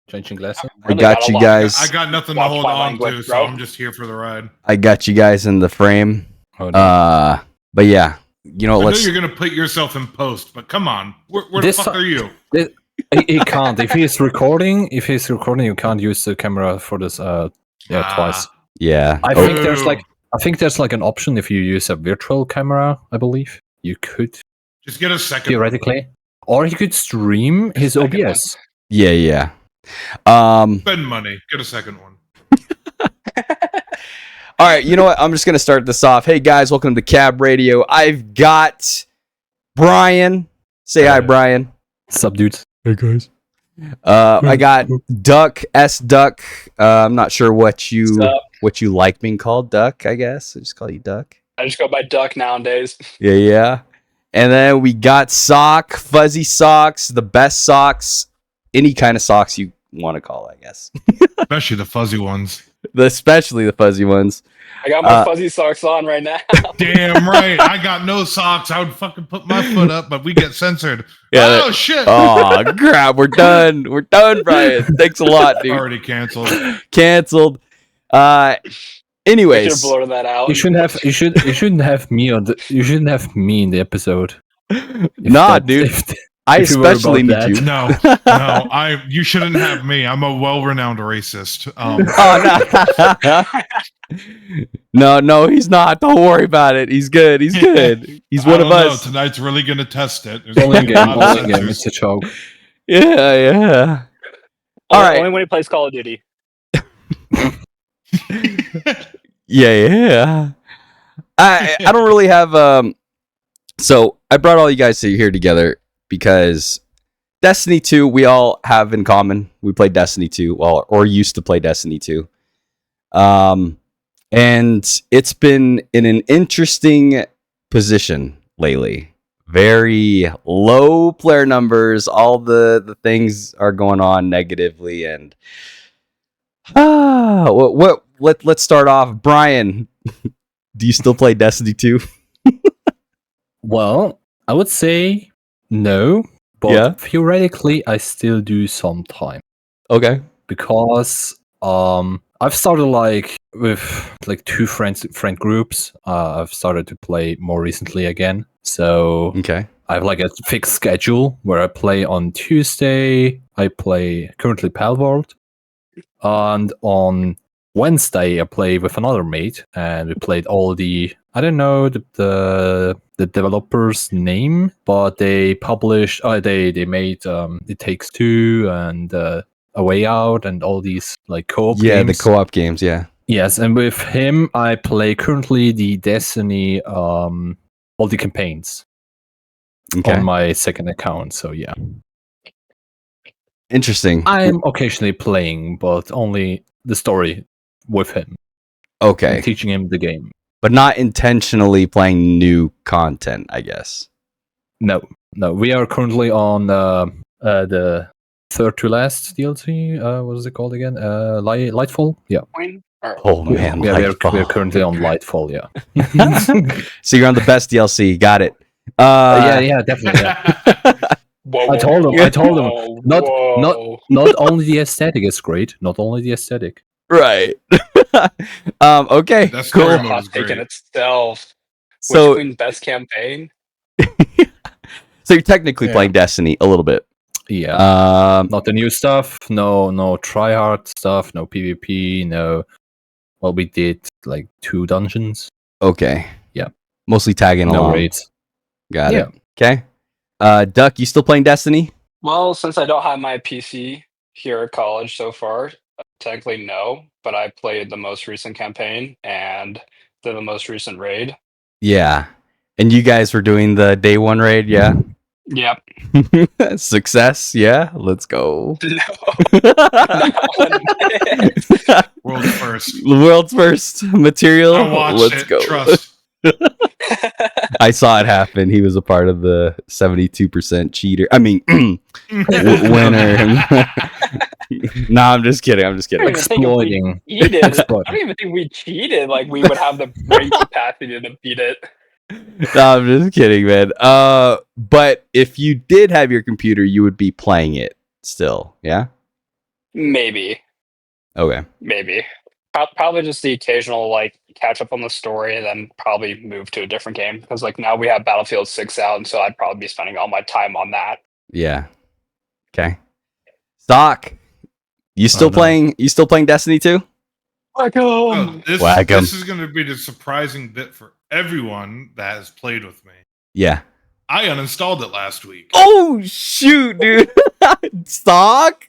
Changing glasses. I got you guys. I got nothing to Watch hold my on language, to, so bro. I'm just here for the ride. I got you guys in the frame. Oh, no. But yeah, you know, I know let's. you're gonna put yourself in post, but come on, where the This fuck are you? He can't. If he's recording, you can't use the camera for this. Twice. Yeah. I Oh, think there's like an option if you use a virtual camera. I believe you could Just get a second. theoretically, or he could stream his Second OBS. yeah. Spend money. Get a second one. All right, you know what? I'm just gonna start this off. Hey guys, welcome to Cab Radio. I've got Bryan. Say hi, Bryan. Sup, dudes? Hey guys. I got Duck S Duck. I'm not sure what you like being called, Duck. I guess I just call you Duck. I just go by Duck nowadays. Yeah. And then we got Sock, Fuzzy Socks, the best socks, any kind of socks you want to call, I guess. Especially the fuzzy ones. Especially the fuzzy ones. I got my fuzzy socks on right now. Damn right. I got no socks. I would fucking put my foot up, but we get censored. Yeah, oh shit. Oh crap, we're done. We're done, Bryan. Thanks a lot, dude. Already canceled. Canceled. I should Anyways. have blown that out. You shouldn't have me in the episode. Dude. I especially need you. No. You shouldn't have me. I'm a well-renowned racist. No, he's not. Don't worry about it. He's good. He's one of us. Tonight's really gonna test it. Only game. It's a joke. Yeah. All right. Only when he plays Call of Duty. Yeah. I don't really have so I brought all you guys here together because Destiny 2 we all have in common. We played Destiny 2 or used to play Destiny 2. And it's been in an interesting position lately. Very low player numbers, all the things are going on negatively, and let's start off. Bryan, do you still play Destiny 2? Well, I would say no, but theoretically I still do sometime. Okay. Because I've started with two friend groups. I've started to play more recently again. So okay. I have a fixed schedule where I play on Tuesday. I play currently Palworld. And on Wednesday, I play with another mate, and we played all I don't know the developer's name, but they published, they made It Takes Two and A Way Out and all these co-op games. Yeah, the co-op games, yeah. Yes, and with him, I play currently the Destiny, all the campaigns on my second account, so yeah. Interesting. I'm occasionally playing, but only the story with him. Okay. I'm teaching him the game. But not intentionally playing new content, I guess. No. We are currently on the third to last DLC. What is it called again? Lightfall? Yeah. Oh man. Yeah, we're currently on Lightfall, yeah. So you're on the best DLC. Got it. Yeah, definitely. Yeah. Whoa, I told him. Not only the aesthetic is great. Not only the aesthetic. Right. Okay. That's cool. Hot take in itself. So Which Queen best campaign? So you're technically playing Destiny a little bit. Yeah. Not the new stuff. No tryhard stuff. No PvP. No. Well, we did 2 dungeons. Okay. Yeah. Mostly tagging along. No raids. Got it. Okay. Duck, you still playing Destiny? Well, since I don't have my PC here at college so far, technically no, but I played the most recent campaign and the most recent raid. Yeah. And you guys were doing the day 1 raid, yeah? Yep. Success, yeah? Let's go. World's first. World's first material. I watched Let's it. go. Trust. I saw it happen. He was a part of the 72% cheater. I mean, winner. No, I'm just kidding. Exploiting. I don't even think we cheated. We would have the brain capacity to beat it. No, I'm just kidding, man. But if you did have your computer, you would be playing it still, yeah? Maybe. Okay. Maybe. Probably just the occasional like catch up on the story and then probably move to a different game because like now we have Battlefield 6 out, and so I'd probably be spending all my time on that. Yeah. Okay. Stock. You still no. playing? You still playing Destiny 2? Oh, Whack 'em. this is going to be the surprising bit for everyone that has played with me. Yeah. I uninstalled it last week. Oh shoot, dude! Stock.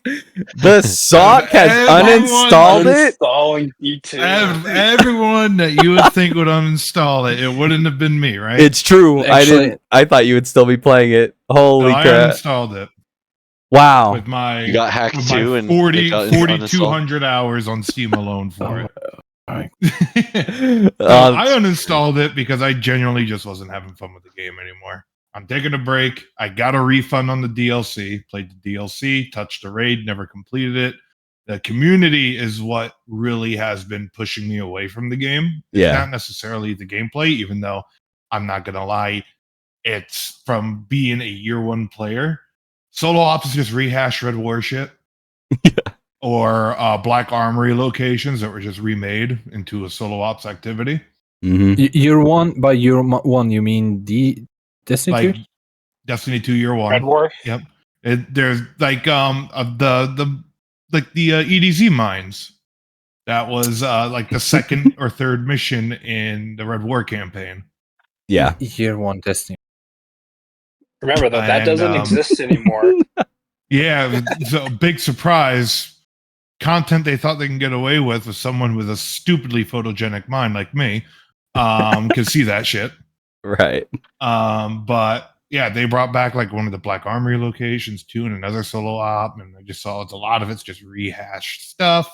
The Sock has Everyone uninstalled it. Uninstalling D2. Everyone that you would think would uninstall it, it wouldn't have been me, right? It's true. Actually- I thought you would still be playing it. Holy I crap! uninstalled it Wow. with my You got hacked with my too, and 4,200 hours on Steam alone for it. Alright. I uninstalled it because I genuinely just wasn't having fun with the game anymore. I'm taking a break. I got a refund on the DLC, played the DLC, touched the raid, never completed it. The community is what really has been pushing me away from the game. Yeah. It's not necessarily the gameplay, even though I'm not going to lie, it's from being a year one player. Solo ops is just rehash Red War shit. Or Black Armory locations that were just remade into a solo ops activity. Mm-hmm. Year one, by year one, you mean the Destiny Like 2? Destiny 2 Year One. Red War. Yep. There's like the EDZ mines. That was like the second or third mission in the Red War campaign. Yeah. Year one Destiny. Remember though, that And, doesn't exist anymore. Yeah, so big surprise. Content they thought they can get away with someone with a stupidly photogenic mind like me can see that shit. Right. But yeah, they brought back like one of the Black Armory locations too, and another solo op, and I just saw it's a lot of it's just rehashed stuff.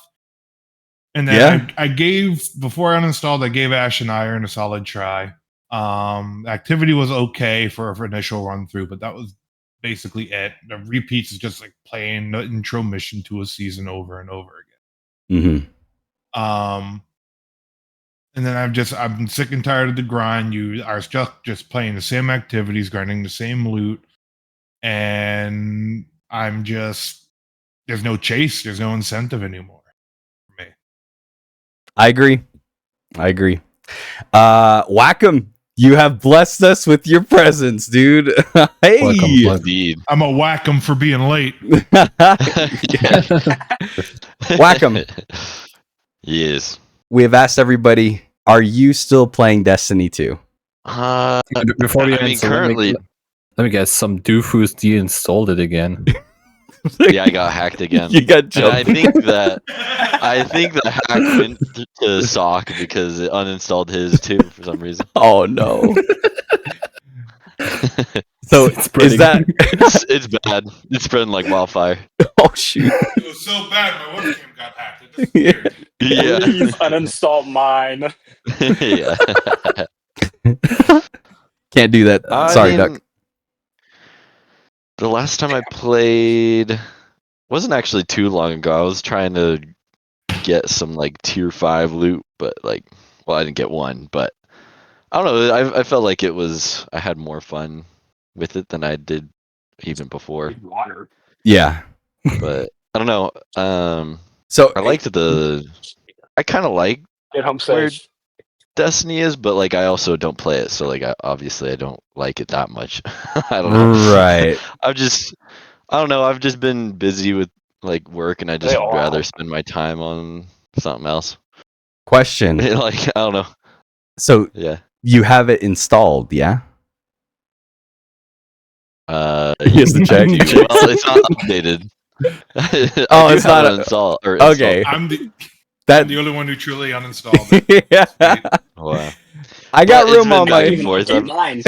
And then I gave before I uninstalled, I gave Ash and Iron a solid try. Activity was okay for initial run through, but that was basically it. The repeats is just like playing the intro mission to a season over and over again. Mm-hmm. And then I've been sick and tired of the grind. You are just playing the same activities, grinding the same loot, and there's no chase, there's no incentive anymore for me. I agree. Wackham, you have blessed us with your presence, dude. Hey. Welcome. Indeed. I'm a whack 'em for being late. Wackham, Yes. we have asked everybody, are you still playing Destiny 2? Before you I mean, answer, currently, let me guess, some doofus deinstalled it again. yeah, I got hacked again. You got And jumped. I think the hack went to Sock because it uninstalled his too for some reason. Oh no. So It's pretty is that It's bad. It's spreading like wildfire. oh shoot. It was so bad, my webcam got hacked. It disappeared. Yeah. Please uninstall mine. Yeah. Can't do that. I Sorry, mean, Duck. The last time I played wasn't actually too long ago. I was trying to get some like tier 5 loot, but like, well, I didn't get one, but I don't know. I felt like I had more fun with it than I did even before. Water. Yeah. But I don't know. So I kind of like Get home Where- safe. Destiny is, but like I also don't play it, so like obviously I don't like it that much. I don't know. right. I don't know. I've just been busy with like work, and I just They all rather have. spend my time on something else. Question. Like I don't know. So Yeah. you have it installed, yeah? He has to check. Well, it's not updated. Oh, it's not installed. Okay. I'm the That only one who truly uninstalled it. yeah. Wow. I got Well, it's room been on back my and forth. Keep mine.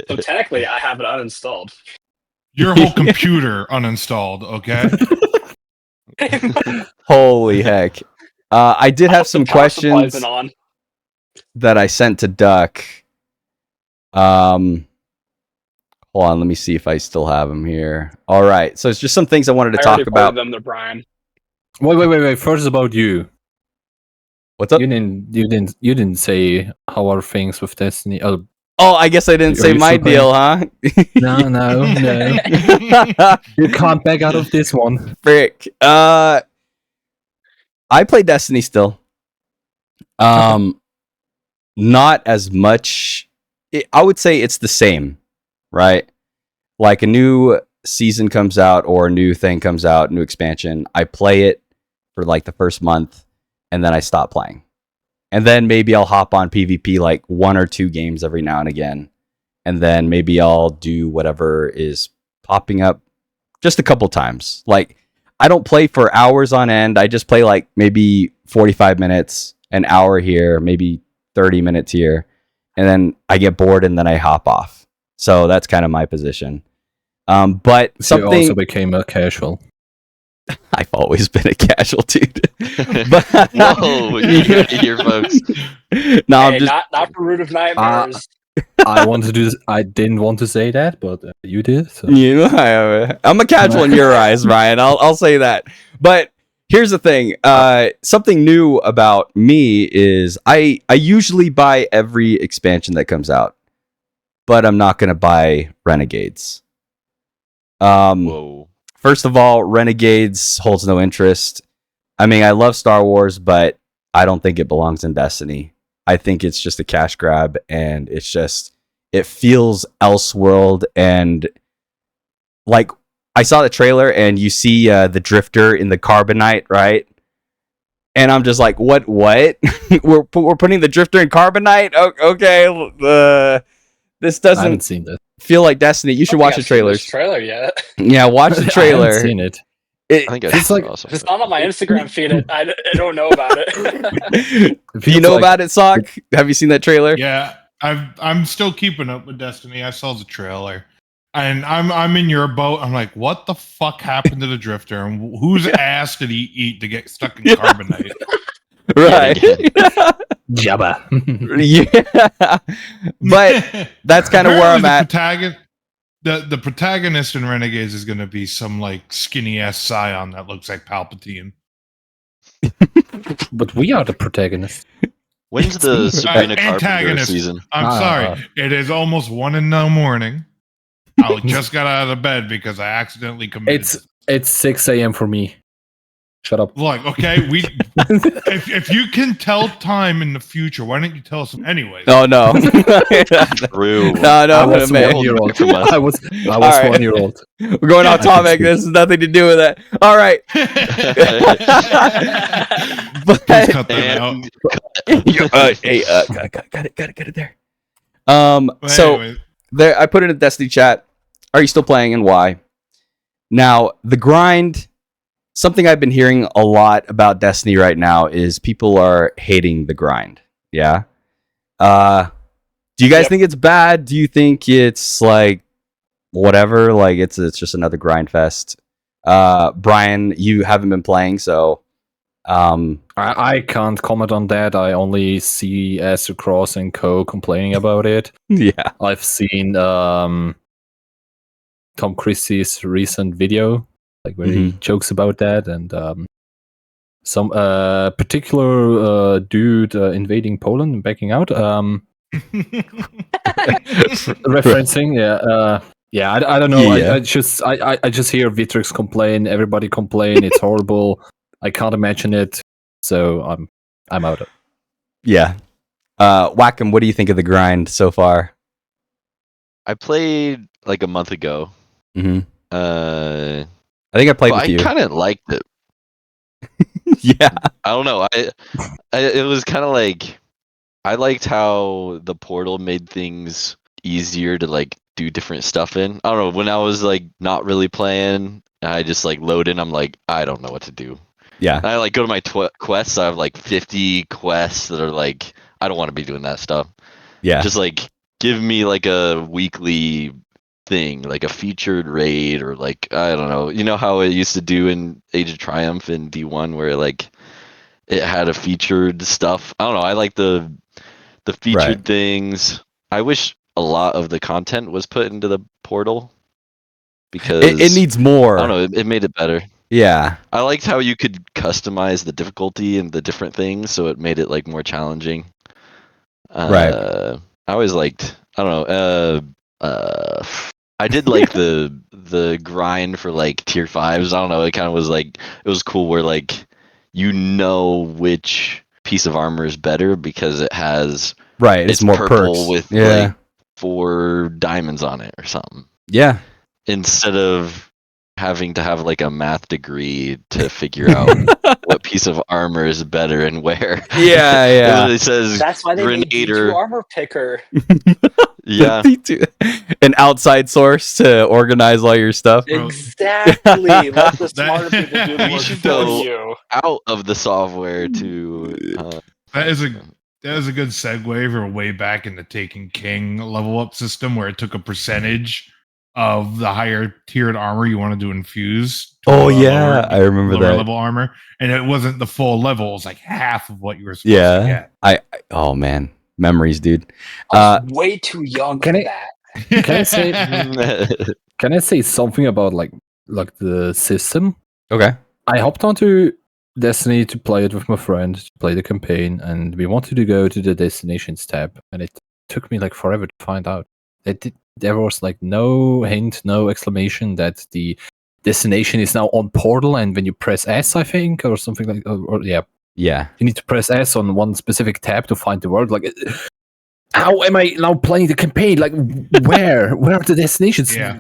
So technically, I have it uninstalled. Your whole computer uninstalled, okay? holy heck. I did have some Power supply's questions been on. that I sent to Duck. Hold on, let me see if I still have them here. All right, so it's just some things I wanted to I talk already forwarded about. them to Bryan. Wait. First about you. What's up? You didn't say how are things with Destiny. Oh, I guess I didn't Are say you my still deal, huh? No. You can't back out of this one. Frick. I play Destiny still. Not as much. I would say it's the same, right? Like a new season comes out or a new thing comes out, new expansion. I play it for like the first month, and then I stop playing. And then maybe I'll hop on PvP like 1 or 2 games every now and again. And then maybe I'll do whatever is popping up just a couple times. Like, I don't play for hours on end. I just play like maybe 45 minutes, an hour here, maybe 30 minutes here. And then I get bored and then I hop off. So that's kind of my position. But So you something also became a casual. I've always been a casual dude. Whoa, you heard it here, folks. No, I'm Hey, just not for Root of Nightmares. I wanted to do this. I didn't want to say that, but you did. So. you know, I'm a casual in your eyes, Ryan. I'll say that. But here's the thing. Something new about me is I usually buy every expansion that comes out, but I'm not gonna buy Renegades. Whoa. First of all, Renegades holds no interest. I mean, I love Star Wars, but I don't think it belongs in Destiny. I think it's just a cash grab, and it feels Elseworld, and like I saw the trailer, and you see the Drifter in the Carbonite, right? And I'm just like, what? we're putting the Drifter in Carbonite? Okay, this I doesn't haven't seen that. feel like Destiny. You should watch the I've seen trailers. this trailer yet? Yeah, watch the I trailer. haven't seen it. I think It's like- awesome. If it's not on my Instagram feed, I don't know about it. Do you know about it, Sock? Have you seen that trailer? Yeah, I'm still keeping up with Destiny. I saw the trailer, and I'm in your boat. I'm like, what the fuck happened to the Drifter, and whose ass did he eat to get stuck in carbonite? Right. Jabba. Yeah. But that's kind of where I'm at. The protagonist in Renegades is going to be some like skinny ass scion that looks like Palpatine. But we are the protagonists. When's the Sabrina Carpenter Antagonist. season? I'm sorry. It is almost 1 in the morning. I just got out of bed because I accidentally committed. It's 6 a.m. for me. Shut up. Look, okay, if you can tell time in the future, why don't you tell us anyways? Oh no. True. No, I was man. 1 year old. I was right. 1 year old. We're going off topic. This has nothing to do with that. All right. But Please cut that out. got it there. So Anyways, there, I put it in the Destiny chat. Are you still playing and why? Now, the grind, something I've been hearing a lot about Destiny right now is people are hating the grind. Yeah. Do you guys think it's bad? Do you think it's like whatever? Like it's just another grind fest? Bryan, you haven't been playing, so I can't comment on that. I only see Esther Cross and Co complaining about it. yeah. I've seen Tom Christie's recent video, like where he jokes about that, and some particular dude invading Poland and backing out. Referencing, I don't know. Yeah. I just hear Vitrix complain. Everybody complain. It's horrible. I can't imagine it. So I'm out of. Yeah. Wackham, what do you think of the grind so far? I played like a month ago. Mm-hmm. I I think I played with you. kind of liked it. Yeah. I don't know. It was kind of like I liked how the portal made things easier to like do different stuff in. I don't know. When I was like not really playing, I just like load in. I'm like, I don't know what to do. Yeah. And I like go to my quests. I have like 50 quests that are like I don't want to be doing that stuff. Yeah. Just like give me like a weekly thing, like a featured raid or like I don't know. You know how it used to do in Age of Triumph in D1 where like it had a featured stuff. I don't know. I like the featured things. I wish a lot of the content was put into the portal because it needs more. I don't know. It made it better. Yeah. I liked how you could customize the difficulty and the different things, so it made it like more challenging. Right. I always liked. I don't know. I did like the grind for like tier fives. I don't know. It kind of was like it was cool where like you know which piece of armor is better because it has Right, it's more purple perks. with Yeah. like 4 diamonds on it or something. Yeah. Instead of having to have like a math degree to figure out what piece of armor is better and where. Yeah, It yeah. literally says That's why they made D2 Grenader. armor picker. Yeah. An outside source to organize all your stuff. Bro, Exactly. Let the that- smarter people do the We work should for go you. out of the software to that is a good segue for way back in the Taken King level up system where it took a percentage of the higher tiered armor you wanted to infuse. To Oh yeah, I remember lower that. level armor, and it wasn't the full level. It was like half of what you were supposed to Yeah. get. I oh man, memories, dude. I was way too young Can for I- that. Can I say can I say something about like the system? Okay. I hopped onto Destiny to play it with my friend, to play the campaign, and we wanted to go to the destinations tab, and it took me like forever to find out. There was like no hint, no exclamation that the destination is now on Portal, and when you press S, I think, or something like, or yeah, Yeah. you need to press S on one specific tab to find the word. Like, how am I now playing the campaign? Like, where are the destinations? Yeah.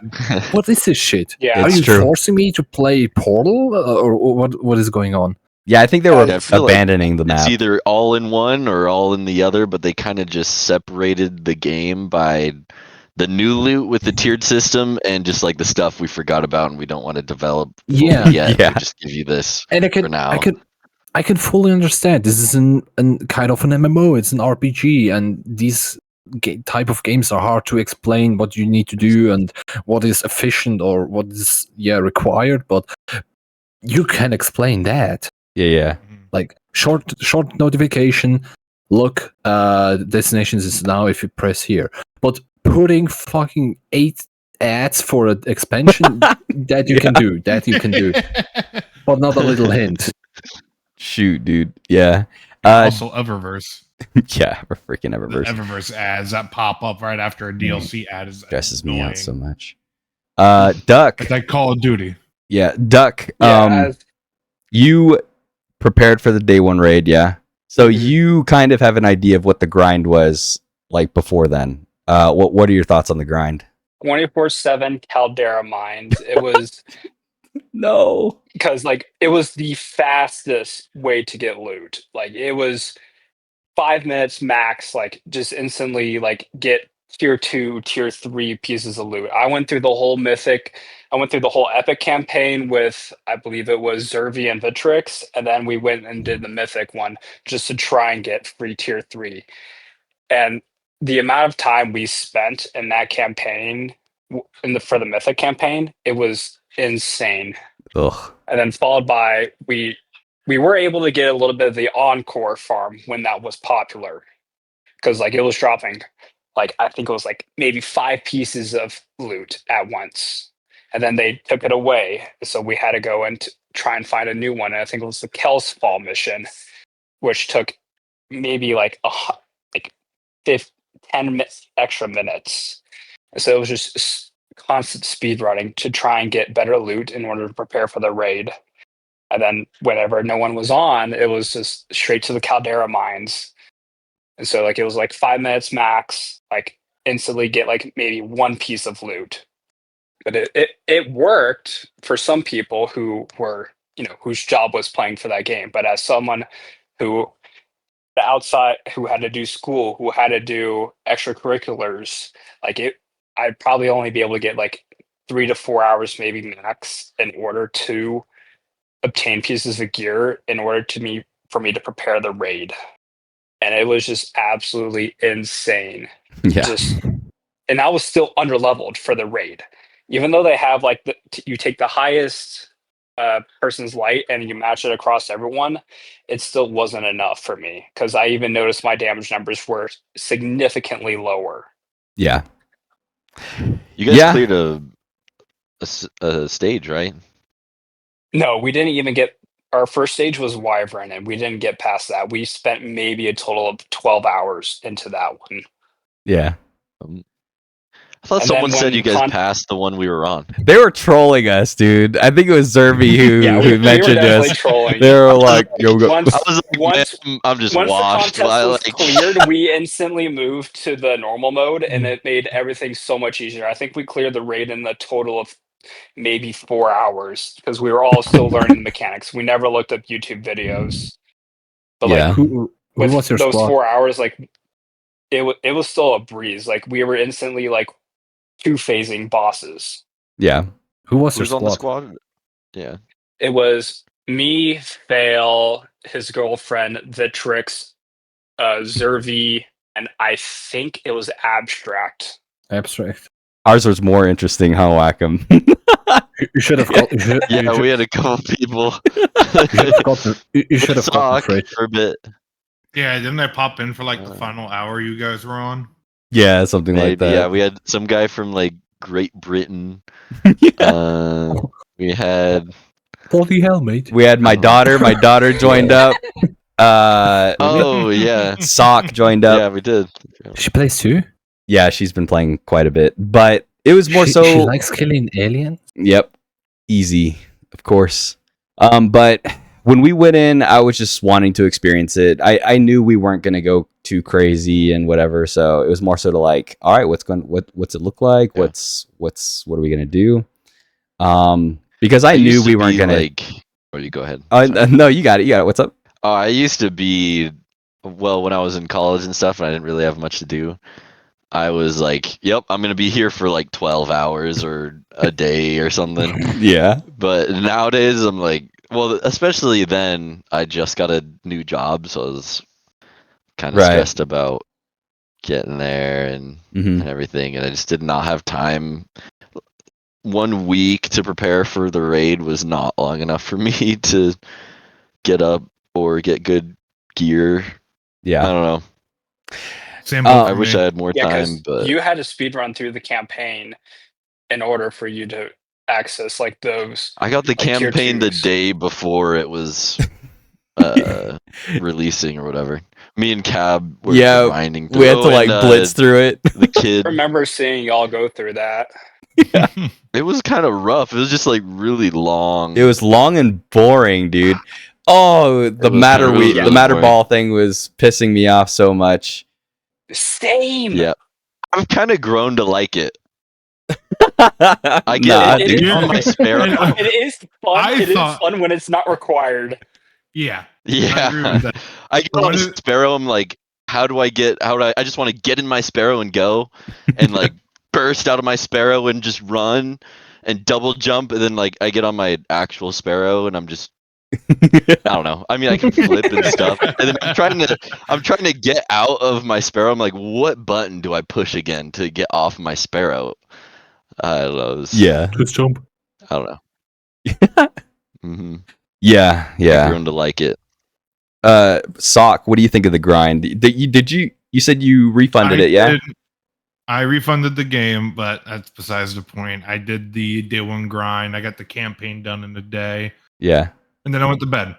What is this shit? Yeah. Are It's you true. forcing me to play Portal, or what is going on? Yeah, I think they were I feel like abandoning the map. it's either all in one or all in the other, but they kind of just separated the game by the new loot with the tiered system and just like the stuff we forgot about and we don't want to develop fully Yeah. yet. Yeah. We just give you this And for now. I can fully understand. This is an kind of an MMO. It's an RPG, and these type of games are hard to explain what you need to do and what is efficient or what is required. But you can explain that. Yeah. Like short notification. Look, destinations is now if you press here. But putting fucking 8 ads for an expansion that you can do. That you can do. But not a little hint. Shoot, dude. Yeah. Also, Eververse. Yeah, we're freaking The Eververse. Eververse ads that pop up right after a DLC ad is Stresses me out so annoying. much. Duck. It's like Call of Duty. Yeah, Duck. Yeah. You prepared for the day one raid, yeah? So Mhm. you kind of have an idea of what the grind was like before then. What are your thoughts on the grind? 24/7 Caldera mines. It was No. because like it was the fastest way to get loot. Like it was 5 minutes max. Like just instantly like get tier 2, tier 3 pieces of loot. I went through the whole mythic. I went through the whole epic campaign with I believe it was Zrvvy and Vitrix, and then we went and did the mythic one just to try and get free tier 3. And the amount of time we spent in that campaign for the mythic campaign, it was insane. Ugh. And then followed by we were able to get a little bit of the encore farm when that was popular because like it was dropping like I think it was like maybe 5 pieces of loot at once, and then they took it away, so we had to go and try and find a new one. And I think it was the Kel's Fall mission, which took maybe like 10 extra minutes. So it was just constant speed running to try and get better loot in order to prepare for the raid. And then whenever no one was on, it was just straight to the Caldera mines. And so like it was like 5 minutes max, like instantly get like maybe one piece of loot. But it worked for some people who were, whose job was playing for that game. But as someone who the outside who had to do school, who had to do extracurriculars, like I'd probably only be able to get like 3 to 4 hours maybe max in order to obtain pieces of gear in order for me to prepare the raid. And it was just absolutely insane. Yeah. And I was still underleveled for the raid. Even though they have like you take the highest person's light and you match it across everyone, it still wasn't enough for me because I even noticed my damage numbers were significantly lower. Yeah. You guys cleared a stage, right? No, we didn't even get our first stage was Wyvern, and we didn't get past that. We spent maybe a total of 12 hours into that one. Yeah. I thought And someone then said when you guys passed the one we were on. They were trolling us, dude. I think it was Zrvvy Yeah, who we were mentioned definitely us. trolling. They were like, yo, go. Once, I was like, once, man, I'm just once the washed. contest I, was like, cleared, we instantly moved to the normal mode, and it made everything so much easier. I think we cleared the raid in the total of maybe 4 hours because we were all still learning the mechanics. We never looked up YouTube videos, but like Yeah. Who with was your those squad? 4 hours, like it was still a breeze. Like we were instantly like two-phasing bosses. Yeah. Who was your who's on the squad? squad? Yeah. It was me, Fail, his girlfriend, Vitrix, Zrvvy, and I think it was Abstract. Abstract. Ours was more interesting, huh, Wacom? You should have got. Yeah, we had a couple people. You should have gotten Sock Fridge. for a bit. Yeah, didn't I pop in for like the final hour you guys were on? Yeah, something like Maybe, that. yeah. We had some guy from like Great Britain. We had. Bloody hell, mate! We had my daughter. My daughter joined up. Oh yeah, Sock joined up. yeah, we did. She plays too. Yeah, she's been playing quite a bit, but it was more She so. likes killing aliens. Yep, easy, of course. But when we went in, I was just wanting to experience it. I knew we weren't gonna go too crazy and whatever, so it was more so to like, all right, what's it look like? Yeah. What are we gonna do? Because I knew used to we weren't be, gonna. like. Or you go ahead. Sorry. No, you got it. You got it. What's up? Oh, I used to be. Well, when I was in college and stuff, and I didn't really have much to do. I was like, "Yep, I'm gonna be here for like 12 hours or a day or something." Yeah. But nowadays, I'm like, well, especially then, I just got a new job, so I was kind of Right. stressed about getting there and Mhm. everything, and I just did not have time. 1 week to prepare for the raid was not long enough for me to get up or get good gear. I Yeah. don't know. Same Uh, boat I for wish me. I had more Yeah, time, because but you had to speed run through the campaign in order for you to access like those I got the like tier campaign the twos. day before it was releasing or whatever. Me and Cab were Yeah, grinding we had to and, like blitz through it. the kid. I remember seeing y'all go through that. It was kind of rough. It was just like really long. It was long and boring, dude. Oh, the was matter kinda really, the really matter boring. ball thing was pissing me off so much. Same. Yeah. I've kind of grown to like it. I I get It to is get on my fun. sparrow. It is fun. I It is thought- fun when it's not required. Yeah, I agree Yeah. with that. I get But on when a it- sparrow. I'm like, how do I just want to get in my sparrow and go and like burst out of my sparrow and just run and double jump. And then like I get on my actual sparrow and I'm just, I don't know. I mean, I can flip and stuff. And then I'm trying to get out of my sparrow. I'm like, what button do I push again to get off my sparrow? I don't know. Yeah. Just jump. I don't know. Yeah, I've yeah. grown to like it. Sock, what do you think of the grind? Did you said you refunded it, yeah? I refunded the game, but that's besides the point. I did the day one grind. I got the campaign done in a day, Yeah. and then I went to bed.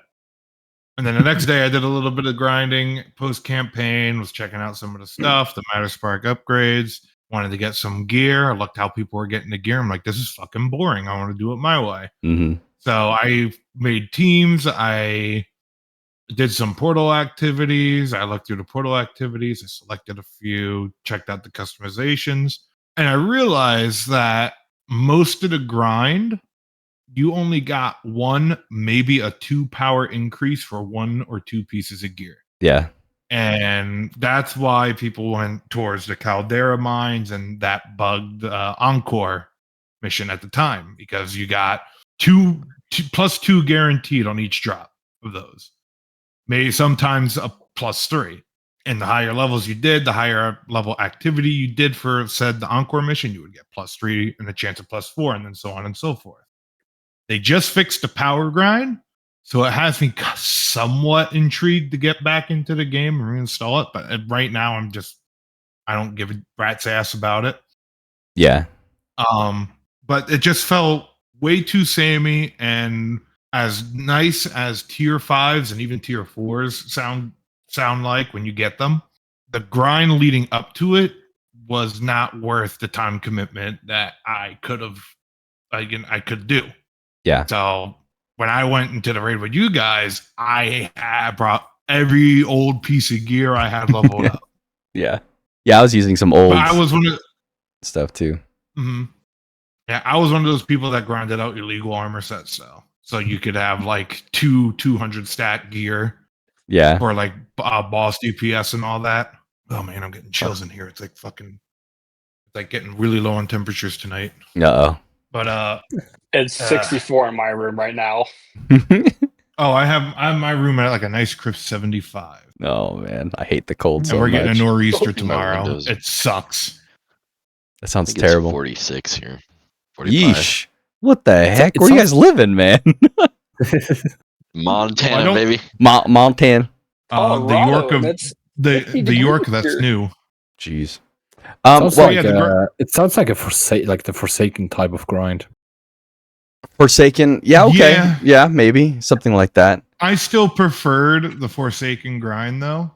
And then the next day, I did a little bit of grinding post campaign. Was checking out some of the stuff, the Matter Spark upgrades. Wanted to get some gear. I looked how people were getting the gear. I'm like, this is fucking boring. I want to do it my way. Mm-hmm. So I made teams. I did some portal activities. I looked through the portal activities. I selected a few, checked out the customizations, and I realized that most of the grind, you only got one, maybe a 2 power increase for 1 or 2 pieces of gear. Yeah. And that's why people went towards the Caldera mines and that bugged Encore mission at the time, because you got two plus 2 guaranteed on each drop of those. Maybe sometimes a plus 3. And the higher levels you did, the higher level activity you did for said the Encore mission, you would get plus 3 and a chance of plus 4, and then so on and so forth. They just fixed the power grind, so it has me somewhat intrigued to get back into the game and reinstall it. But right now, I don't give a rat's ass about it. Yeah. But it just felt way too samey, and as nice as tier 5s and even tier 4s sound like when you get them, the grind leading up to it was not worth the time commitment that I could have, I could do. Yeah. So when I went into the raid with you guys, I had brought every old piece of gear I had leveled up. Yeah. Yeah, I was using some old But I was one of stuff too. mhm. Yeah, I was one of those people that grinded out illegal armor sets, so you could have like 200 stat gear Yeah. for like boss DPS and all that. Oh man, I'm getting chills in here. It's like getting really low on temperatures tonight. Uh But It's 64 in my room right now. oh. I have my room at like a nice crisp 75. Oh man, I hate the cold And so we're much. getting a nor'easter My tomorrow. windows. It sucks. That I sounds think it's terrible. 46 here. 45. Yeesh. What the heck? it Where you sounds- guys living, man? Montana, don't- baby. Montana. The Colorado, York of and it's the 50 York degrees that's here. new. Jeez. Sounds Well, yeah, like it sounds like the Forsaken type of grind. Forsaken. Yeah, okay. Yeah. Yeah, maybe something like that. I still preferred the Forsaken grind though,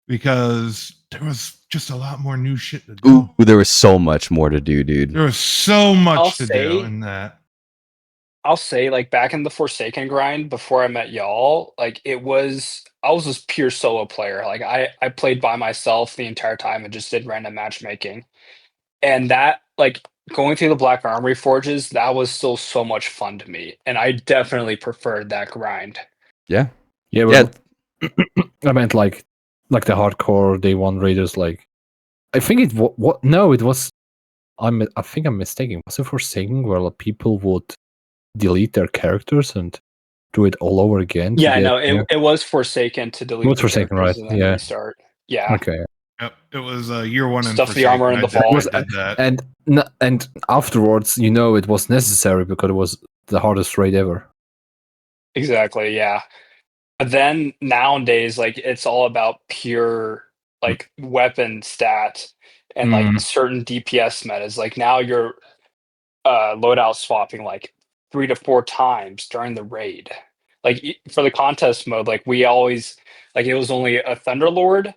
because there was just a lot more new shit to do. Ooh, there was so much more to do, dude. There was so much I'll to say- do in that. I'll say, like, back in the Forsaken grind before I met y'all, like, I was this pure solo player. Like, I played by myself the entire time and just did random matchmaking. And that, like, going through the Black Armory forges, that was still so much fun to me. And I definitely preferred that grind. Yeah. Yeah, well, I meant like the hardcore day one raiders. Like, I think it what? No, it was. I think I'm mistaken. Was it Forsaken where like, people would delete their characters and do it all over again? Yeah, no, yeah. it was Forsaken to delete was the Forsaken, characters right? and then Yeah. restart. Yeah. Okay. Yep, it was year one and Stuff the armor in the Forsaken. vault. I did that. And afterwards, it was necessary because it was the hardest raid ever. Exactly, yeah. But then nowadays, like, it's all about pure, like, weapon stat and like certain DPS metas. Like, now you're loadout swapping like 3 to 4 times during the raid. Like, for the contest mode, like, we always, like, it was only a Thunderlord,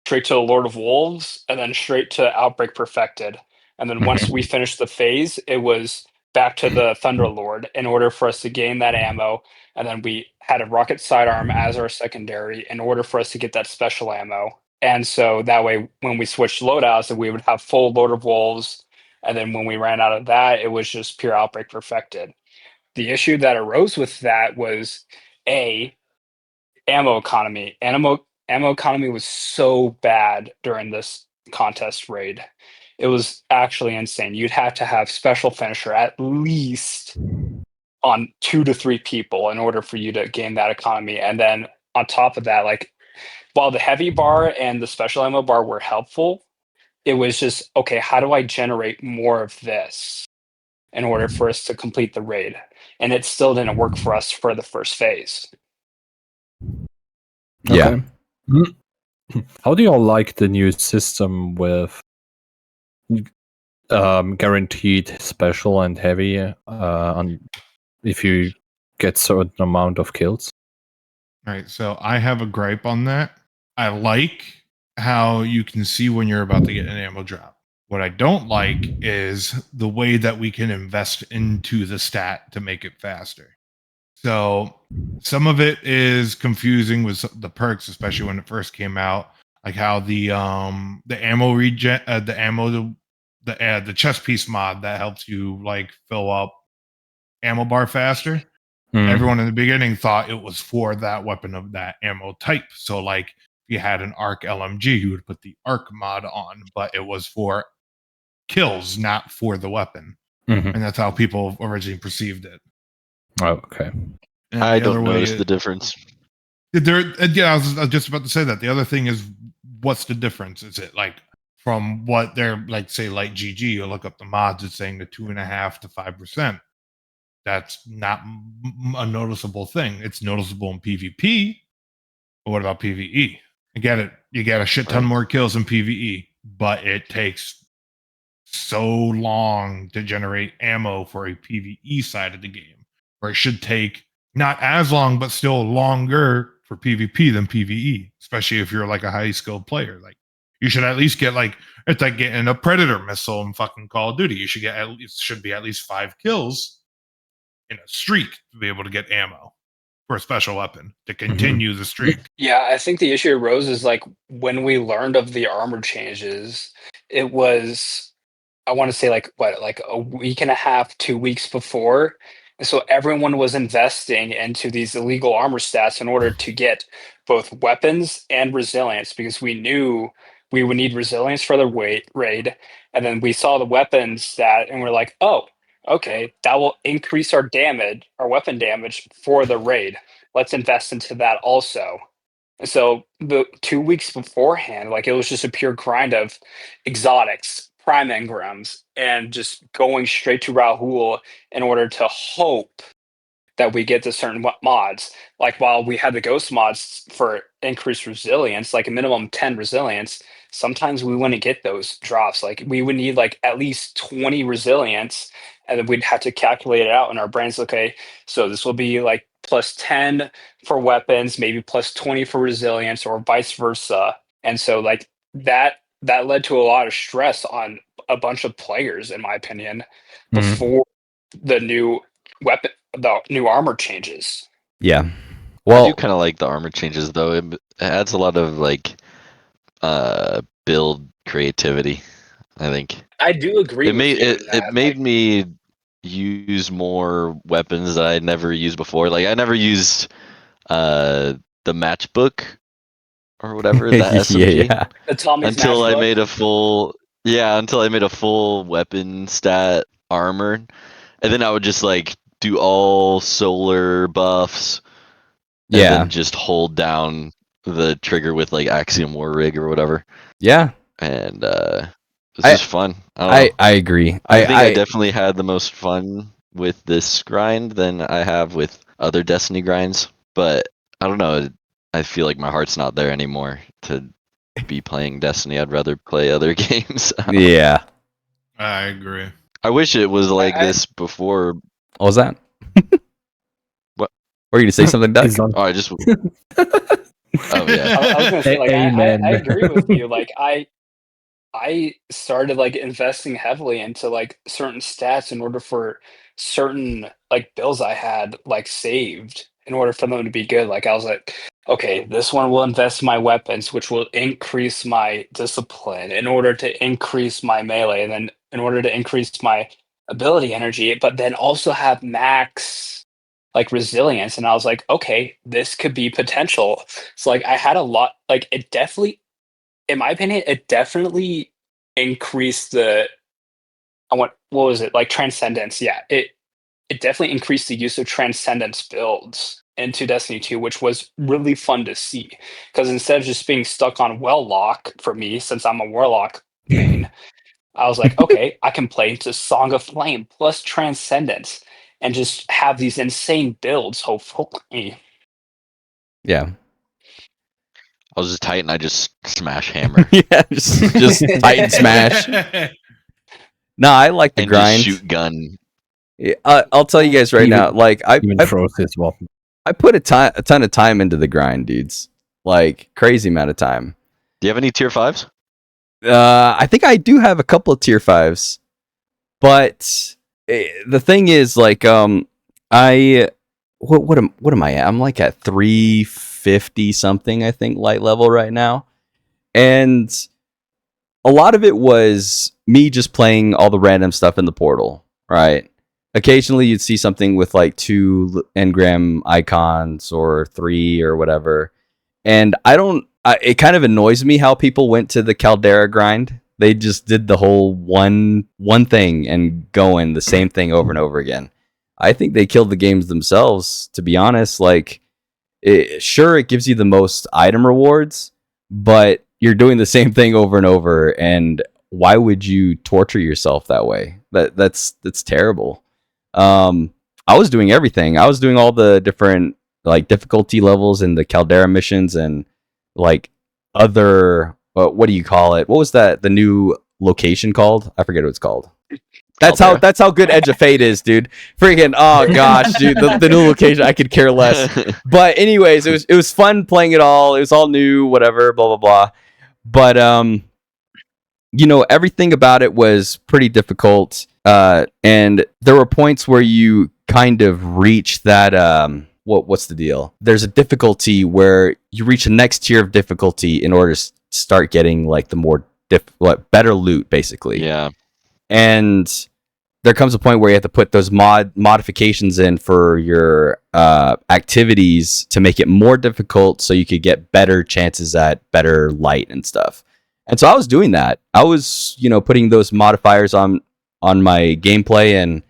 straight to the Lord of Wolves, and then straight to Outbreak Perfected. And then once we finished the phase, it was back to the Thunderlord in order for us to gain that ammo. And then we had a rocket sidearm as our secondary in order for us to get that special ammo. And so that way, when we switched loadouts, we would have full Lord of Wolves. And then when we ran out of that, it was just pure Outbreak Perfected. The issue that arose with that was ammo economy. Ammo economy was so bad during this contest raid. It was actually insane. You'd have to have special finisher at least on 2 to 3 people in order for you to gain that economy. And then on top of that, like, while the heavy bar and the special ammo bar were helpful, it was just, okay, how do I generate more of this in order for us to complete the raid? And it still didn't work for us for the first phase. Yeah. Okay. How do y'all like the new system with guaranteed special and heavy if you get certain amount of kills? Right. So I have a gripe on that. I like how you can see when you're about to get an ammo drop. What I don't like is the way that we can invest into the stat to make it faster. So some of it is confusing with the perks, especially when it first came out, like how the ammo regen, the chest piece mod that helps you like fill up ammo bar faster. Everyone in the beginning thought it was for that weapon of that ammo type. So like if you had an arc LMG, you would put the arc mod on, but it was for kills, not for the weapon. And that's how people originally perceived it. Oh, okay. And I the other don't way notice the difference. yeah, I was just about to say that. The other thing is, what's the difference? Is it like from what they're like, say, like GG, you look up the mods, it's saying the 2.5 to 5%. That's not a noticeable thing. It's noticeable in PvP. But what about PvE? I get it. You get a shit ton Right. more kills in PvE, but it takes so long to generate ammo for a PvE side of the game, where it should take not as long, but still longer for PvP than PvE, especially if you're like a high skilled player. Like You should at least get like, it's like getting a Predator missile in fucking Call of Duty. You should get should be at least 5 kills in a streak to be able to get ammo for a special weapon to continue the streak. Yeah, I think the issue arose is like when we learned of the armor changes, it was, I want to say like a week and a half, 2 weeks before. And so everyone was investing into these illegal armor stats in order to get both weapons and resilience, because we knew we would need resilience for the raid. And then we saw the weapons stat and we're like, oh, okay, that will increase our damage, our weapon damage for the raid. Let's invest into that also. And so the 2 weeks beforehand, like it was just a pure grind of exotics, prime engrams, and just going straight to Rahul in order to hope that we get to certain mods. Like while we had the ghost mods for increased resilience, like a minimum 10 resilience, sometimes we wouldn't get those drops. Like we would need like at least 20 resilience, and then we'd have to calculate it out in our brains. Okay, so this will be like plus 10 for weapons, maybe plus 20 for resilience, or vice versa. And so like that led to a lot of stress on a bunch of players, in my opinion, before the new armor changes. Yeah. I Well, do kind of like the armor changes though. It adds a lot of like build creativity, I think. I do agree. It made me use more weapons that I'd never used before. Like I never used the matchbook or whatever, the SMG. yeah. Until I made a full weapon stat armor. And then I would just like do all solar buffs. And then just hold down the trigger with like Axiom War Rig or whatever. Yeah. And this is fun. I agree. I think I definitely had the most fun with this grind than I have with other Destiny grinds. But I don't know. I feel like my heart's not there anymore to be playing Destiny. I'd rather play other games. Yeah. I agree. I wish it was like this before. What was that? What? Were you going to say something, Doug? Oh, I just. Oh yeah. I was gonna say, like, I agree with you. Like, I started like investing heavily into like certain stats in order for certain like bills I had like saved in order for them to be good. Like I was like, okay, this one will invest in my weapons, which will increase my discipline in order to increase my melee, and then in order to increase my ability energy, but then also have max like resilience. And I was like, okay, this could be potential. So like I had a lot, like it definitely, in my opinion, it definitely increased the what was it, like transcendence. Yeah, it definitely increased the use of transcendence builds into Destiny 2, which was really fun to see. Because instead of just being stuck on Welllock for me, since I'm a Warlock main, I was like, okay, I can play into Song of Flame plus Transcendence and just have these insane builds, hopefully. Yeah. I was just Titan. I just smash hammer. Yeah, just Titan smash. No, I like the and grind. Just shoot gun. Yeah, I'll tell you guys right now. Like I put a ton of time into the grind, dudes. Like crazy amount of time. Do you have any tier 5s? I think I do have a couple of tier 5s, but the thing is, like, I what am I at? I'm like at 350 something, I think, light level right now, and a lot of it was me just playing all the random stuff in the portal, right? Occasionally you'd see something with like 2 engram icons or 3 or whatever, and it kind of annoys me how people went to the Caldera grind. They just did the whole one thing and going the same thing over and over again. I think they killed the games themselves, to be honest. Like, sure, it gives you the most item rewards, but you're doing the same thing over and over. And why would you torture yourself that way? That's terrible. I was doing everything. I was doing all the different like difficulty levels in the Caldera missions and like other what do you call it? What was that? The new location called? I forget what it's called. That's how good Edge of Fate is, dude. Freaking oh gosh, dude, the new location, I could care less. But anyways, it was fun playing it all. It was all new, whatever, blah blah blah. But everything about it was pretty difficult. And there were points where you kind of reach that what's the deal? There's a difficulty where you reach the next tier of difficulty in order to start getting like the more better loot, basically. Yeah. And there comes a point where you have to put those modifications in for your activities to make it more difficult, so you could get better chances at better light and stuff. And so I was doing that. I was, putting those modifiers on my gameplay, and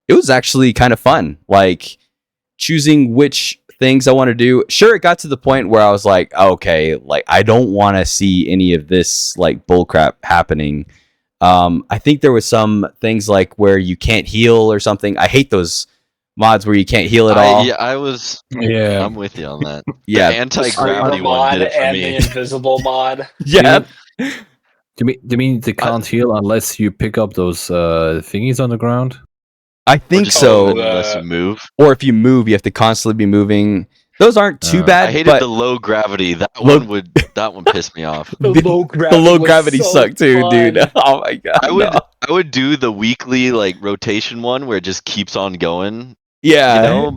it was actually kind of fun. Like choosing which things I want to do. Sure, it got to the point where I was like, okay, like I don't want to see any of this like bullcrap happening. I think there was some things like where you can't heal or something. I hate those mods where you can't heal at all. Yeah, I'm with you on that. Yeah, the anti-gravity one did it for and me. the invisible mod. Yeah. Do you mean they can't heal unless you pick up those thingies on the ground? I think so. Unless you move. Or if you move, you have to constantly be moving. Those aren't too bad. I hated but the low gravity. That one pissed me off. The low gravity, the low gravity so sucked too, fun. dude. Oh my god. I would do the weekly like rotation one where it just keeps on going. Yeah.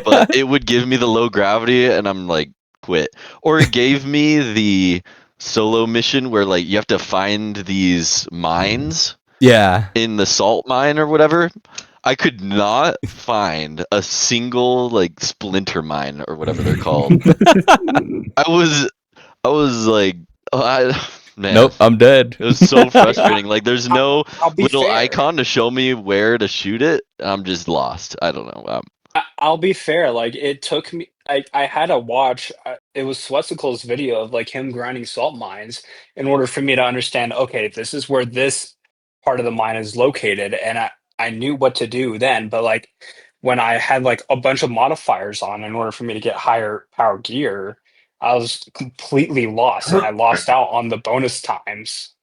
But it would give me the low gravity, and I'm like, quit. Or it gave me the solo mission where like you have to find these mines. Yeah. In the salt mine or whatever. I could not find a single like splinter mine or whatever they're called. I was like, man. Nope, I'm dead. It was so frustrating. Like, there's no I'll be little fair. icon to show me where to shoot it. I'm just lost. I don't know. I'll be fair. Like, it took me. I had to watch. It was Swetsicle's video of like him grinding salt mines in order for me to understand. Okay, this is where this part of the mine is located, and I knew what to do then. But like when I had like a bunch of modifiers on in order for me to get higher power gear, I was completely lost, and I lost out on the bonus times.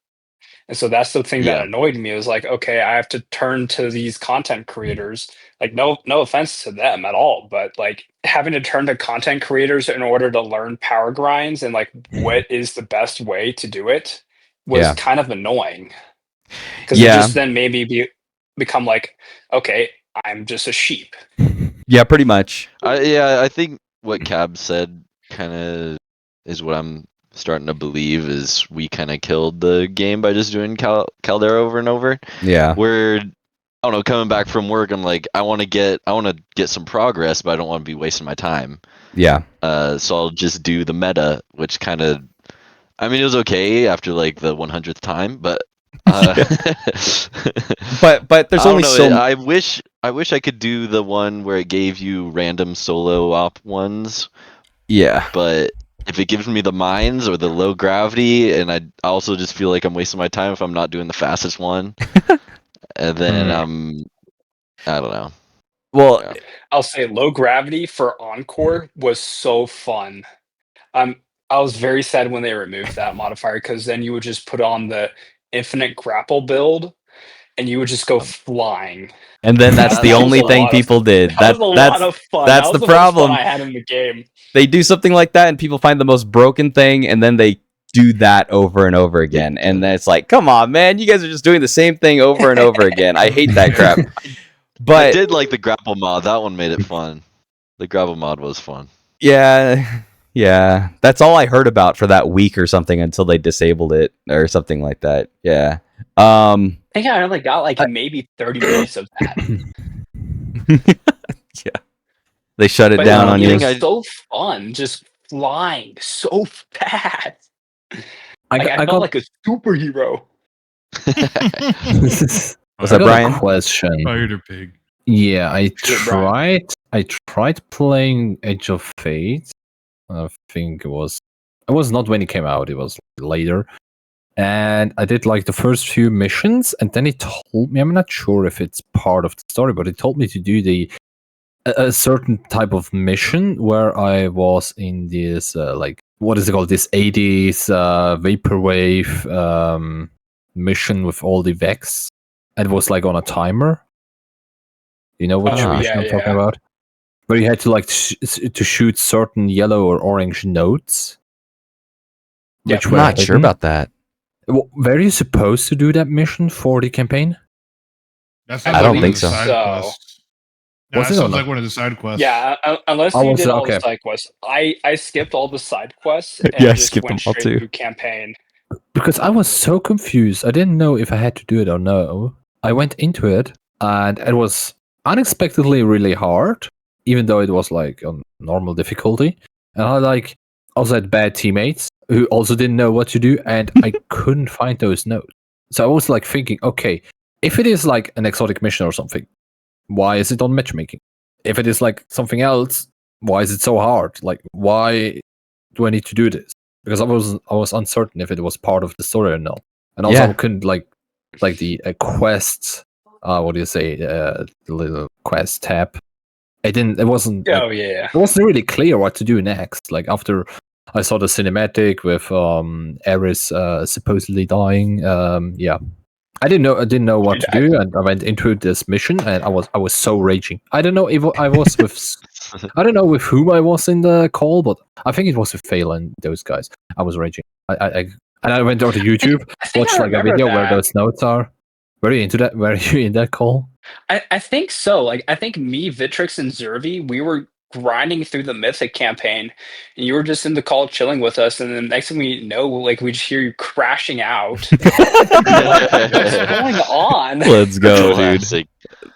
And so that's the thing that annoyed me. It was like, okay, I have to turn to these content creators. Like, no offense to them at all, but like having to turn to content creators in order to learn power grinds and like what is the best way to do it was kind of annoying. Because it just then made me become like, okay, I'm just a sheep. Yeah, pretty much. I think what Cab said kind of is what I'm starting to believe is we kind of killed the game by just doing Caldera over and over. Yeah. Where, I don't know, coming back from work, I'm like, I want to get some progress, but I don't want to be wasting my time. Yeah. So I'll just do the meta, which kind of, I mean, it was okay after like the 100th time, but but there's only so. I wish I could do the one where it gave you random solo op ones. Yeah. But if it gives me the mines or the low gravity, and I also just feel like I'm wasting my time if I'm not doing the fastest one, and then I don't know. Well, I'll say low gravity for Encore was so fun. I was very sad when they removed that modifier, because then you would just put on the infinite grapple build and you would just go flying. And then that's the only thing people did. That was a lot of fun. That's the problem. Most fun I had in the game. They do something like that and people find the most broken thing, and then they do that over and over again. And then it's like, come on, man, you guys are just doing the same thing over and over again. I hate that crap. But I did like the grapple mod. That one made it fun. The grapple mod was fun. Yeah. That's all I heard about for that week or something until they disabled it or something like that. Yeah. I think I only got like maybe 30 minutes of that. Yeah. They shut it down on you. It was so fun, just flying so fast. I felt like a superhero. Was that Bryan? Question. Spider pig. Yeah, I tried playing Edge of Fate. I think it was not when it came out, it was later. And I did like the first few missions, and then it told me, I'm not sure if it's part of the story, but it told me to do a certain type of mission where I was in this like, what is it called, this 80s vaporwave mission with all the Vex. It was like on a timer. You know which mission I'm talking about? Where you had to like to shoot certain yellow or orange notes. Yeah, I'm not sure about that. Were you supposed to do that mission for the campaign? That's I don't think the so. side So- quests. No, Was that it or sounds not? like one of the side quests. Yeah, unless I you was- did all okay. the side quests. I skipped all the side quests and Yeah, I just skipped went them all straight too. through campaign. Because I was so confused. I didn't know if I had to do it or no. I went into it and it was unexpectedly really hard, even though it was like on normal difficulty. And I also had bad teammates who also didn't know what to do, and I couldn't find those notes. So I was like thinking, okay, if it is like an exotic mission or something, why is it on matchmaking? If it is like something else, why is it so hard? Like, why do I need to do this? Because I was uncertain if it was part of the story or not, and also Yeah. I couldn't like the quests. What do you say? The little quest tab. It wasn't. Like, Oh yeah. it wasn't really clear what to do next. Like after I saw the cinematic with Eris supposedly dying. Yeah, I didn't know what to do, and I went into this mission, and I was so raging. I don't know if I was with. I don't know with whom I was in the call, but I think it was with Phelan and those guys. I was raging. And I went over to YouTube, I think watched I like a remember video where that. those notes are. Were you into that? Were you in that call? I think so. Like I think me, Vitrix, and Zrvvy, we were grinding through the Mythic campaign, and you were just in the call chilling with us. And then next thing we know, like we just hear you crashing out. Like, what's going on? Let's go, dude. Classic.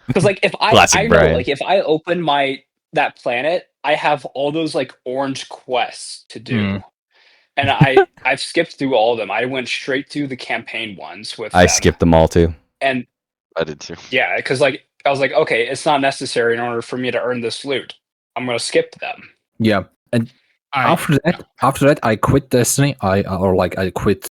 Because like if Classic I know Bryan. like if I open that planet, I have all those like orange quests to do. Mm. And I've skipped through all of them. I went straight through the campaign ones with I them. skipped them all too. And I did too. yeah, because like I was like, okay, it's not necessary in order for me to earn this loot. I'm gonna skip them. Yeah. And after that, I quit Destiny. I quit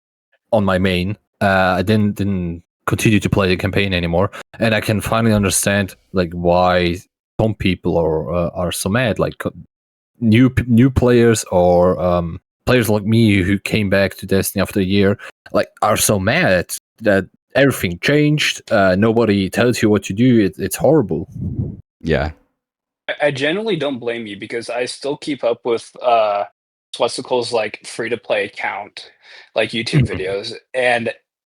on my main. I didn't continue to play the campaign anymore, and I can finally understand like why some people are so mad. Like new players or players like me who came back to Destiny after a year, like are so mad that everything changed. Nobody tells you what to do. It's horrible. Yeah. I genuinely don't blame you because I still keep up with Swesticle's like free to play account, like YouTube videos, and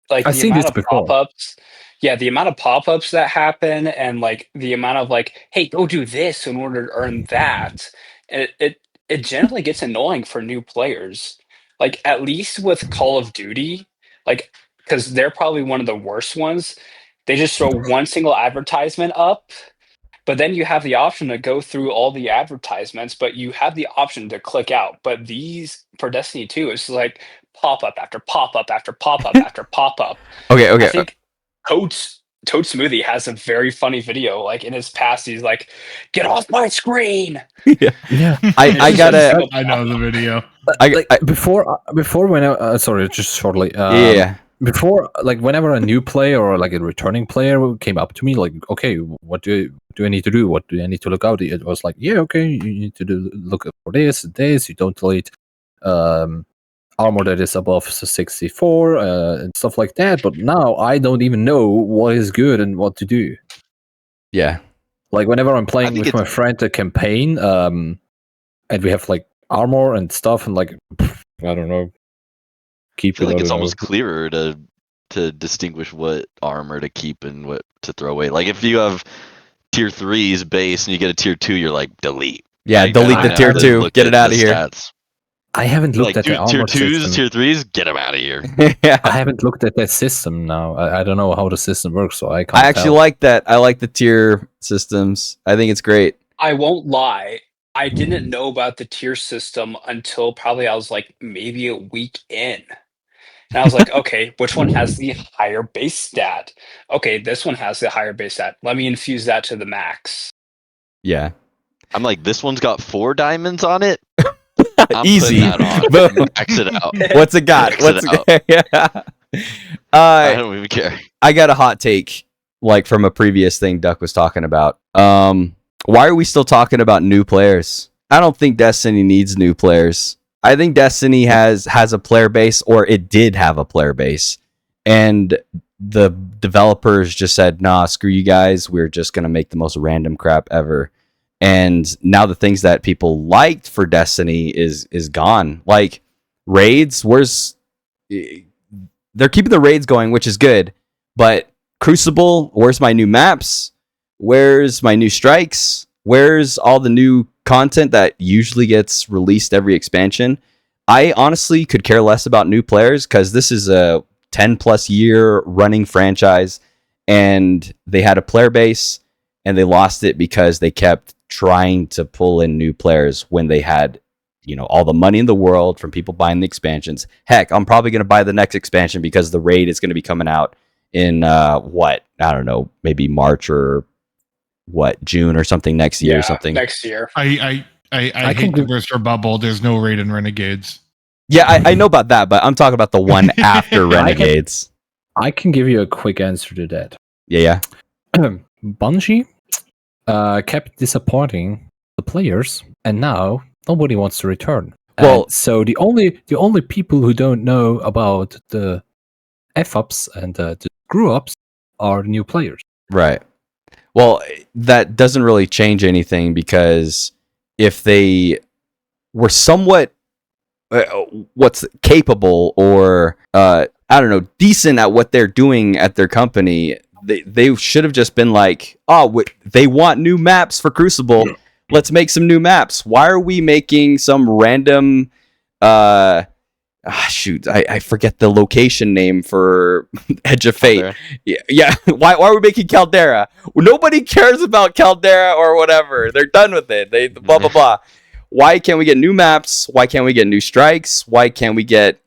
like I've the seen amount this of before. pop-ups. Yeah, the amount of pop-ups that happen, and like the amount of like, hey, go do this in order to earn that. And it generally gets annoying for new players. Like at least with Call of Duty, like because they're probably one of the worst ones. They just throw one single advertisement up, but then you have the option to go through all the advertisements, but you have the option to click out. But these for Destiny 2, it's like pop up after pop up after pop up after pop up. Okay. I think Toad Smoothie has a very funny video. Like in his past, he's like, "Get off my screen!" Yeah. I gotta. I know the video. Before when sorry, just shortly. Yeah. Before, like, whenever a new player or like a returning player came up to me, like, okay, what do I need to do? What do I need to look out? It was like, yeah, okay, you need to look for this. You don't delete armor that is above 64 and stuff like that. But now I don't even know what is good and what to do. Yeah. Like whenever I'm playing think with my friend a campaign, and we have like armor and stuff, and like I don't know, I feel like it's almost clearer to distinguish what armor to keep and what to throw away. Like if you have tier 3's base and you get a tier 2, you're like delete. Yeah. Like, Delete I the have tier to 2. look Get at it out the of here. stats. I haven't looked Like at the tier armor 2's, system. tier 3's, get them out of here. Yeah. I haven't looked at that system now. I don't know how the system works, so I can't. I actually like that. I like the tier systems. I think it's great. I won't lie. I didn't know about the tier system until probably I was like maybe a week in. And I was like, okay, which one has the higher base stat? Okay, this one has the higher base stat. Let me infuse that to the max. Yeah. I'm like, this one's got 4 diamonds on it. I'm Easy. putting that on. Boom. Max it out. What's it got? Max What's it it out. Yeah. I don't even care. I got a hot take, like from a previous thing Duck was talking about. Why are we still talking about new players? I don't think Destiny needs new players. I think Destiny has a player base, or it did have a player base, and the developers just said, "Nah, screw you guys. We're just gonna make the most random crap ever." And now the things that people liked for Destiny is gone. Like raids, they're keeping the raids going, which is good. But Crucible, where's my new maps? Where's my new strikes? Where's all the new content that usually gets released every expansion? I honestly could care less about new players because this is a 10 plus year running franchise, and they had a player base and they lost it because they kept trying to pull in new players when they had, all the money in the world from people buying the expansions. Heck, I'm probably going to buy the next expansion because the raid is going to be coming out in I don't know, maybe March or June or something next year or something. Next year. I hate to burst your bubble. There's no raid in Renegades. Yeah, I know about that, but I'm talking about the one after Renegades. I can give you a quick answer to that. Yeah. Bungie kept disappointing the players, and now nobody wants to return. Well, so the only people who don't know about the F-ups and the screw-ups are new players. Right. Well, that doesn't really change anything because if they were somewhat capable or I don't know, decent at what they're doing at their company, they should have just been like, they want new maps for Crucible. Let's make some new maps. Why are we making some random I forget the location name for Edge of Fate. Caldera. Yeah. Why are we making Caldera? Nobody cares about Caldera or whatever. They're done with it. They blah blah blah. Why can't we get new maps? Why can't we get new strikes? Why can't we get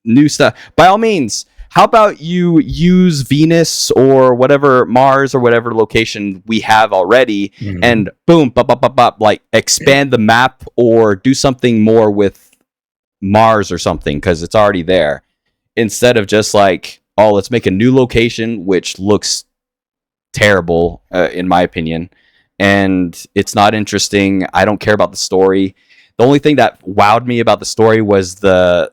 new stuff? By all means, how about you use Venus or whatever, Mars or whatever location we have already, and boom, like expand the map or do something more with Mars or something because it's already there, instead of just like, let's make a new location which looks terrible in my opinion, and it's not interesting. I don't care about the story. The only thing that wowed me about the story was the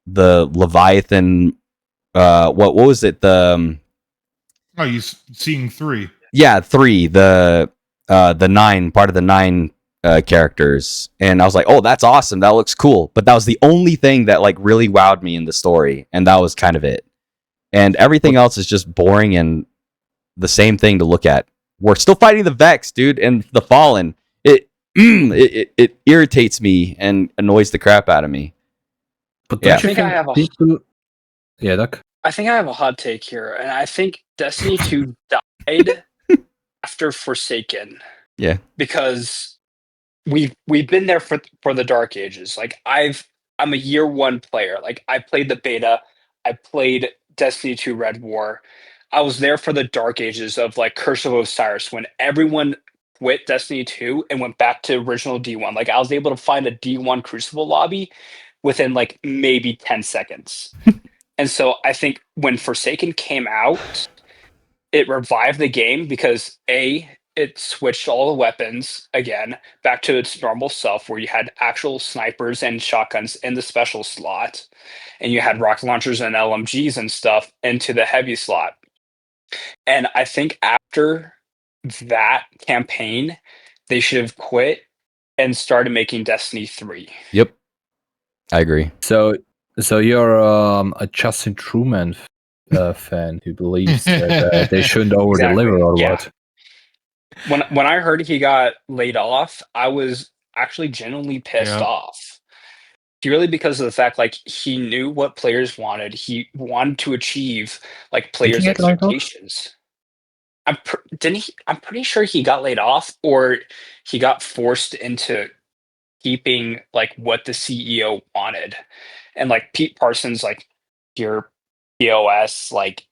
Leviathan. What was it? You seeing 3? Yeah, 3. The 9 part of the 9 characters, and I was like, oh, that's awesome, that looks cool. But that was the only thing that like really wowed me in the story, and that was kind of it. And everything else is just boring and the same thing to look at. We're still fighting the Vex, dude, and the Fallen. It irritates me and annoys the crap out of me. But I think I have Doc? I think I have a hot take here, and I think Destiny 2 died after Forsaken. Yeah, because we've been there for the Dark Ages. Like I'm a year 1 player. Like I played the beta, I played Destiny 2 Red War. I was there for the Dark Ages of like Curse of Osiris when everyone quit Destiny 2 and went back to original D1. Like I was able to find a D1 Crucible lobby within like maybe 10 seconds. And so I think when Forsaken came out, it revived the game because it switched all the weapons again back to its normal self, where you had actual snipers and shotguns in the special slot, and you had rocket launchers and LMGs and stuff into the heavy slot. And I think after that campaign, they should have quit and started making Destiny 3. Yep, I agree. So you're a Justin Truman fan who believes that they shouldn't over-deliver or what? When I heard he got laid off, I was actually genuinely pissed off. Purely because of the fact, like, he knew what players wanted. He wanted to achieve like players' expectations. I'm pretty sure he got laid off, or he got forced into keeping like what the CEO wanted. And like Pete Parsons, like your POS, like,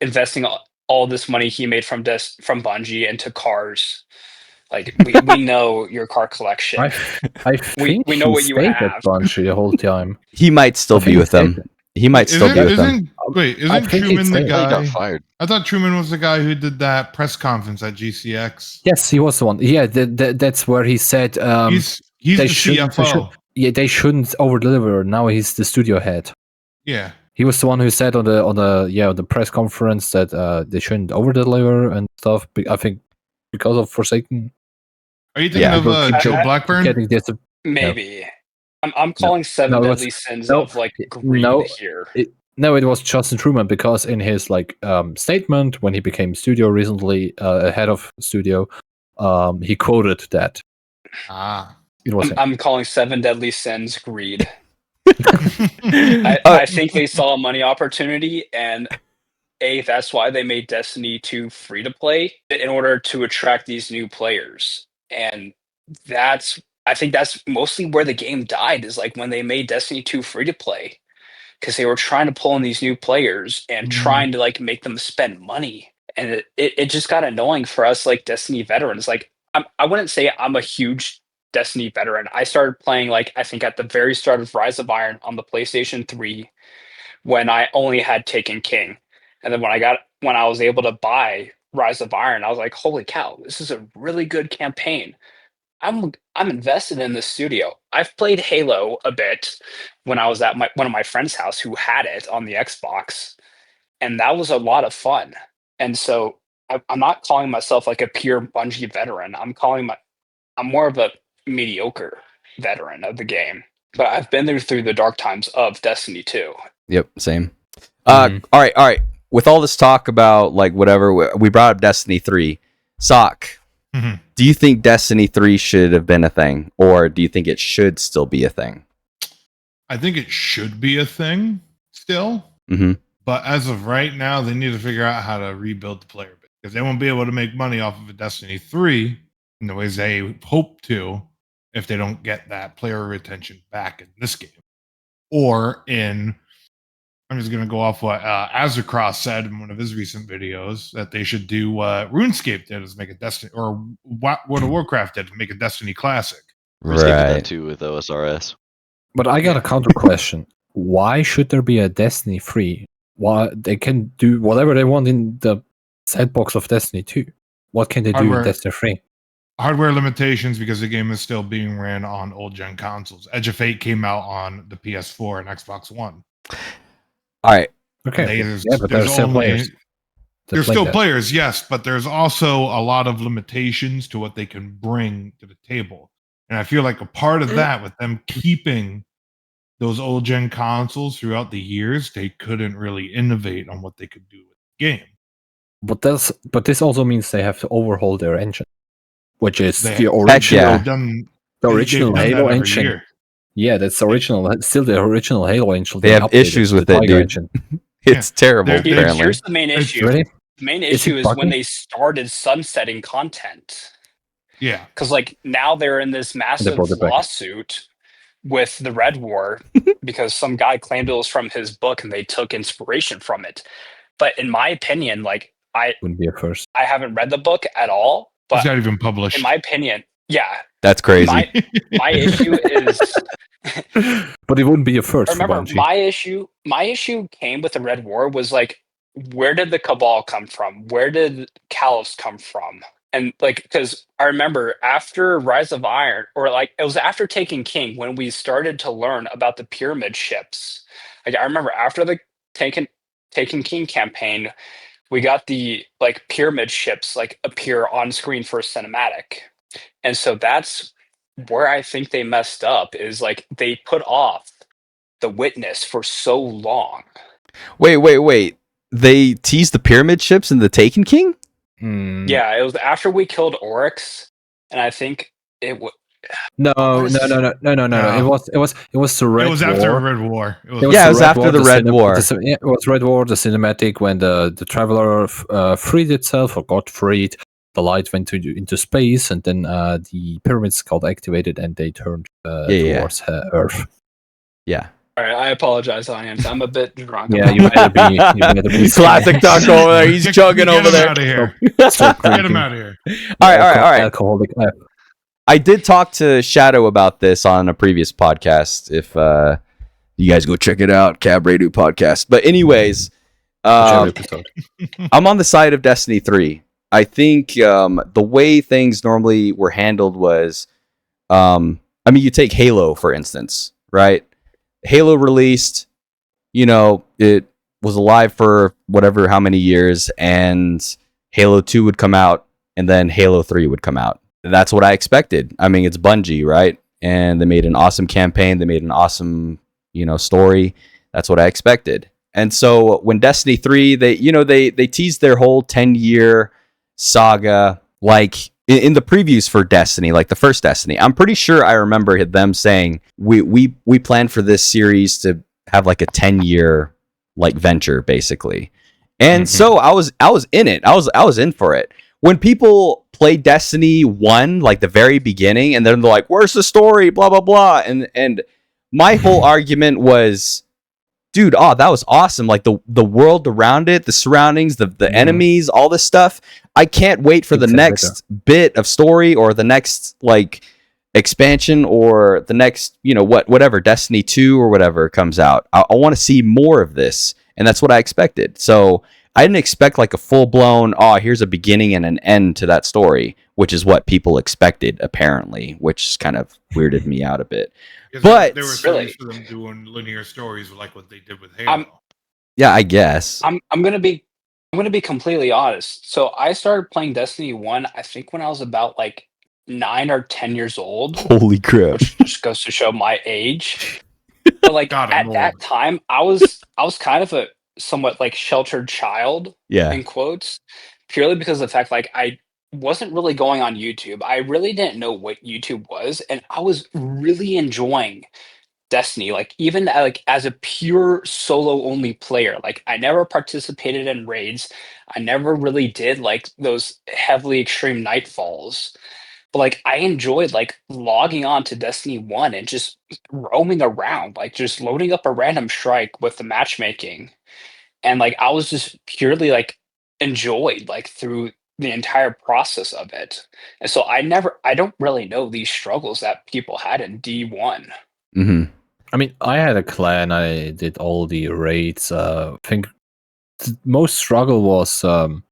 investing all this money he made from Bungie into cars. Like we know your car collection. I think we know what you have. At Bungie the whole time. He might still be with them. He might still be with them. Wait, isn't Truman the guy? He got fired. I thought Truman was the guy who did that press conference at GCX. Yes, he was the one. Yeah, that's where he said he's the CFO. They shouldn't over deliver. Now he's the studio head. Yeah. He was the one who said on the press conference that they shouldn't over deliver and stuff. I think because of Forsaken. Are you thinking of Joe Blackburn? Maybe. I'm calling 7 deadly sins of like greed here. No, it was Justin Truman, because in his statement when he became studio recently, head of studio, he quoted that. It was him. I'm calling Seven Deadly Sins greed. I think they saw a money opportunity, and that's why they made Destiny 2 free to play, in order to attract these new players. And I think that's mostly where the game died, is like when they made Destiny 2 free to play, because they were trying to pull in these new players and trying to like make them spend money. And it just got annoying for us, like Destiny veterans. Like I wouldn't say I'm a huge Destiny veteran. I started playing, like, I think at the very start of Rise of Iron on the PlayStation 3, when I only had Taken King. And then when I was able to buy Rise of Iron, I was like, holy cow, this is a really good campaign. I'm invested in this studio. I've played Halo a bit when I was at one of my friend's house who had it on the Xbox, and that was a lot of fun. And so I'm not calling myself like a pure Bungie veteran. I'm more of a mediocre veteran of the game. But I've been there through the dark times of Destiny 2. Yep, same. All right. With all this talk about like whatever, we brought up Destiny 3. Sock, do you think Destiny 3 should have been a thing, or do you think it should still be a thing? I think it should be a thing still. But as of right now, they need to figure out how to rebuild the player base, because they won't be able to make money off of a Destiny 3 in the ways they hope to if they don't get that player retention back in this game. Or I'm just going to go off what Azercross said in one of his recent videos, that they should do what RuneScape did, is make a Destiny, or what World of Warcraft did, make a Destiny Classic. RuneScape did that too with OSRS. But I got a counter question. Why should there be a Destiny 3? Why they can do whatever they want in the sandbox of Destiny 2? What can they do in Destiny 3? Hardware limitations, because the game is still being ran on old gen consoles. Edge of Fate came out on the PS4 and Xbox One. All right. Okay. But there's still players. There's still players, yes, but there's also a lot of limitations to what they can bring to the table. And I feel like a part of that, with them keeping those old gen consoles throughout the years, they couldn't really innovate on what they could do with the game. But this also means they have to overhaul their engine, which is the original Halo engine. Year. Yeah, that's original. Still the original Halo engine. They have issues with it, dude. Engine. It's terrible. Apparently. Here's the main issue. Really? The main issue is when they started sunsetting content. Yeah. Because like now they're in this massive lawsuit with the Red War because some guy claimed it was from his book and they took inspiration from it. But in my opinion, like wouldn't be a first. I haven't read the book at all. But it's not even published. In my opinion, yeah. That's crazy. My issue is but it wouldn't be a first. Remember, my issue came with the Red War was like, where did the Cabal come from? Where did Caliphs come from? And like, because I remember after Rise of Iron, or like it was after Taken King, when we started to learn about the pyramid ships. Like I remember after the Taken King campaign, we got the like pyramid ships like appear on screen for a cinematic. And so that's where I think they messed up, is like they put off the Witness for so long. Wait. They teased the pyramid ships in the Taken King? Yeah, it was after we killed Oryx, and I think it was. No. It was the Red War. It was after Red War. It was after the Red War. It was Red War, the cinematic, when the Traveler freed itself, or got freed. The light went into space, and then the pyramids got activated, and they turned towards Earth. Yeah. All right, I apologize, audience. I'm a bit drunk. Yeah, you better be. Classic Taco over there. He's chugging over there. Get him out of here. All right. Alcoholic. I did talk to Shadow about this on a previous podcast. If you guys go check it out, kabbradio podcast. But anyways, I'm on the side of Destiny 3. I think the way things normally were handled was, you take Halo, for instance, right? Halo released, it was alive for how many years, and Halo 2 would come out, and then Halo 3 would come out. That's what I expected. I mean, it's Bungie, right? And they made an awesome campaign. They made an awesome, story. That's what I expected. And so when Destiny 3, they teased their whole 10-year saga, like in the previews for Destiny, like the first Destiny. I'm pretty sure I remember them saying we plan for this series to have like a 10-year like venture, basically. And so I was in it. I was in for it. When people play Destiny 1, like the very beginning, and then they're like, "Where's the story?" Blah blah blah. And my whole argument was, dude, that was awesome. Like the world around it, the surroundings, the enemies, all this stuff. I can't wait for the next bit of story or the next like expansion or the next, whatever, Destiny 2 or whatever comes out. I want to see more of this. And that's what I expected. So I didn't expect like a full blown, here's a beginning and an end to that story, which is what people expected, apparently, which kind of weirded me out a bit. But they were so used to them doing linear stories like what they did with Halo. Yeah, I guess. I'm gonna be completely honest. So I started playing Destiny 1, I think when I was about like 9 or 10 years old. Holy crap. Which just goes to show my age. But like God, at that time, I was kind of a somewhat like sheltered child, in quotes, purely because of the fact like I wasn't really going on YouTube. I really didn't know what YouTube was, and I was really enjoying Destiny. Like even like as a pure solo only player, like I never participated in raids. I never really did like those heavily extreme nightfalls. But like I enjoyed like logging on to Destiny 1 and just roaming around, like just loading up a random strike with the matchmaking. And like I was just purely like enjoyed like through the entire process of it. And so I don't really know these struggles that people had in D1. I mean, I had a clan. I did all the raids. I think the most struggle was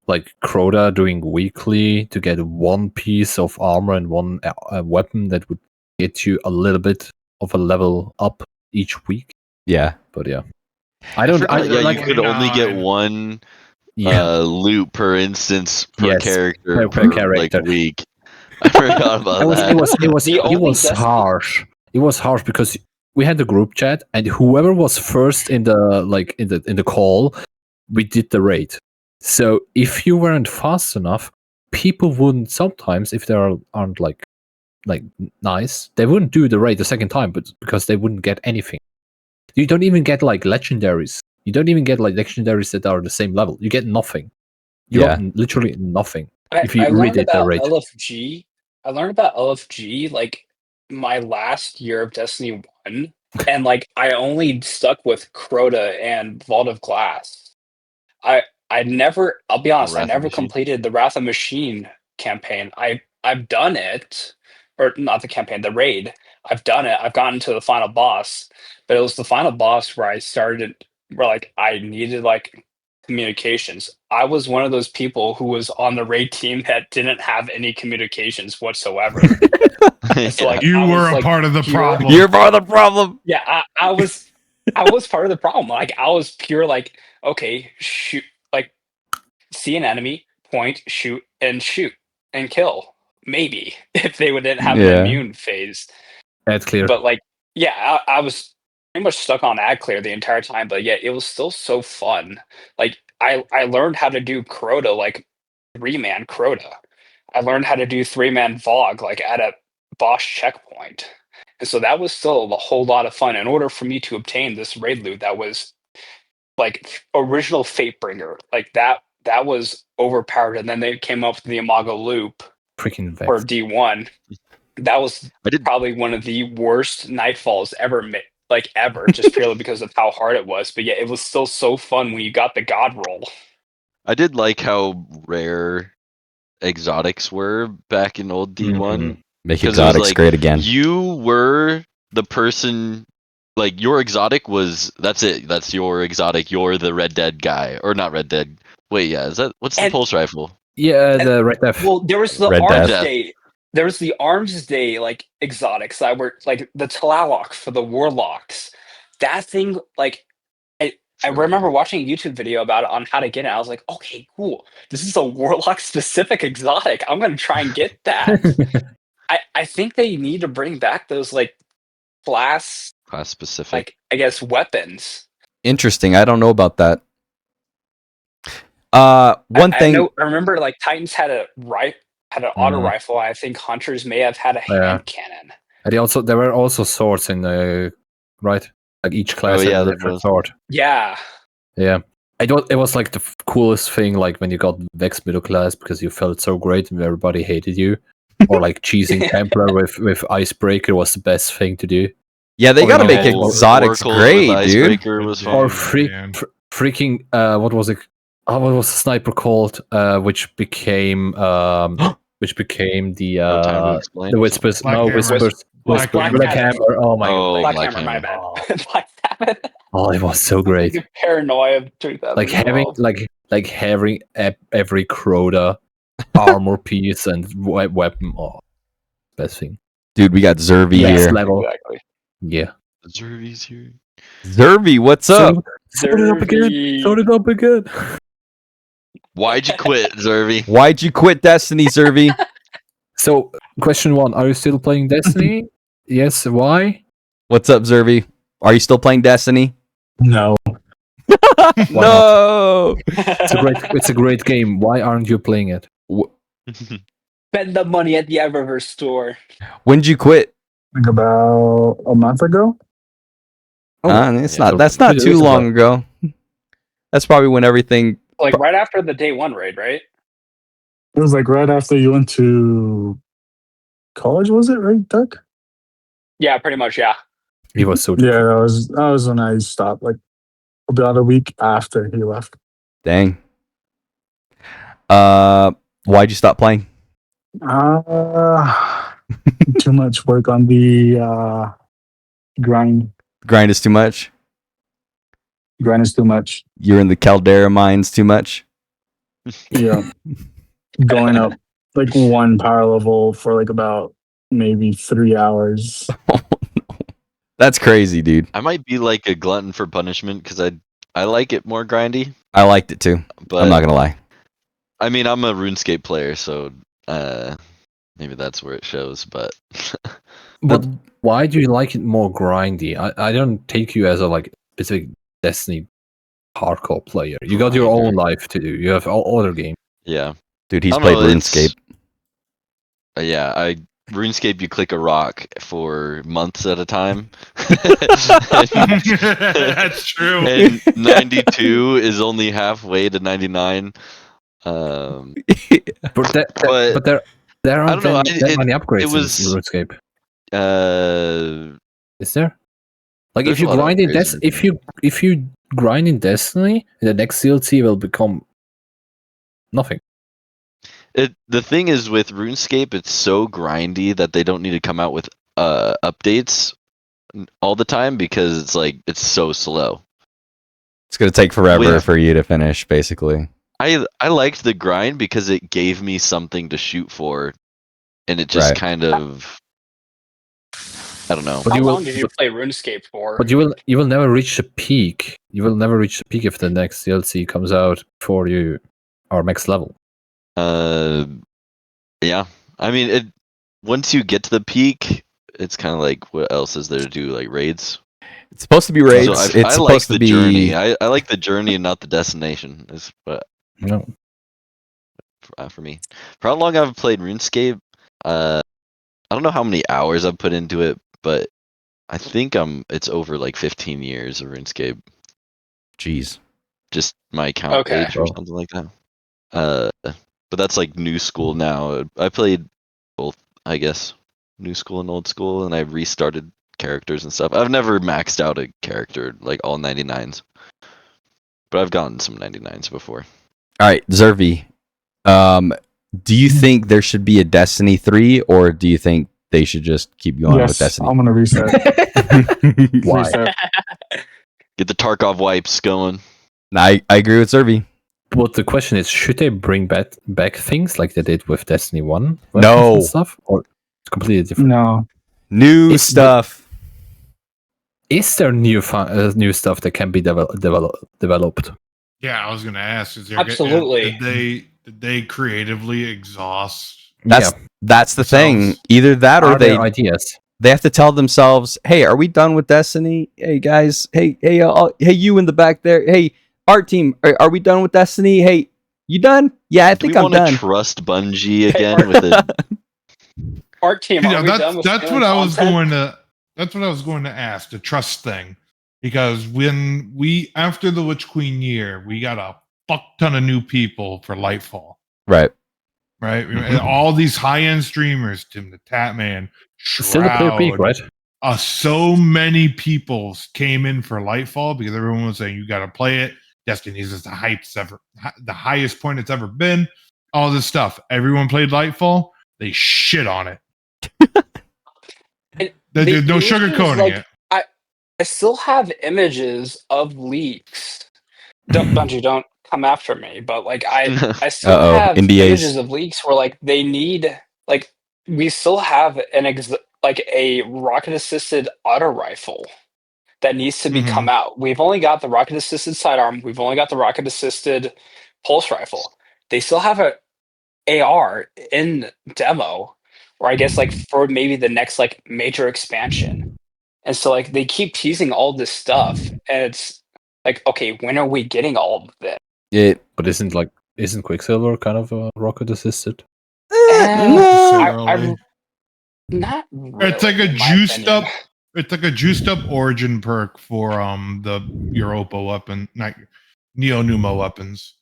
like Crota doing weekly to get one piece of armor and one weapon that would get you a little bit of a level up each week. Yeah. But yeah. I don't. You could only get one loot per instance per character per like week. I forgot about that. It was harsh. It was harsh because we had the group chat, and whoever was first in the call, we did the raid. So if you weren't fast enough, people wouldn't sometimes, if they aren't like nice, they wouldn't do the raid the second time, but because they wouldn't get anything. You don't even get like legendaries. You don't even get like legendaries that are the same level. You get nothing. You got literally nothing. If you redid the raid. I learned about LFG like my last year of Destiny 1, and like I only stuck with Crota and Vault of Glass. I'll be honest, I never completed the Wrath of Machine campaign. I've done it, or not the campaign, the raid. I've done it. I've gotten to the final boss, but it was the final boss where like I needed like communications. I was one of those people who was on the raid team that didn't have any communications whatsoever. So like you were a part of the problem. You're part of the problem. Yeah, I was part of the problem. Like I was pure like, okay, shoot, like see an enemy, point, shoot and kill. Maybe if they didn't have an immune phase. That's clear. But like, yeah, I was pretty much stuck on ad clear the entire time. But yeah, it was still so fun. Like I learned how to do Crota, like 3-man Crota. I learned how to do 3-man Vogue, like at a boss checkpoint. And so that was still a whole lot of fun. In order for me to obtain this raid loot that was like original Fatebringer, like that was overpowered. And then they came up with the Imago Loop for D1. That was probably one of the worst nightfalls ever made, like ever, just purely because of how hard it was. But yeah, it was still so fun when you got the god roll. I did like how rare exotics were back in old D1. Make exotics great again. You were the person, like your exotic was, that's it. That's your exotic. You're the Red Dead guy. Or not Red Dead. Wait, yeah. What's the pulse rifle? Yeah, the Red Death. Well, there was the Arms Day. There was the Arms Day like exotics that were like the Tlaloc for the Warlocks. That thing, like I remember watching a YouTube video about it on how to get it. I was like, okay, cool. This is a Warlock specific exotic. I'm gonna try and get that. I think they need to bring back those like class specific, like I guess weapons. Interesting. I don't know about that. One thing. I remember like Titans had an auto rifle. I think Hunters may have had a hand cannon. And there were also swords in right? Like each class had a different sword. Yeah. Yeah. It was like the coolest thing, like when you got Vex middle class because you felt so great and everybody hated you. Or like cheesing Templar with Icebreaker was the best thing to do. Yeah, they gotta make exotics great, dude. Icebreaker was fun. Or freaking what was it? Oh, what was the sniper called? Which became the Whispers. Black Hammer. Oh my god. Black Hammer, my bad. Black Hammer. Oh, it was so great. Like paranoia of 2012. Like having every Crota armor piece and weapon. Oh, best thing. Dude, we got Zrvvy here. Level. Exactly. Yeah. Zrvvy's here. Zrvvy, what's up? Start it up again. Why'd you quit, Zrvvy? Why'd you quit Destiny, Zrvvy? So, question 1: are you still playing Destiny? Yes. Why? What's up, Zrvvy? Are you still playing Destiny? No. No. It's a great game. Why aren't you playing it? Spend the money at the Eververse store. When'd you quit? Like about a month ago. That's not too long ago. That's probably when everything. Like right after the day 1 raid, right? It was like right after you went to college, was it, right, Doug? Yeah, pretty much, yeah. He was so Yeah, that was when I stopped, like about a week after he left. Dang. Why'd you stop playing? Too much work on the grind. Grind is too much. Grind is too much. You're in the Caldera mines too much. Yeah. Going up like one power level for like about maybe 3 hours. Oh, no. That's crazy, dude. I might be like a glutton for punishment because I like it more grindy. I liked it too. But I'm not gonna lie. I mean, I'm a RuneScape player, so maybe that's where it shows. But why do you like it more grindy? I don't take you as a like specific Destiny hardcore player. You got your own life to do. You have all other games. Yeah, dude, he's played RuneScape. Yeah, RuneScape. You click a rock for months at a time. That's true. And 92 is only halfway to 99. But there aren't that many upgrades in RuneScape. Is there? Like if you grind in if you grind in Destiny, the next DLC will become nothing. The thing is with RuneScape, it's so grindy that they don't need to come out with updates all the time because it's so slow. It's gonna take forever for you to finish, basically. I liked the grind because it gave me something to shoot for, and it just kind of, I don't know. How long did you play RuneScape for? But you will never reach the peak. You will never reach the peak if the next DLC comes out before you are max level. Yeah. I mean, once you get to the peak, it's kind of like, what else is there to do? Like raids. It's supposed to be raids. So I like the journey. I like the journey and not the destination. No. For me, for how long I've played RuneScape, I don't know how many hours I've put into it, but I think it's over like 15 years of RuneScape. Jeez. Just my account age or something like that. But that's like new school now. I played both, I guess, new school and old school, and I restarted characters and stuff. I've never maxed out a character like all 99s, but I've gotten some 99s before. All right, Zrvvy. Do you think there should be a Destiny 3, or do you think they should just keep going with Destiny? I'm gonna reset. Why? Reset. Get the Tarkov wipes going. I agree with Zrvvy. But the question is, should they bring back things like they did with Destiny 1? No. Stuff? Or it's completely different? No. New stuff. Is there new stuff that can be developed? Yeah, I was going to ask. Is there Absolutely. Did they creatively exhaust? That's the thing. Either that or Are they there ideas. they have to tell themselves, "Hey, are we done with Destiny? Hey guys, hey, you in the back there. Hey, art team, are we done with Destiny? Hey, you done? Yeah, I Do we think I'm want to done." trust Bungie again with a? Art team, You are know, we done with that's stealing what I was content? going to. That's what I was going to ask, the trust thing, because when we after the Witch Queen year, we got a fuck ton of new people for Lightfall, Right. right? Mhm. All these high end streamers, Tim the Tatman, Still a clear peak, Shroud. right? So many people came in for Lightfall because everyone was saying you got to play it. Destiny's is the highest point it's ever been. All this stuff. Everyone played Lightfall. They shit on it. And There's no issue is, sugarcoating it. I still have images of leaks. Bungie, don't come after me, but like I still have NDAs. images of leaks where like they need like we still have like a rocket assisted auto rifle that needs to be come out. We've only got the rocket assisted sidearm. We've only got the rocket assisted pulse rifle. They still have a AR in demo, or I guess like for maybe the next like major expansion. And so like they keep teasing all this stuff, and it's like, okay, when are we getting all of this? It. But isn't Quicksilver kind of rocket assisted? Necessarily. Not really, It's like a in my juiced opinion. up. It's like a juiced up origin perk for the Europa weapon, not Neo Numo weapons.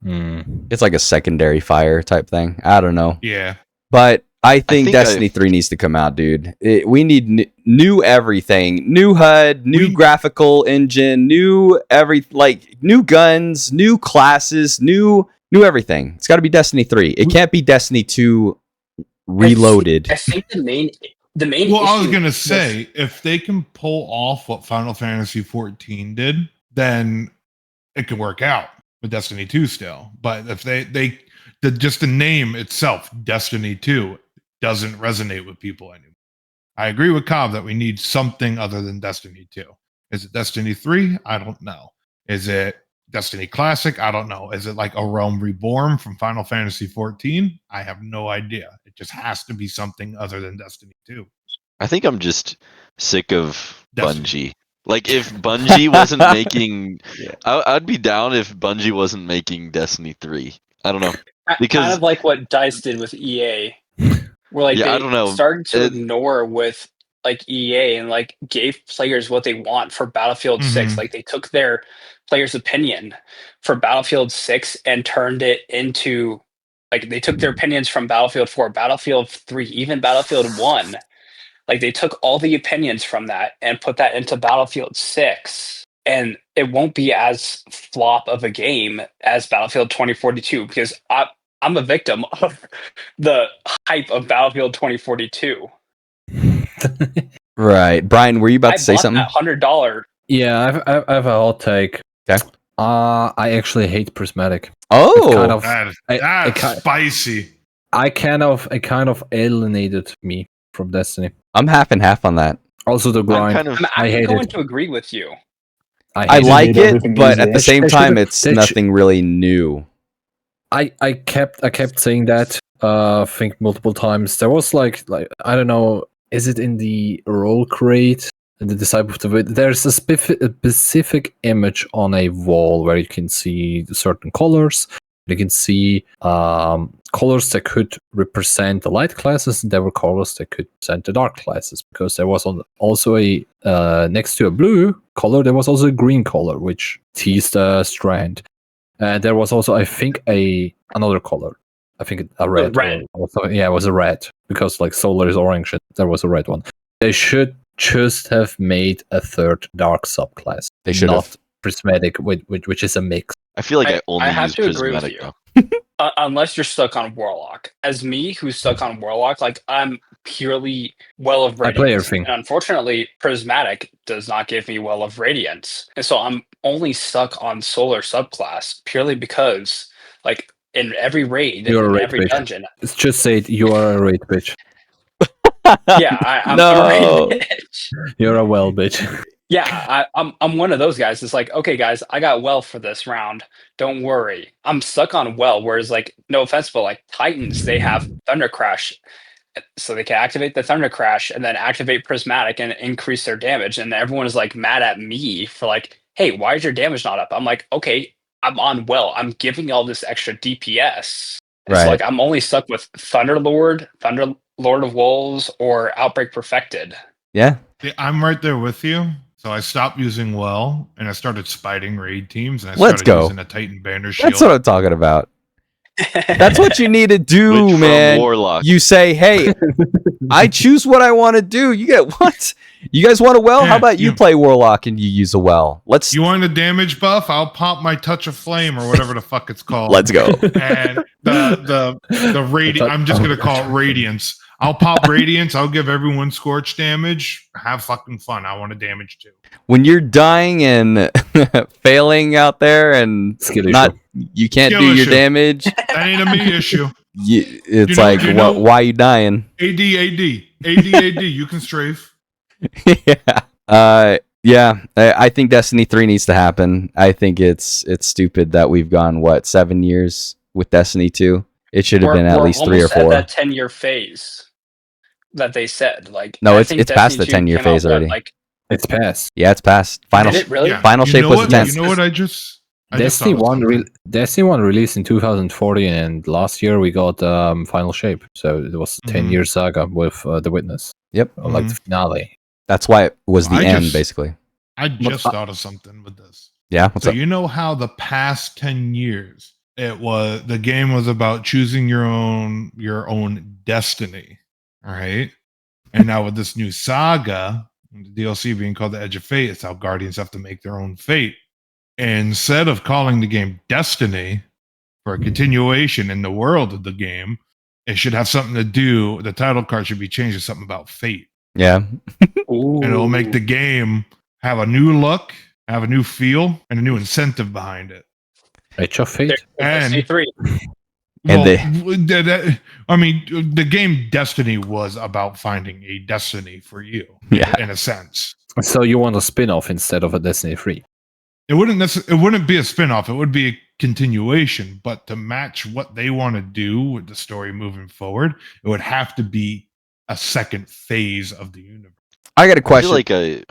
It's like a secondary fire type thing. I don't know. Yeah. But I think think Destiny 3 needs to come out, dude. We need new everything. New HUD, new graphical engine, new new guns, new classes, new everything. It's got to be Destiny 3. It can't be Destiny 2 reloaded. I think the main Well, I was issue gonna with- say, if they can pull off what Final Fantasy 14 did, then it can work out with Destiny 2 still. But if just the name itself, Destiny 2, doesn't resonate with people anymore. I agree with Cobb that we need something other than Destiny 2. Is it Destiny 3? I don't know. Is it Destiny Classic? I don't know. Is it like a Realm Reborn from Final Fantasy 14? I have no idea. It just has to be something other than Destiny 2. I think I'm just sick of Destiny. Bungie. Like if Bungie wasn't making, Yeah. I'd be down if Bungie wasn't making Destiny 3. I don't know. Because- kind of like what DICE did with EA, where like Yeah, I they don't know. started to ignore with like EA and like gave players what they want for Battlefield 6. Like they took their players' opinion for Battlefield 6 and turned it into like they took their opinions from Battlefield 4, Battlefield 3, even Battlefield 1. Like they took all the opinions from that and put that into Battlefield 6. And it won't be as flop of a game as Battlefield 2042 because I'm a victim of the hype of Battlefield 2042. Right. Brian, were you about to say something? That $100. Yeah, I have a hot take. Okay. I actually hate prismatic. Oh. Kind of, That's spicy. it kind of alienated me from Destiny. I'm half and half on that. Also the grind. I'm I hate going it. to agree with you. I hate like made it, everything but easier. at the same time, it's nothing really new. I kept saying that. I think multiple times. There was like I don't know. Is it in the role crate? The Disciple of the Void? There's a specific image on a wall where you can see certain colors. You can see colors that could represent the light classes, and there were colors that could represent the dark classes. Because there was also a next to a blue color, there was also a green color, which teased a strand. There was also, I think, another color. I think a red. Red. Yeah, it was a red because like solar is orange. And there was a red one. They should just have made a third dark subclass. They should not have. prismatic, which is a mix. I feel like I only I have use to agree with prismatic you. though. Unless you're stuck on Warlock. As me, who's stuck on Warlock, like I'm purely Well of I Radiance. play everything. And unfortunately, Prismatic does not give me Well of Radiance. And so I'm only stuck on Solar subclass purely because, like, in every raid, You're a in raid every bitch. dungeon. It's just say it, you are a raid bitch. Yeah, I'm No. a raid bitch. You're a well bitch. Yeah, I'm one of those guys. It's like, okay, guys, I got well for this round. Don't worry. I'm stuck on well. Whereas, like, no offense, but like Titans, they have Thunder Crash. so they can activate the Thunder Crash and then activate Prismatic and increase their damage. And everyone is like mad at me for like, hey, why is your damage not up? I'm like, okay, I'm on well. I'm giving all this extra DPS. And so like I'm only stuck with Thunderlord of Wolves, or Outbreak Perfected. Yeah. I'm right there with you. So I stopped using well, and I started spiting raid teams, and I Let's started go. using a Titan Banner Shield. That's what I'm talking about. That's what you need to do, Switch from man. Warlock. You say, hey, I choose what I want to do. You get what? You guys want a well? How Yeah, about you play Warlock and you use a well? Let's. You want a damage buff? I'll pop my Touch of Flame or whatever the fuck it's called. Let's go. And the radiant. I'm just gonna call it Radiance. I'll pop Radiance. I'll give everyone Scorch damage. Have fucking fun. I want a damage too. When you're dying and failing out there and Skill not, issue. you can't Skill do your issue. damage. That ain't a me issue. It's know- like, you know- why are you dying? AD. You can strafe. Yeah. I think Destiny 3 needs to happen. I think it's stupid that we've gone 7 years with Destiny 2. It should have been at least 3 or 4. At that 10-year phase that they said. Like, No, I it's think past the Destiny 2 10-year came out, phase already. Like, It's past. Yeah, it's past. Final. did it really? Final You shape know was what? the 10th. You know what? I just Destiny thought of 1 something. Destiny 1 released in 2014, and last year we got Final Shape. So it was a 10-year saga with The Witness. Yep. Like the finale. That's why it was the I end, just- basically. I just thought of something with this. Yeah. What's So up? you know how the past 10 years the game was about choosing your own destiny, all right? And now with this new saga, the DLC being called The Edge of Fate, it's how Guardians have to make their own fate. Instead of calling the game Destiny for a continuation in the world of the game, it should have something to do. The title card should be changed to something about fate, Yeah. and it'll make the game have a new look, have a new feel, and a new incentive behind it. Edge of Fate? Destiny 3. And I mean, the game Destiny was about finding a destiny for you, Yeah. in a sense. So you want a spin-off instead of a Destiny 3? It wouldn't be a spin-off. It would be a continuation, but to match what they want to do with the story moving forward, it would have to be a second phase of the universe. I got a I feel question. like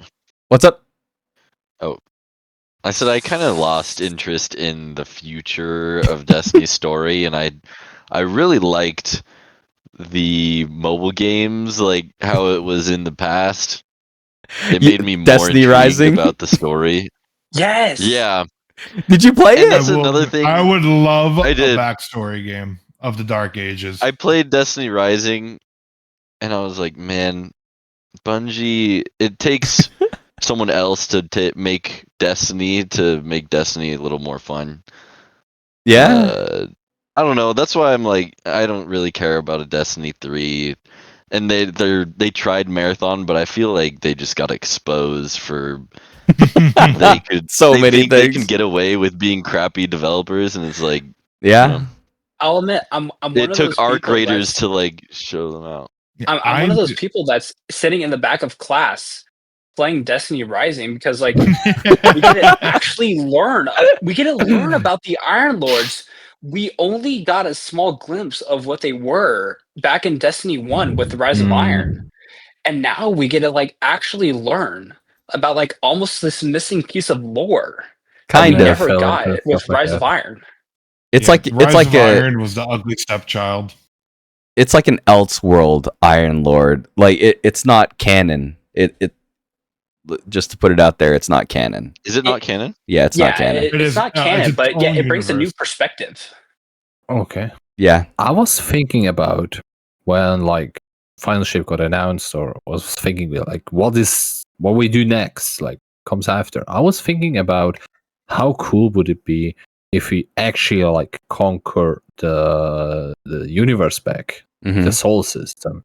What's up? I said I kind of lost interest in the future of Destiny's story, and I really liked the mobile games, like how it was in the past. It made me more Destiny intrigued Rising? about the story. Yes. Yeah, Did you play And it? that's another thing. I would love I a did. backstory game of the Dark Ages. I played Destiny Rising, and I was like, man, Bungie, it takes someone else to make Destiny a little more fun. Yeah. I don't know. That's why I'm like, I don't really care about a Destiny 3. And they tried Marathon, but I feel like they just got exposed for they could So they many think they things. can get away with being crappy developers, and it's like Yeah. I'll admit, I'm one it of took those Arc people Raiders that's- to like show them out. I'm one of those people that's sitting in the back of class playing Destiny Rising because like we get to actually learn. We get to learn about the Iron Lords. We only got a small glimpse of what they were back in Destiny 1 with the Rise of Iron. And now we get to like actually learn about like almost this missing piece of lore that we Kind of. never fell got into with stuff like Rise that. of Iron. It's Yeah, like Rise it's like of a Iron was the ugly stepchild. it's like an Elseworld Iron Lord. Like it's not canon. It just to put it out there, it's not canon. Is it not canon? Yeah, it's not canon. It It's is- not it's canon, its but yeah, own it brings a new universe. perspective. Okay. Yeah. I was thinking about when like Final Shape got announced, or was thinking like what we do next, like comes after. I was thinking about how cool would it be if we actually like conquer the universe back, Mhm. the soul system.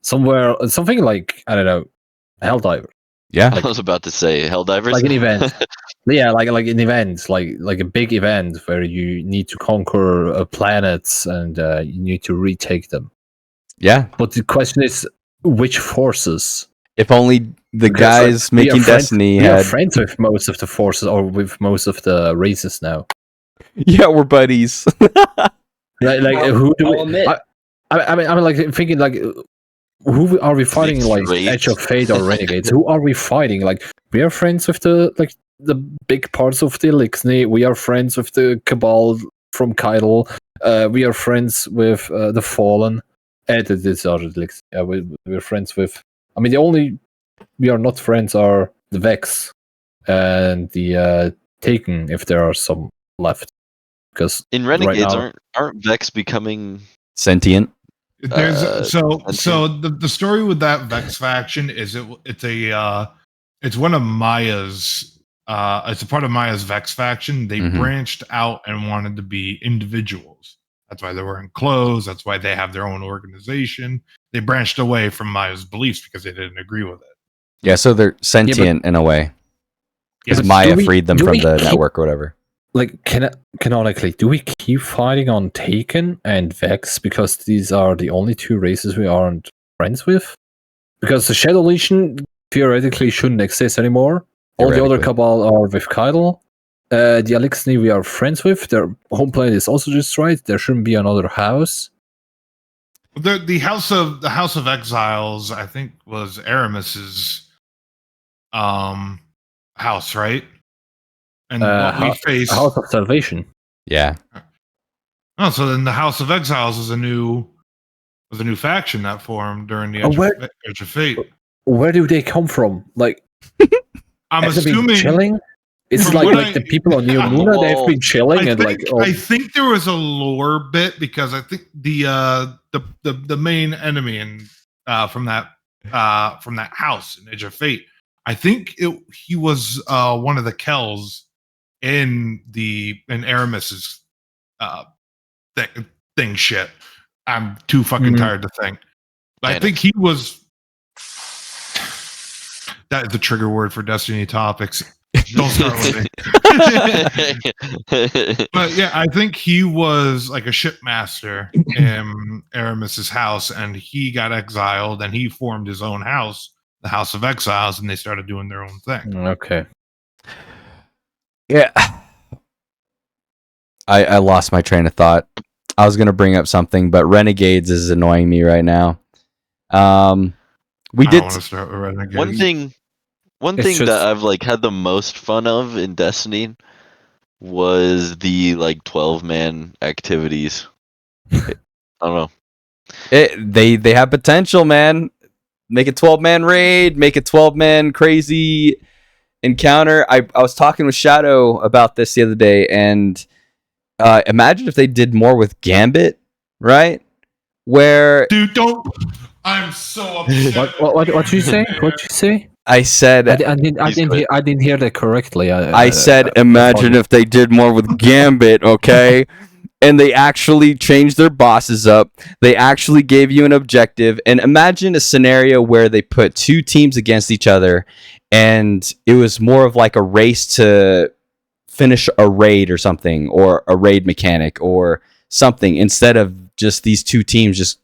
Something like, I don't know, Helldiver. Yeah. I was about to say Helldivers. Like an event. Yeah, like an event, like a big event where you need to conquer planets and you need to retake them. Yeah. But the question is, which forces? If only the Because, guys we are making friends- Destiny we are had. friends with most of the forces, or with most of the races now. Yeah, we're buddies. Like Well, who do I'll we? admit- I mean, like thinking like, who are we fighting? Mixed Like race. Edge of Fate or Renegades? Who are we fighting? Like we are friends with the big parts of the Elixir. We are friends with the Cabal from Kydal. We are friends with the Fallen. These are the Elixir. We're friends with. I mean, the only we are not friends are the Vex and the Taken, if there are some left. Because In Renegades, right now, aren't Vex becoming? Sentient. There's so Sentient? the story with that Vex faction is it's one of Maya's it's a part of Maya's Vex faction. They Mhm. branched out and wanted to be individuals. That's why they're wearing clothes. That's why they have their own organization. They branched away from Maya's beliefs because they didn't agree with it. Yeah, so they're sentient in a way. Because Yes. Maya Do we- freed them do from we the keep- network or whatever. like canonically, do we keep fighting on Taken and Vex because these are the only two races we aren't friends with? Because the Shadow Legion theoretically shouldn't exist anymore. All the other Theoretically. Cabal are with Kydal. The Elixir we are friends with. Their home planet is also destroyed. There shouldn't be another house. The House of Exiles, I think, was Aramis's house, right? And what we face. A House of Salvation. Yeah. Oh, so then the House of Exiles was a new faction that formed during the Oh, Edge of Fate. Where do they come from? Like, I'm have they been assuming chilling? Is it from like, what the people on Neo I- Luna? They've been chilling I think there was a lore bit because I think the main enemy from that house in Edge of Fate, I think he was one of the Kells in Aramis's thing shit. I'm too fucking tired to think. I think he was. That is the trigger word for Destiny topics. Don't start with me. But yeah, I think he was like a shipmaster in Aramis's house, and he got exiled, and he formed his own house, the House of Exiles, and they started doing their own thing. Okay. Yeah. I lost my train of thought. I was gonna bring up something, but Renegades is annoying me right now. We I did don't want to start with Renegades. One It's thing just- that I've like had the most fun of in Destiny was the like 12-man activities. I don't know. they have potential, man. Make a 12-man raid, make a 12-man crazy encounter. I was talking with Shadow about this the other day, and imagine if they did more with Gambit, right? Where Dude, don't. I'm so upset. What you say? What you say? I said I didn't hear that correctly. I said, imagine if they did more with Gambit, okay? And they actually changed their bosses up. They actually gave you an objective. And imagine a scenario where they put two teams against each other, and it was more of like a race to finish a raid or something, or a raid mechanic or something, instead of just these two teams just,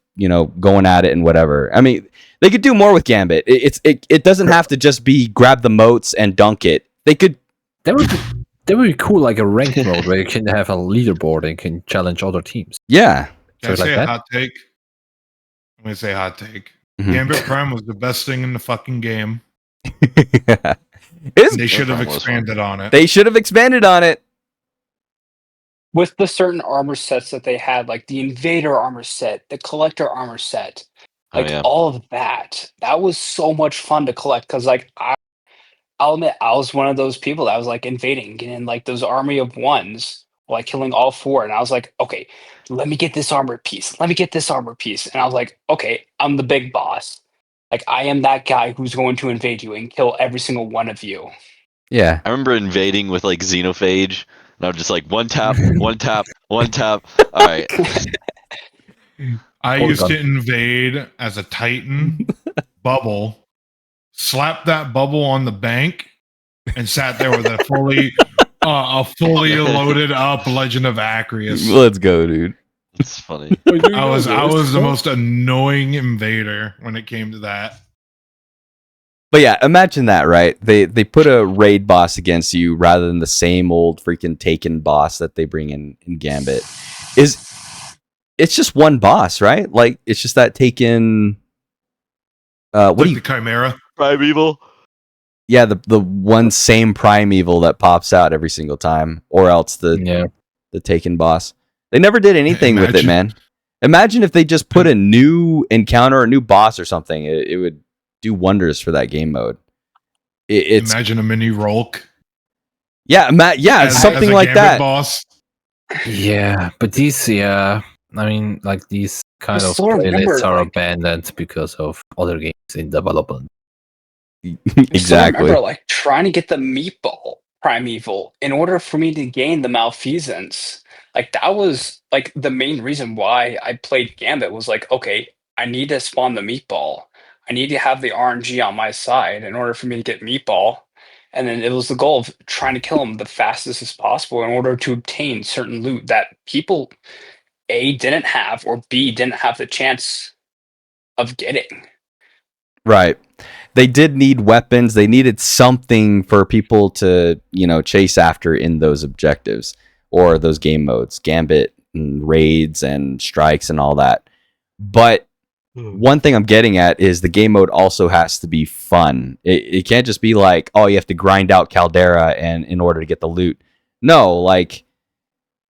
going at it and whatever. I mean, they could do more with Gambit. It doesn't have to just be grab the moats and dunk it. They could. That would be cool, like a ranked mode where you can have a leaderboard and can challenge other teams. Yeah. Can I So like say a that? hot take? I'm gonna say hot take. Mhm. Gambit Prime was the best thing in the fucking game. It's- They should have Prime was expanded on it. they should have expanded on it. With the certain armor sets that they had, like the Invader armor set, the Collector armor set, Oh, like yeah. all of that. That was so much fun to collect because, like, I'll admit, I was one of those people that was like invading, getting like those army of ones, like killing all four, and I was like, okay, let me get this armor piece. Let me get this armor piece, and I was like, okay, I'm the big boss. Like, I am that guy who's going to invade you and kill every single one of you. Yeah. I remember invading with like Xenophage, and I was just like one tap, one tap, one tap. All right. I Hold used on. to invade as a Titan bubble, slap that bubble on the bank, and sat there with a fully loaded up Legend of Acreus. Let's go, dude. It's funny. I was the most annoying invader when it came to that. But yeah, imagine that, right? They put a raid boss against you rather than the same old freaking Taken boss that they bring in Gambit. Is it's just one boss, right? Like it's just that taken. What do you? The Chimera? Primeval. Yeah, the one same primeval that pops out every single time, or else the taken boss. They never did anything with it, man. Imagine if they just put a new encounter, a new boss, or something. It would do wonders for that game mode. Imagine a mini Rolk. Yeah, something as a like Gambit that. Boss. Yeah, but these, I mean, like these kind of still remember, playlists are like- abandoned because of other games in development. Exactly. I remember like trying to get the meatball primeval in order for me to gain the malfeasance. Like that was like the main reason why I played Gambit was like, okay, I need to spawn the meatball. I need to have the RNG on my side in order for me to get meatball. And then it was the goal of trying to kill him the fastest as possible in order to obtain certain loot that people A didn't have or B didn't have the chance of getting. Right. They did need weapons. They needed something for people to, chase after in those objectives or those game modes, Gambit and raids and strikes and all that. But one thing I'm getting at is the game mode also has to be fun. It can't just be like, oh, you have to grind out Caldera and in order to get the loot. No, like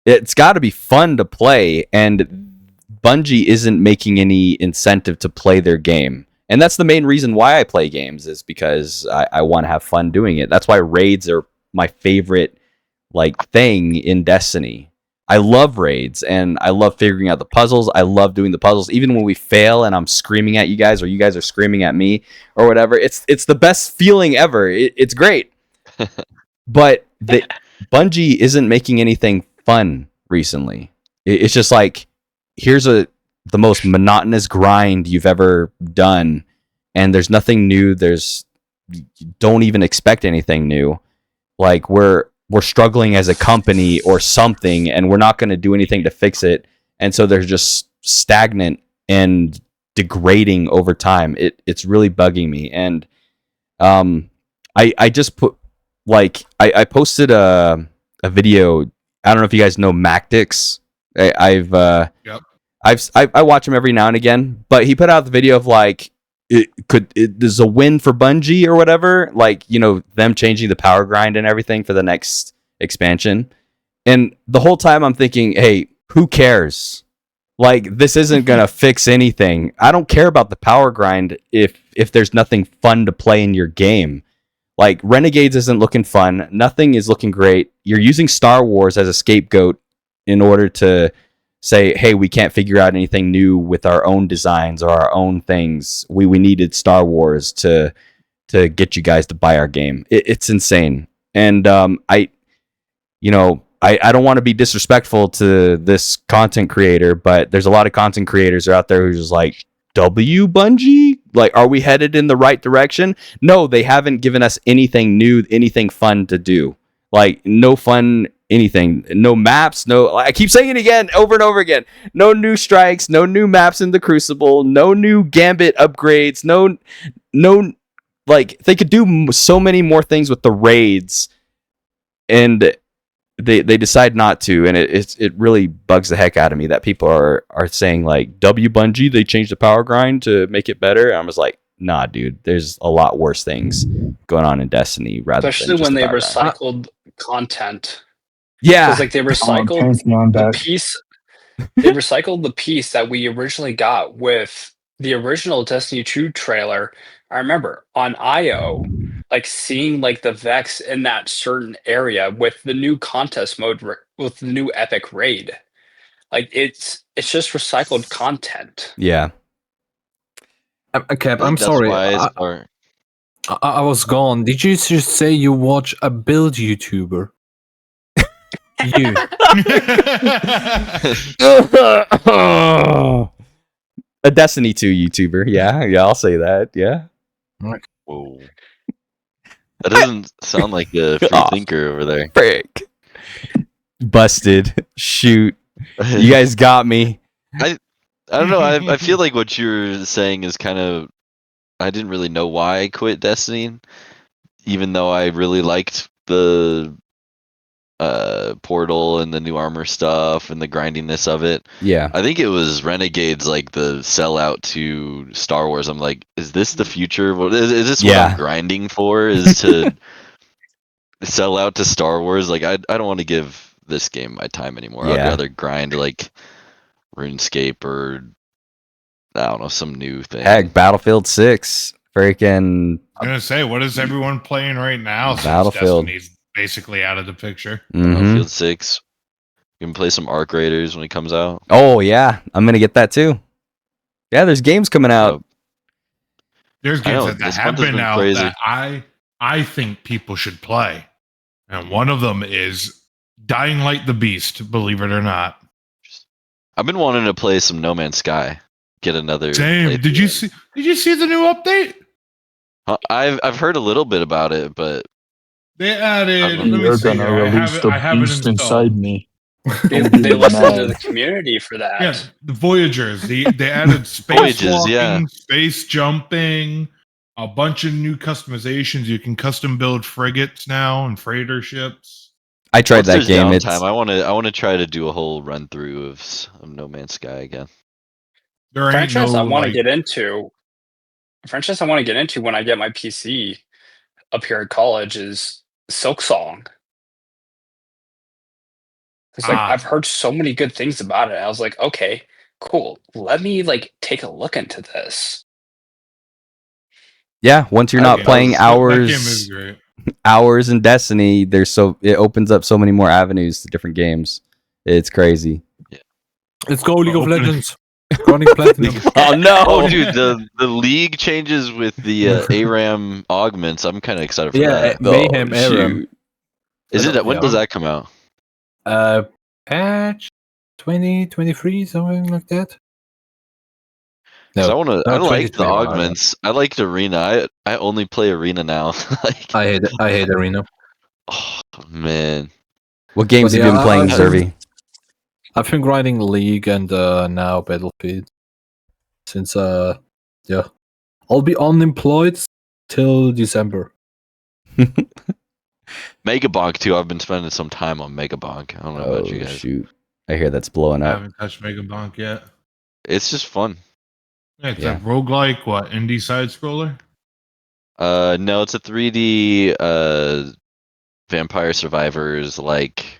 it's got to be fun to play, and Bungie isn't making any incentive to play their game. And that's the main reason why I play games, is because I want to have fun doing it. That's why raids are my favorite thing in Destiny. I love raids, and I love figuring out the puzzles. I love doing the puzzles, even when we fail and I'm screaming at you guys, or you guys are screaming at me, or whatever. It's the best feeling ever. It's great. But Bungie isn't making anything fun recently. It's just like, here's the most monotonous grind you've ever done, and there's nothing new. Don't even expect anything new. Like we're struggling as a company or something, and we're not going to do anything to fix it. And so they're just stagnant and degrading over time. It's really bugging me. And I just put I posted a video. I don't know if you guys know Mactix. I watch him every now and again, but he put out the video of there's a win for Bungie or whatever, them changing the power grind and everything for the next expansion. And the whole time I'm thinking, hey, who cares? This isn't gonna fix anything. I don't care about the power grind if there's nothing fun to play in your game. Renegades isn't looking fun. Nothing is looking great. You're using Star Wars as a scapegoat in order to say, hey, we can't figure out anything new with our own designs or our own things. We needed Star Wars to get you guys to buy our game. It's insane. And I don't want to be disrespectful to this content creator, but there's a lot of content creators out there who's just like, Bungie? Are we headed in the right direction? No, they haven't given us anything new, anything fun to do. No fun anything, no maps, no, I keep saying it again over and over again, no new strikes, no new maps in the Crucible, no new Gambit upgrades, no they could do so many more things with the raids, and they decide not to. And it really bugs the heck out of me that people are saying Bungie, they changed the power grind to make it better. And I was like, nah, dude, there's a lot worse things going on in Destiny, especially when they recycled content. Yeah, because they recycled the piece. They recycled the piece that we originally got with the original Destiny 2 trailer. I remember on IO, seeing the Vex in that certain area with the new contest mode, with the new epic raid. It's just recycled content. Yeah. Okay, I'm sorry. I was gone. Did you just say you watch a build YouTuber? You. A Destiny 2 YouTuber. Yeah, I'll say that. Yeah. Whoa. That doesn't sound like a free thinker over there. Frick. Busted. Shoot. You guys got me. I don't know. I feel like what you're saying is kind of. I didn't really know why I quit Destiny, even though I really liked the Portal and the new armor stuff and the grindiness of it. Yeah. I think it was Renegades, like the sellout to Star Wars. I'm like, is this the future? What is this? What Yeah. I'm grinding for? Is to sell out to Star Wars? Like, I don't want to give this game my time anymore. I'd Yeah. rather grind like RuneScape or I don't know, some new thing. Heck, Battlefield 6. Freaking I'm gonna say, what is everyone playing right now? Battlefield. Since Destiny's basically out of the picture. Battlefield 6. You can play some Arc Raiders when it comes out. Oh yeah, I'm gonna get that too. Yeah, there's games coming out. There's games that this have month has been been out crazy. that I think people should play, and one of them is Dying Light: The Beast. Believe it or not. I've been wanting to play some No Man's Sky. Get another. Same. Did you see the new update? I've heard a little bit about it, but They added. Let me You're see. gonna Here. release the I have it beast installed. inside me. They Don't be listened to mad. the community for that. Yeah, the Voyagers. They added space Voyages, walking, yeah. space jumping, a bunch of new customizations. You can custom build frigates now and freighter ships. I tried once that there's game. It's downtime, I want to try to do a whole run through of No Man's Sky again. There ain't franchise no I want to like, get into. A franchise I want to get into when I get my PC up here at college is Silk Song. It's like I've heard so many good things about it. I was like, okay, cool. Let me like take a look into this. yeah. Once you're That not game playing is- that game is hours great. in Destiny, it opens up so many more avenues to different games. It's crazy. Let's go, League of Open it. Legends. Running Platinum. Oh no! Oh, dude, the league changes with the ARAM augments. I'm kind of excited for Yeah, that. Mayhem ARAM. shoot. Is it? When Yeah. does that come out? Patch 2023, something like that. 'Cause I want to. no, I like the 2021, I don't. augments. I liked Arena. I only play Arena now. Like, I hate Arena. oh man, What games But have you been yeah, playing, I- Zrvvy? I've been grinding League and now Battlefield since yeah. I'll be unemployed till December. Megabonk too. I've been spending some time on Megabonk. I don't know about you guys. Shoot! I hear that's blowing I up. haven't touched Megabonk yet. It's just fun. Yeah, it's Yeah. a roguelike, what, indie side scroller? No, it's a 3D Vampire Survivors like.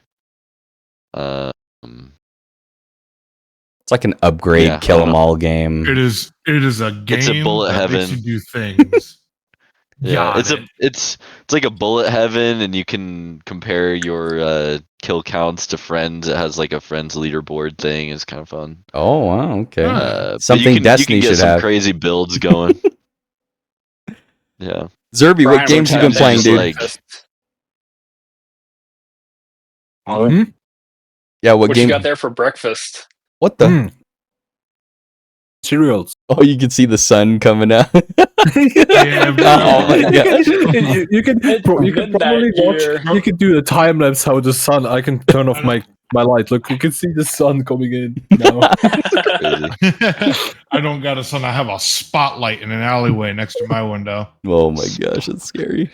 It's like an upgrade, Yeah, I kill don't 'em know. all game. It is a game It's a bullet that makes heaven. you do things. Yeah, Got it. it's like a bullet heaven, and you can compare your kill counts to friends. It has like a friends leaderboard thing. It's kind of fun. Oh wow! Okay, But something you can Destiny get should some have. crazy builds going. Yeah, Zrvvy, Brian, what games you what been time playing, is dude? like- breakfast? Yeah, what What you game? got there for breakfast? What the? Mm. Cereals. Oh, you can see the sun coming out. Yeah, bro. Oh my god! you can Midnight probably watch. here. You can do a time lapse how the sun. I can turn off my light. Look, you can see the sun coming in now. crazy. I don't got a sun. I have a spotlight in an alleyway next to my window. Oh my gosh, that's scary.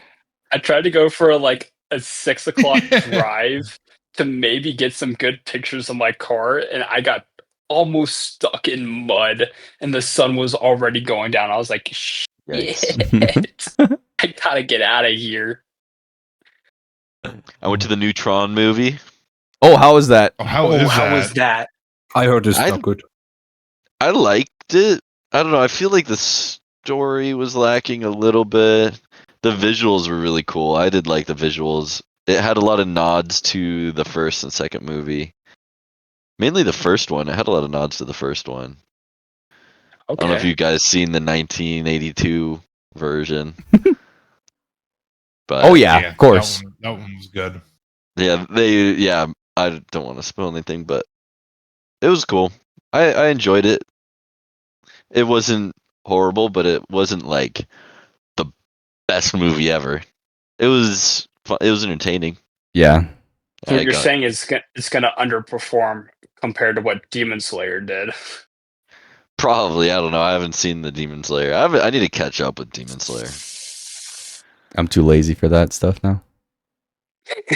I tried to go for like a 6 o'clock drive to maybe get some good pictures of my car, and I got almost stuck in mud, and the sun was already going down. I was like, shit, I gotta get out of here. I went to the Neutron movie. Oh, how was that? Oh, how is how that? was that? I heard it's I- not good. I liked it. I don't know. I feel like the story was lacking a little bit. The visuals were really cool. I did like the visuals. It had a lot of nods to the first and second movie. Mainly the first one. It had a lot of nods to the first one. I don't know if Okay. you guys seen the 1982 version. But Oh yeah, of course. That one was good. yeah, I don't want to spoil anything, but it was cool. I enjoyed it. It wasn't horrible, but it wasn't like the best movie ever. It was fun. It was entertaining. Yeah. So I what you're got- saying is it's gonna underperform compared to what Demon Slayer did. Probably, I don't know. I haven't seen the Demon Slayer. I need to catch up with Demon Slayer. I'm too lazy for that stuff now.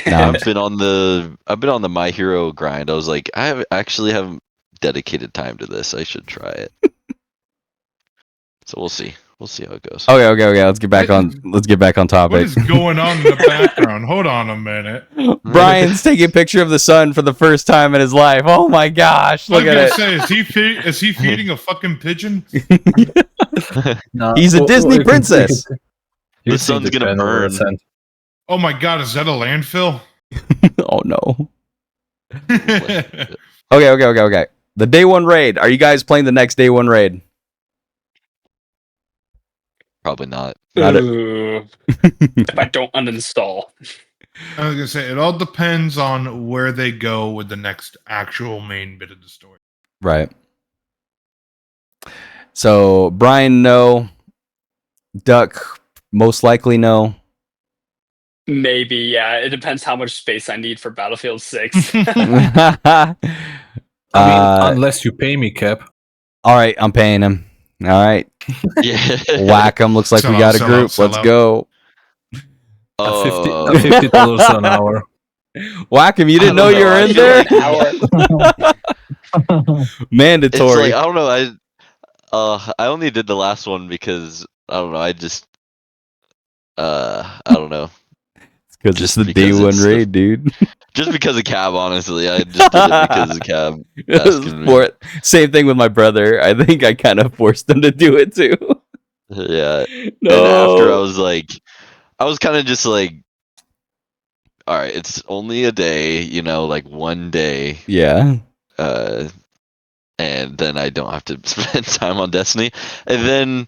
No. I've been on the My Hero grind. I was like, actually haven't dedicated time to this. I should try it. So we'll see. We'll see how it goes. Okay. Let's get back on What topic. is going on in the background? Hold on a minute. Brian's taking a picture of the sun for the first time in his life. Oh my gosh! Look I at was it. gonna say, is he feeding a fucking pigeon? No, He's a Disney you can see princess. it. You The see sun's gonna general burn. ascent. Oh my god, is that a landfill? Oh no. Okay. The day one raid. Are you guys playing the next day one raid? Probably not. Not it. Ooh. If I don't uninstall. I was gonna say it all depends on where they go with the next actual main bit of the story. Right. So Bryan, no. Duck, most likely no. Maybe, yeah. It depends how much space I need for Battlefield 6. I mean, Uh, unless you pay me, Cap. all right, I'm paying him. All right, Yeah. whack him. Looks like Sell we out, got a sell group. out, sell Let's out. go. At Oh. $50 an hour. Whack him. You didn't know I don't you know, were I in feel there. like- It's Mandatory. like I don't know. I only did the last one because I don't know. I don't know. Because it's just the day because one it's the- raid, dude. Just because of Cab, honestly. I just did it because of Cab asking me. Same thing with my brother. I think I kind of forced him to do it too. Yeah. No. And after I was kind of just like, all right, it's only a day, like one day, Yeah. and then I don't have to spend time on Destiny. And then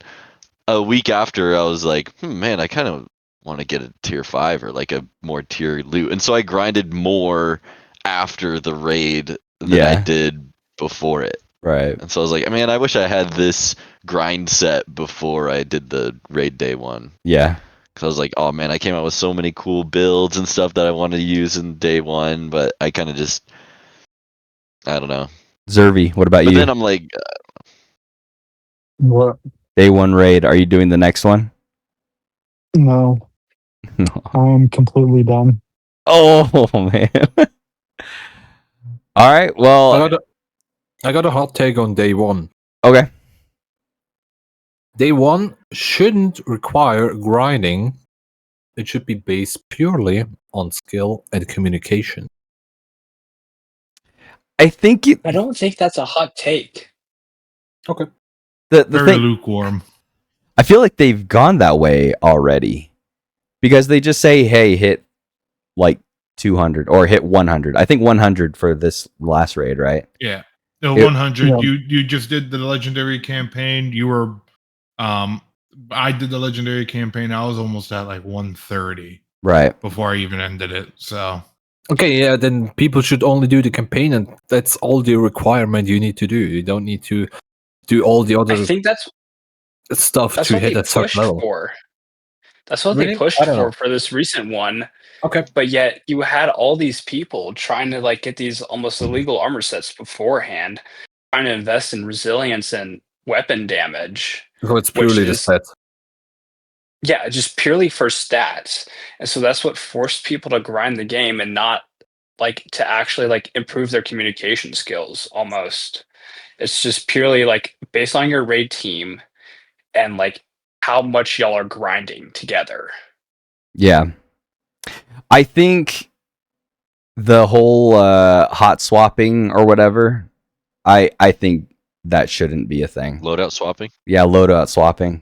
a week after, I was like, man, I kind of want to get a tier 5 or like a more tier loot. And so I grinded more after the raid than I did before it. Right. And so I was like, man, I wish I had this grind set before I did the raid day one. Yeah. Because I was like, oh man, I came out with so many cool builds and stuff that I wanted to use in day one, but I kind of just, I don't know. Zrvvy, what about But you? then I'm like, What? Day one raid. Are you doing the next one? No, I'm completely done. Oh man. All right. Well. I got a hot take on day one. Okay. Day one shouldn't require grinding. It should be based purely on skill and communication. I think I don't think that's a hot take. Okay. the Very thing. lukewarm. I feel like they've gone that way already because they just say, "Hey, hit like 200 or hit 100." I think 100 for this last raid, right? Yeah. No, It- 100. Yeah. You just did the legendary campaign. You were I did the legendary campaign. I was almost at like 130 Right. before I even ended it. So Okay, yeah, then people should only do the campaign, and that's all the requirement you need to do. You don't need to do all the other I think that's stuff what to they hit a certain pushed level. for. That's what Really? they pushed I don't know. for this recent one. Okay. But yet you had all these people trying to like get these almost illegal armor sets beforehand, trying to invest in resilience and weapon damage. So it's Which purely the is- set. Yeah, just purely for stats. And so that's what forced people to grind the game and not like to actually like improve their communication skills almost. It's just purely like based on your raid team and like how much y'all are grinding together. Yeah. I think the whole hot swapping or whatever, I think that shouldn't be a thing. loadout swapping. Yeah, loadout swapping.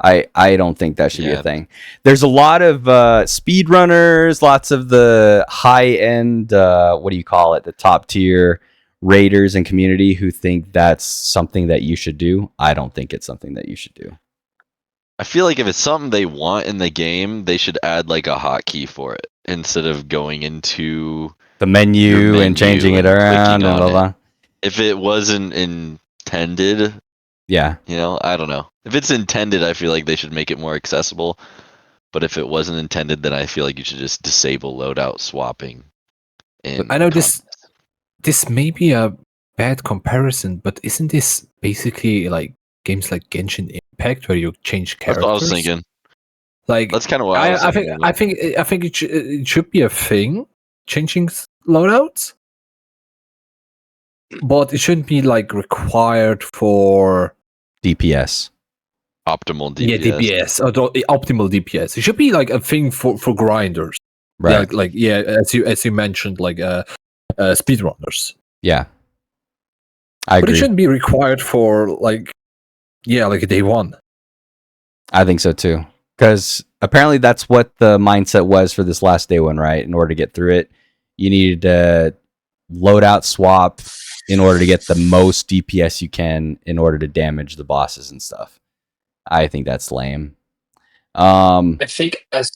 I don't think that should be Yeah. a thing. There's a lot of speedrunners, lots of the high end, what do you call it, the top tier raiders and community who think that's something that you should do. I don't think it's something that you should do. I feel like if it's something they want in the game, they should add like a hotkey for it instead of going into The menu, Your menu and changing it and clicking around and on blah it. blah. if it wasn't intended, Yeah. I don't know. If it's intended, I feel like they should make it more accessible. But if it wasn't intended, then I feel like you should just disable loadout swapping. I know this may be a bad comparison, but isn't this basically like games like Genshin Impact where you change That's characters? what I was thinking. Like That's kind of what I was thinking. I think it should be a thing, changing loadouts, but it shouldn't be like required for DPS. Optimal DPS. yeah DPS or optimal DPS. It should be like a thing for grinders, Right. Like as you mentioned, like speedrunners. Yeah. I But agree. it shouldn't be required for like day one. I think so too. Because apparently that's what the mindset was for this last day one, right? In order to get through it, you needed to loadout swap in order to get the most DPS you can in order to damage the bosses and stuff. I think that's lame. I think as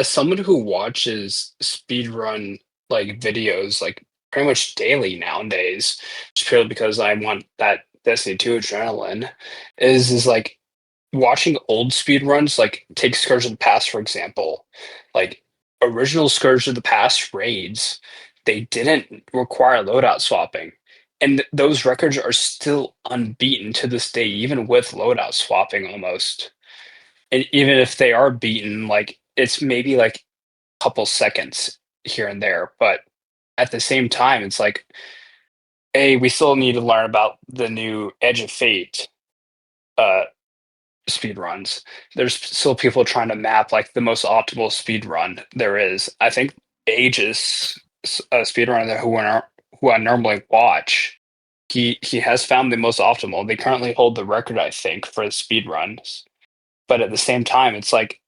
someone who watches speedrun like videos like pretty much daily nowadays, just purely because I want that Destiny 2 adrenaline, is like watching old speedruns, like take Scourge of the Past, for example. Like original Scourge of the Past raids, they didn't require loadout swapping. And those records are still unbeaten to this day, even with loadout swapping almost. And even if they are beaten, like it's maybe like a couple seconds here and there. But at the same time, it's like, hey, we still need to learn about the new Edge of Fate speed runs. There's still people trying to map like the most optimal speed run there is. I think Aegis, a speed runner who I normally watch, he has found the most optimal. They currently hold the record, I think, for the speed runs. But at the same time, it's like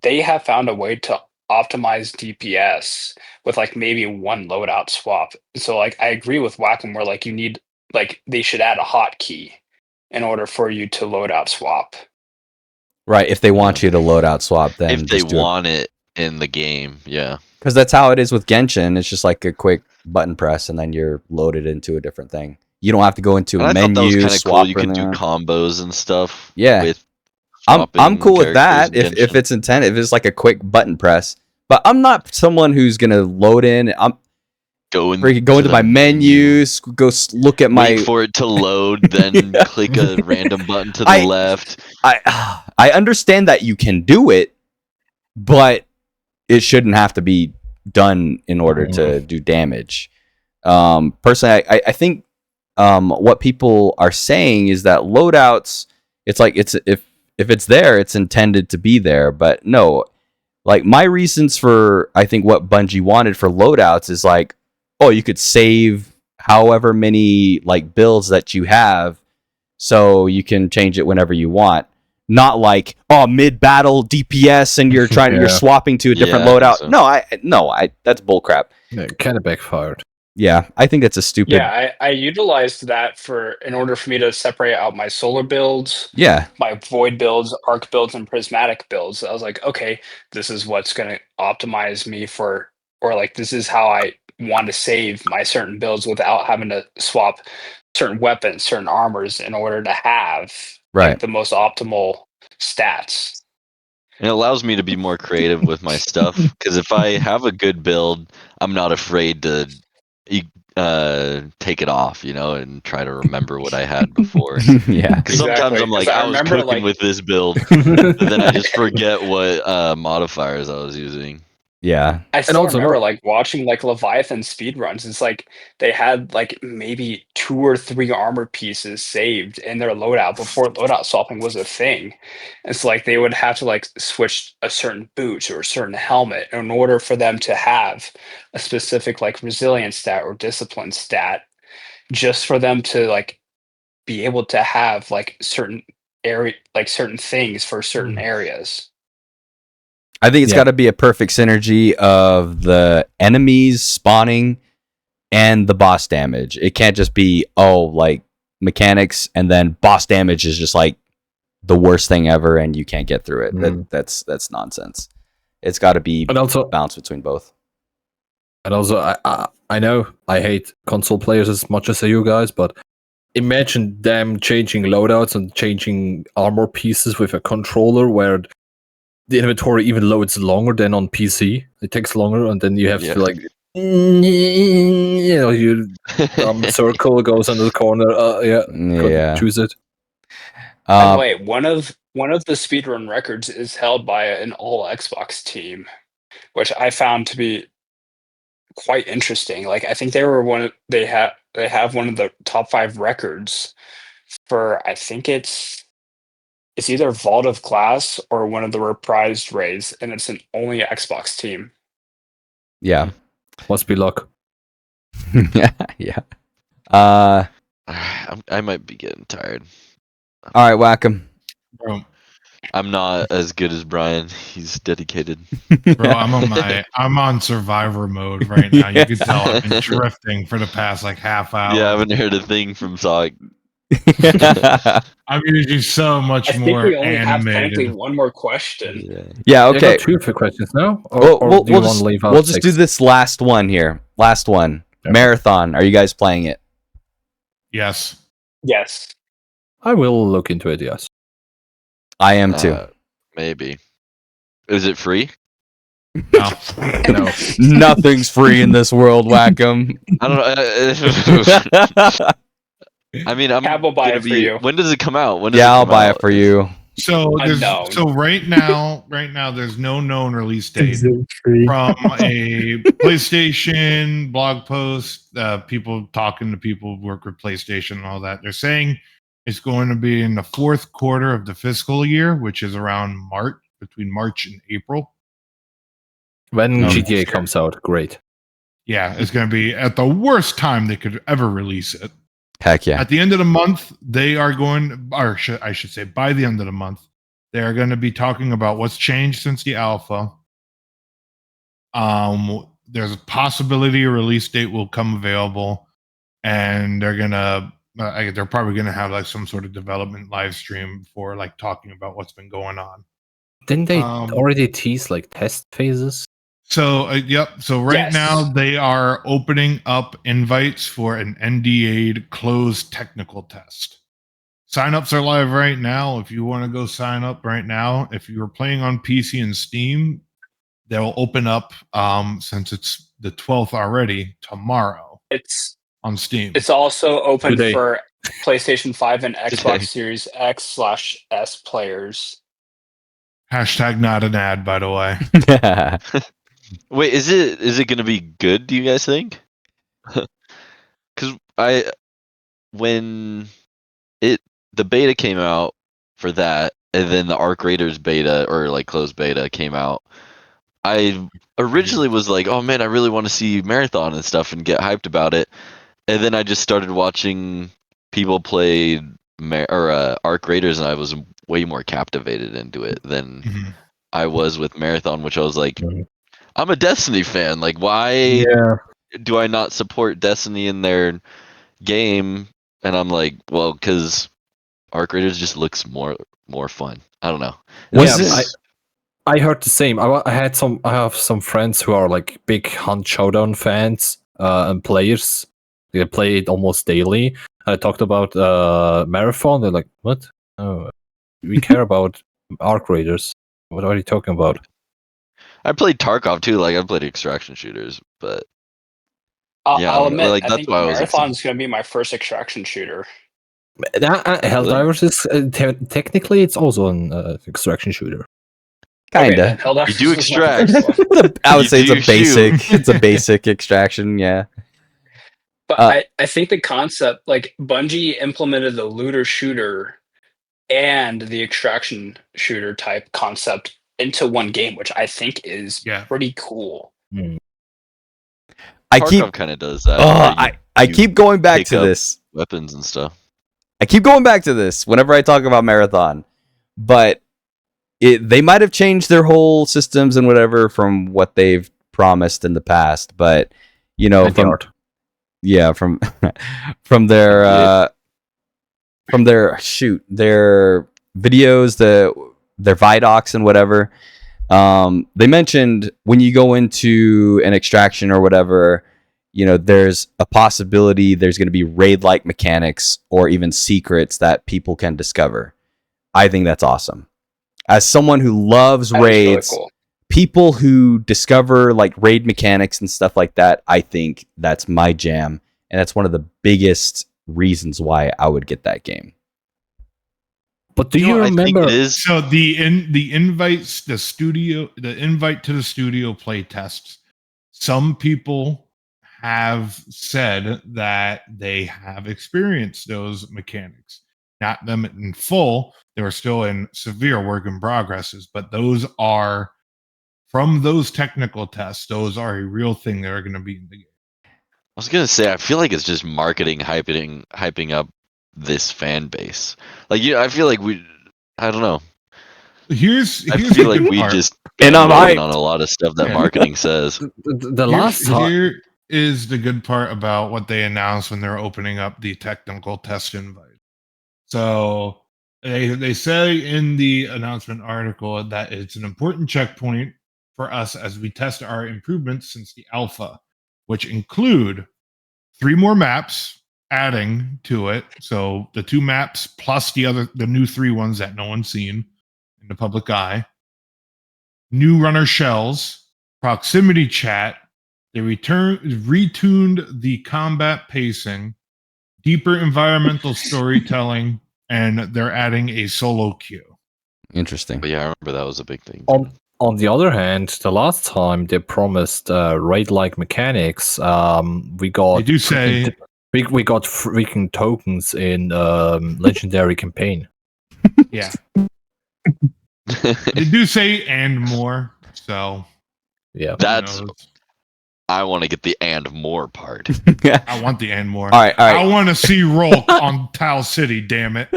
they have found a way to optimize DPS with like maybe one loadout swap. So like I agree with Wacom where like you need like they should add a hotkey in order for you to loadout swap. Right. If they want you to loadout swap, then If they want it in the game, yeah. Because that's how it is with Genshin. It's just like a quick button press, and then you're loaded into a different thing. You don't have to go into a And I thought that was menu, kind of swap. cool. You could do anything. combos and stuff. Yeah. With I'm swapping cool with that characters in if Genshin. it's intended, if it's like a quick button press. But I'm not someone who's gonna load in. I'm go into the my menus, go look at my. wait for it to load, then click a random button to the left. I understand that you can do it, but it shouldn't have to be done in order to do damage. Personally, I think what people are saying is that loadouts, it's like it's if it's there, it's intended to be there. But no, like my reasons for I think what Bungie wanted for loadouts is like, oh, you could save however many like builds that you have, so you can change it whenever you want. Not like mid battle DPS and you're trying you're swapping to a different loadout. So. No, that's bullcrap. Yeah, kind of backfired. Yeah, I think that's a stupid. Yeah, I utilized that in order for me to separate out my solar builds, my void builds, arc builds, and prismatic builds. I was like, okay, this is what's going to optimize me or like this is how I want to save my certain builds without having to swap certain weapons, certain armors in order to have like, the most optimal stats. And it allows me to be more creative with my stuff because if I have a good build, I'm not afraid to take it off, and try to remember what I had before. Yeah, because sometimes I'm like, I was cooking with this build, and then I just forget what modifiers I was using. Yeah, I still remember like watching like Leviathan speedruns. It's like they had like maybe 2 or 3 armor pieces saved in their loadout before loadout swapping was a thing. It's like they would have to like switch a certain boot or a certain helmet in order for them to have a specific like resilience stat or discipline stat, just for them to like be able to have like certain certain things for certain areas. I think it's got to be a perfect synergy of the enemies spawning and the boss damage. It can't just be like mechanics and then boss damage is just like the worst thing ever and you can't get through it. That's nonsense. It's got to be balance between both. And also, I know I hate console players as much as you guys, but imagine them changing loadouts and changing armor pieces with a controller where the inventory even loads longer than on PC. It takes longer, and then you have to like, you circle goes into the corner. Choose it. By the way, one of the speedrun records is held by an all Xbox team, which I found to be quite interesting. Like I think they were they have one of the top 5 records for, I think it's either Vault of Glass or one of the reprised raids, and it's an only Xbox team. Yeah. Must be luck. Yeah. I might be getting tired. All right, Wackham. Bro, I'm not as good as Bryan. He's dedicated. I'm on survivor mode right now. You can tell I've been drifting for the past like half hour. Yeah, I haven't heard a thing from Sock. I'm usually so much I think more we only have animated. technically one more question. Yeah, I okay. got 2 for questions now. We'll do you want just, to leave out we'll just 6? do this last one here. Last one. Okay. Marathon. Are you guys playing it? Yes. Yes. I will look into it. Yes. I am too. Maybe. Is it free? No. No. Nothing's free in this world, Wackham. I don't know. I mean, I'm Cab will buy gonna it for you. When does it come out? When does Yeah, it I'll come buy out? it for you. So Unknown. right now, there's no known release date Is it free? from a PlayStation blog post. People talking to people who work with PlayStation and all that. They're saying it's going to be in the 4th quarter of the fiscal year, which is around between March and April. When No. GTA comes out, great. Yeah, it's going to be at the worst time they could ever release it. Heck yeah. At the end of the month, they are going, or I should say, by the end of the month, they are going to be talking about what's changed since the alpha. There's a possibility a release date will come available, and they're they're probably gonna have like some sort of development live stream for like talking about what's been going on. Didn't they already tease like test phases? So yep. So right Yes. now they are opening up invites for an NDA'd closed technical test. Signups are live right now. If you want to go sign up right now, if you're playing on PC and Steam, they'll open up since it's the 12th already tomorrow. It's on Steam. It's also open Today. for PlayStation 5 and Xbox Today. Series X/S players. Hashtag not an ad, by the way. Wait, is it gonna be good? Do you guys think? Because when the beta came out for that, and then the Arc Raiders beta or like closed beta came out, I originally was like, oh man, I really want to see Marathon and stuff and get hyped about it, and then I just started watching people play Arc Raiders, and I was way more captivated into it than Mhm. I was with Marathon, which I was like, Mhm. I'm a Destiny fan. Like, why Yeah. do I not support Destiny in their game? And I'm like, well, because Arc Raiders just looks more fun. I don't know. Was Yeah, this? I heard the same. I have some friends who are like big Hunt Showdown fans and players. They play it almost daily. I talked about Marathon. They're like, "What? Oh, we care about Arc Raiders. What are you talking about?" I played Tarkov too. Like, I played extraction shooters, but yeah, I'll admit, like I that's think why I was Marathon excited. is going to be my first extraction shooter. Helldivers is technically it's also an extraction shooter. Kinda. Helldivers You do is my extract. first one. I would You say it's do a basic. shoot. It's a basic extraction. Yeah. But I think the concept, like Bungie implemented the looter shooter and the extraction shooter type concept into one game, which I think is Yeah. pretty cool. I keep. Tarkov kind of does that. Oh, where I you keep going back pick to up this. weapons and stuff. I keep going back to this whenever I talk about Marathon, but they might have changed their whole systems and whatever from what they've promised in the past. But you know, And the art. from from their their videos, their Vidocs and whatever. They mentioned when you go into an extraction or whatever, you know, there's a possibility there's going to be raid-like mechanics or even secrets that people can discover. I think that's awesome. As someone who loves That is really raids, cool. people who discover like raid mechanics and stuff like that, I think that's my jam. And that's one of the biggest reasons why I would get that game. But do you I think remember? it is. So the invite to the studio play tests. Some people have said that they have experienced those mechanics. Not them in full. They were still in severe work in progresses, but those are from those technical tests. Those are a real thing that are going to be in the game. I was gonna say, I feel like it's just marketing, hyping up this fan base. Like, I feel like I don't know. Here's I the feel like good we part. just And I'm bandwagon hyped. on a lot of stuff that Yeah. marketing says. The last time. Here is the good part about what they announced when they're opening up the technical test invite. So they say in the announcement article that it's an important checkpoint for us as we test our improvements since the alpha, which include 3 more maps adding to it. So the 2 maps plus the new 3 ones that no one's seen in the public eye. New runner shells, proximity chat. They retuned the combat pacing, deeper environmental storytelling, and they're adding a solo queue. Interesting. But yeah, I remember that was a big thing. On the other hand, the last time they promised raid-like mechanics, we got. They do say we got freaking tokens in legendary campaign. yeah. They do say and more. So Yeah, That's. who knows? I want to get the and more part. I want the and more. All right. I want to see Rolk on Tau City. Damn it!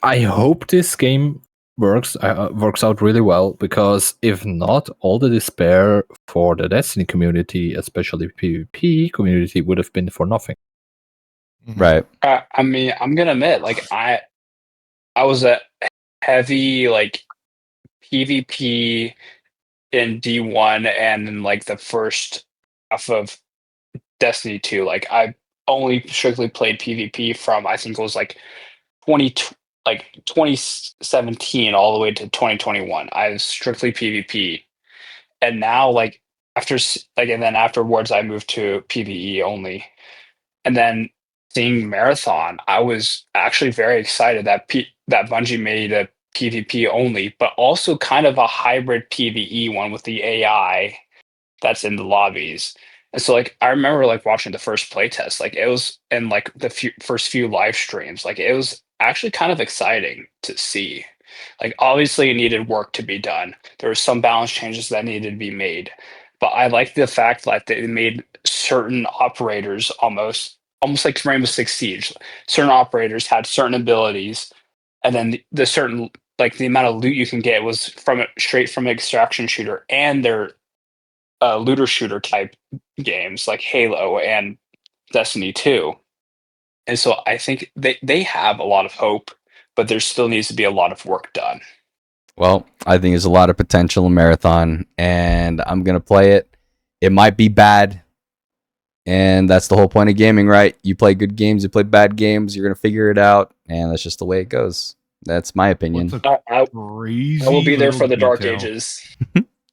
I hope this game works out really well, because if not, all the despair for the Destiny community, especially PvP community, would have been for nothing. Right. I mean, I'm gonna admit, like I was a heavy like PvP in D1 and in like the first half of Destiny 2. Like I only strictly played PvP from I think it was like 2017 all the way to 2021. I was strictly PvP, and now like and then afterwards I moved to PvE only, and then seeing Marathon, I was actually very excited that that Bungie made a PvP only, but also kind of a hybrid PvE one with the AI that's in the lobbies. And so like I remember like watching the first playtest, like it was in like the first few live streams, like it was actually kind of exciting to see. Like obviously it needed work to be done. There were some balance changes that needed to be made. But I like the fact that they made certain operators almost like Rainbow Six Siege. Certain operators had certain abilities, and then the certain like the amount of loot you can get was straight from an extraction shooter, and their looter shooter type games like Halo and Destiny 2. And so I think they have a lot of hope, but there still needs to be a lot of work done. Well, I think there's a lot of potential in Marathon, and I'm going to play it. It might be bad, and that's the whole point of gaming, right? You play good games, you play bad games, you're going to figure it out, and that's just the way it goes. That's my opinion. I Crazy. will be there for the Dark detail. Ages.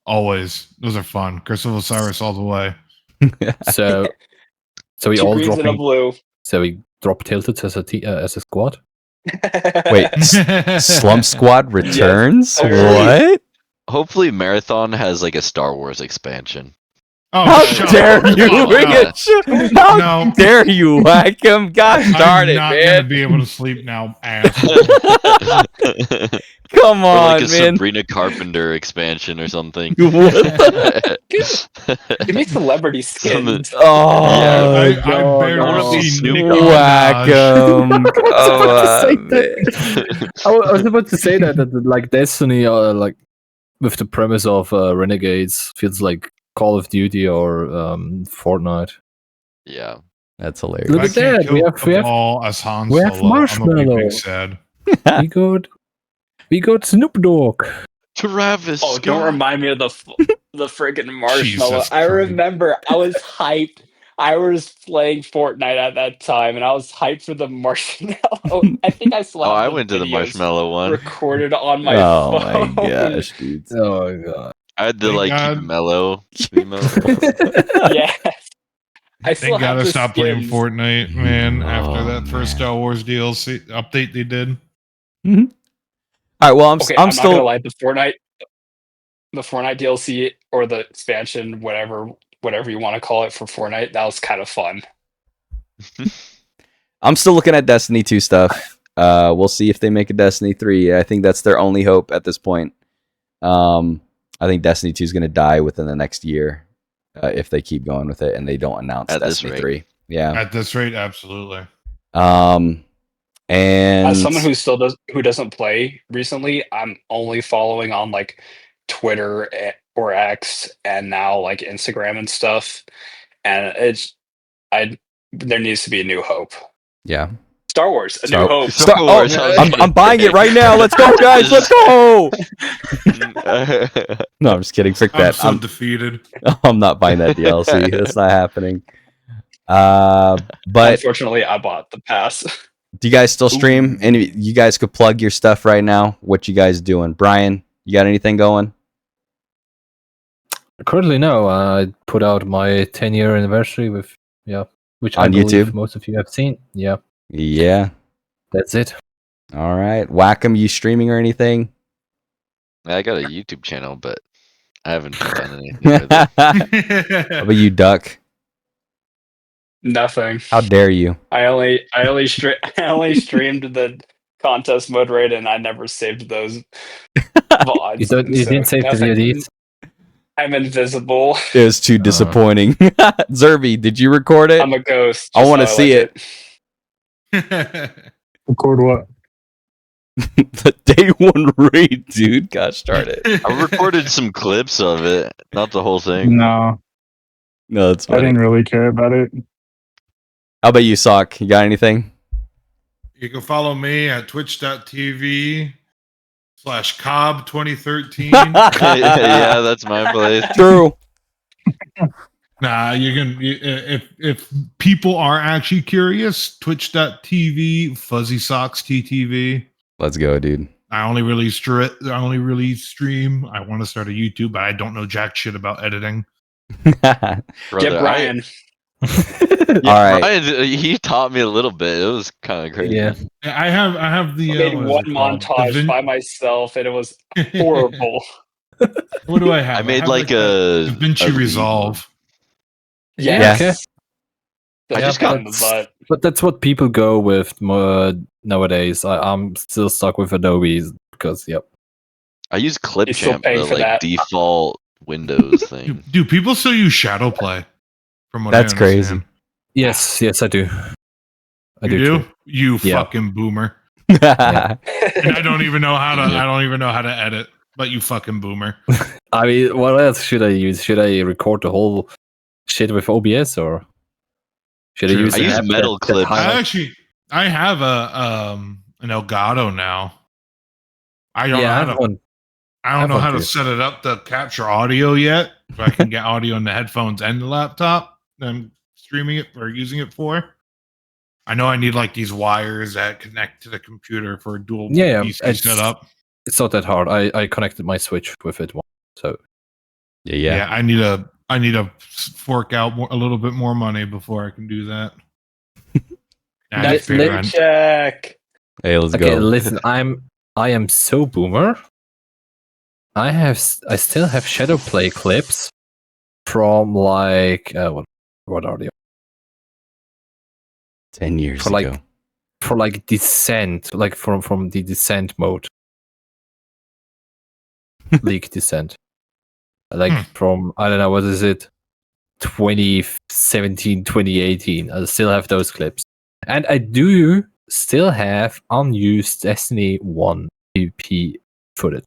Always. Those are fun. Crystal of Osiris all the way. So we 2 all greens and a blue. So we drop tilted as a squad. Wait, Slump Squad returns? Yes. What? Hopefully, Marathon has like a Star Wars expansion. Oh, How shut dare up. you? Oh, no. How No. dare you whack him? God darn I'm it, not gonna man. be able to sleep now, asshole. Come Or on, like a man. Sabrina Carpenter expansion or something. What the- Give me celebrity skins. Oh, I no, barely no. seen Nicki whack Minaj. him. I was about to say that like Destiny, like with the premise of Renegades, feels like Call of Duty or Fortnite. Yeah. That's If hilarious. Look I at can't that, kill we have- Cabal as Han we have Solo, I'm gonna be Marshmallow. big sad. we got Snoop Dogg. Travis. Oh, don't Scott. remind me of the friggin' marshmallow. Jesus I Christ. remember I was hyped. I was playing Fortnite at that time, and I was hyped for the marshmallow. I think I still Oh, have I the went to the videos marshmallow one. recorded on my Oh phone. my gosh, dude. Oh god. I had to Thank like God. keep it mellow. Be mellow. Yeah, I still Thank God have I the stopped playing skins. Fortnite, man, after Oh, that first man. Star Wars DLC update they did. All right. Well, I'm Okay, I'm not still gonna lie. The Fortnite DLC or the expansion, whatever you want to call it for Fortnite, that was kind of fun. I'm still looking at Destiny 2 stuff. We'll see if they make a Destiny 3. I think that's their only hope at this point. I think Destiny 2 is going to die within the next year if they keep going with it and they don't announce At this Destiny rate. 3. Yeah. At this rate, absolutely. And As someone who doesn't play recently, I'm only following on like Twitter or X and now like Instagram and stuff. And there needs to be a new hope. yeah. Star Wars, a Star- new hope. Star Wars, I was I'm buying it right now. Let's go, guys. Let's go. No, I'm just kidding. Frick I'm that. so defeated. I'm not buying that DLC. That's not happening. But Unfortunately, I bought the pass. do you guys still stream? Any you guys could plug your stuff right now. What you guys doing? Bryan, you got anything going? Currently, no. I put out my 10-year anniversary which On I believe YouTube? most of you have seen. Yeah, Yeah. that's it. All right. Wacom, you streaming or anything? I got a YouTube channel, but I haven't done anything with it. How about you, Duck? Nothing. How dare you? I only streamed the contest mode rate, and I never saved those VODs. You didn't save the nothing. VODs? I'm invisible. It was too disappointing. Zrvvy, did you record it? I'm a ghost. I just wanna how see like Record what? The day one raid, dude. Gosh darn it. I recorded some clips of it, not the whole thing. No, No, it's I funny. didn't really care about it. How about you, Sock? You got anything? You can follow me at twitch.tv/Cobb2013. Yeah, that's my place. True. Nah, you can. If people are actually curious, twitch.tv Fuzzy Socks TTV. Let's go, dude. I only really stream. I want to start a YouTube, but I don't know jack shit about editing. Brother, get Bryan. All right. Bryan, he taught me a little bit. It was kind of crazy. Yeah. I have the I made what is one it called? montage by myself, and it was horrible. What do I have? I made have like the a DaVinci a- Resolve. Yes. okay. The I just pain got- in the butt. But that's what people go with nowadays. I'm still stuck with Adobe because, yep. I use You're still Clipchamp, paying the for like that. default Windows thing. Dude, people still use Shadowplay. From what That's I crazy. understand. Yes, I do. I You do. do? too. You Yeah. fucking boomer. Yeah. And I don't even know how to. I don't even know how to edit. But you fucking boomer. I mean, what else should I use? Should I record the whole shit with OBS or should I True. use I an use app Metal that Clips. highlights- I have an Elgato now. I don't Yeah, I know have how to. one. I don't know one how to too. set it up to capture audio yet. So I can get audio in the headphones and the laptop that I'm streaming it or using it for. I know I need like these wires that connect to the computer for a dual Yeah, PC it's- setup. It's not that hard. I connected my Switch with it once, so Yeah. I need to fork out a little bit more money before I can do that. I Next figure big I'm- check. Hey, let's okay. go. Listen, I am so boomer. I still have Shadowplay clips from like what are they 10 years for like ago. for like Descent, like from the Descent mode, League Descent, like from I don't know what is it, 2017, 2018. I still have those clips, and I do still have unused Destiny 1 PvP footage.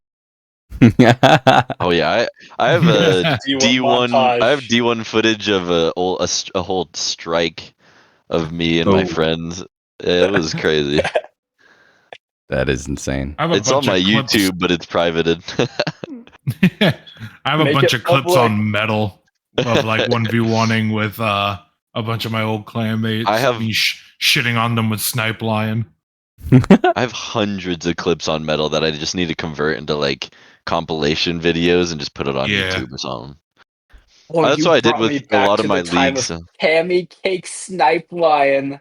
Oh yeah, I have a D1 D1. montage. I have D1 footage of a whole strike of me and my Oh. friends. It was crazy. That is insane. I have a It's on bunch my of clips. YouTube, but it's privated. I have a Make bunch it of clips public. on metal of like 1v1ing with a bunch of my old clanmates. I have- me shitting on them with Snipe Lion. I have hundreds of clips on metal that I just need to convert into like compilation videos and just put it on Yeah. YouTube or something. Oh, That's you what I did brought me with a back lot to of the my time leagues. of Tammy Cake Snipe Lion.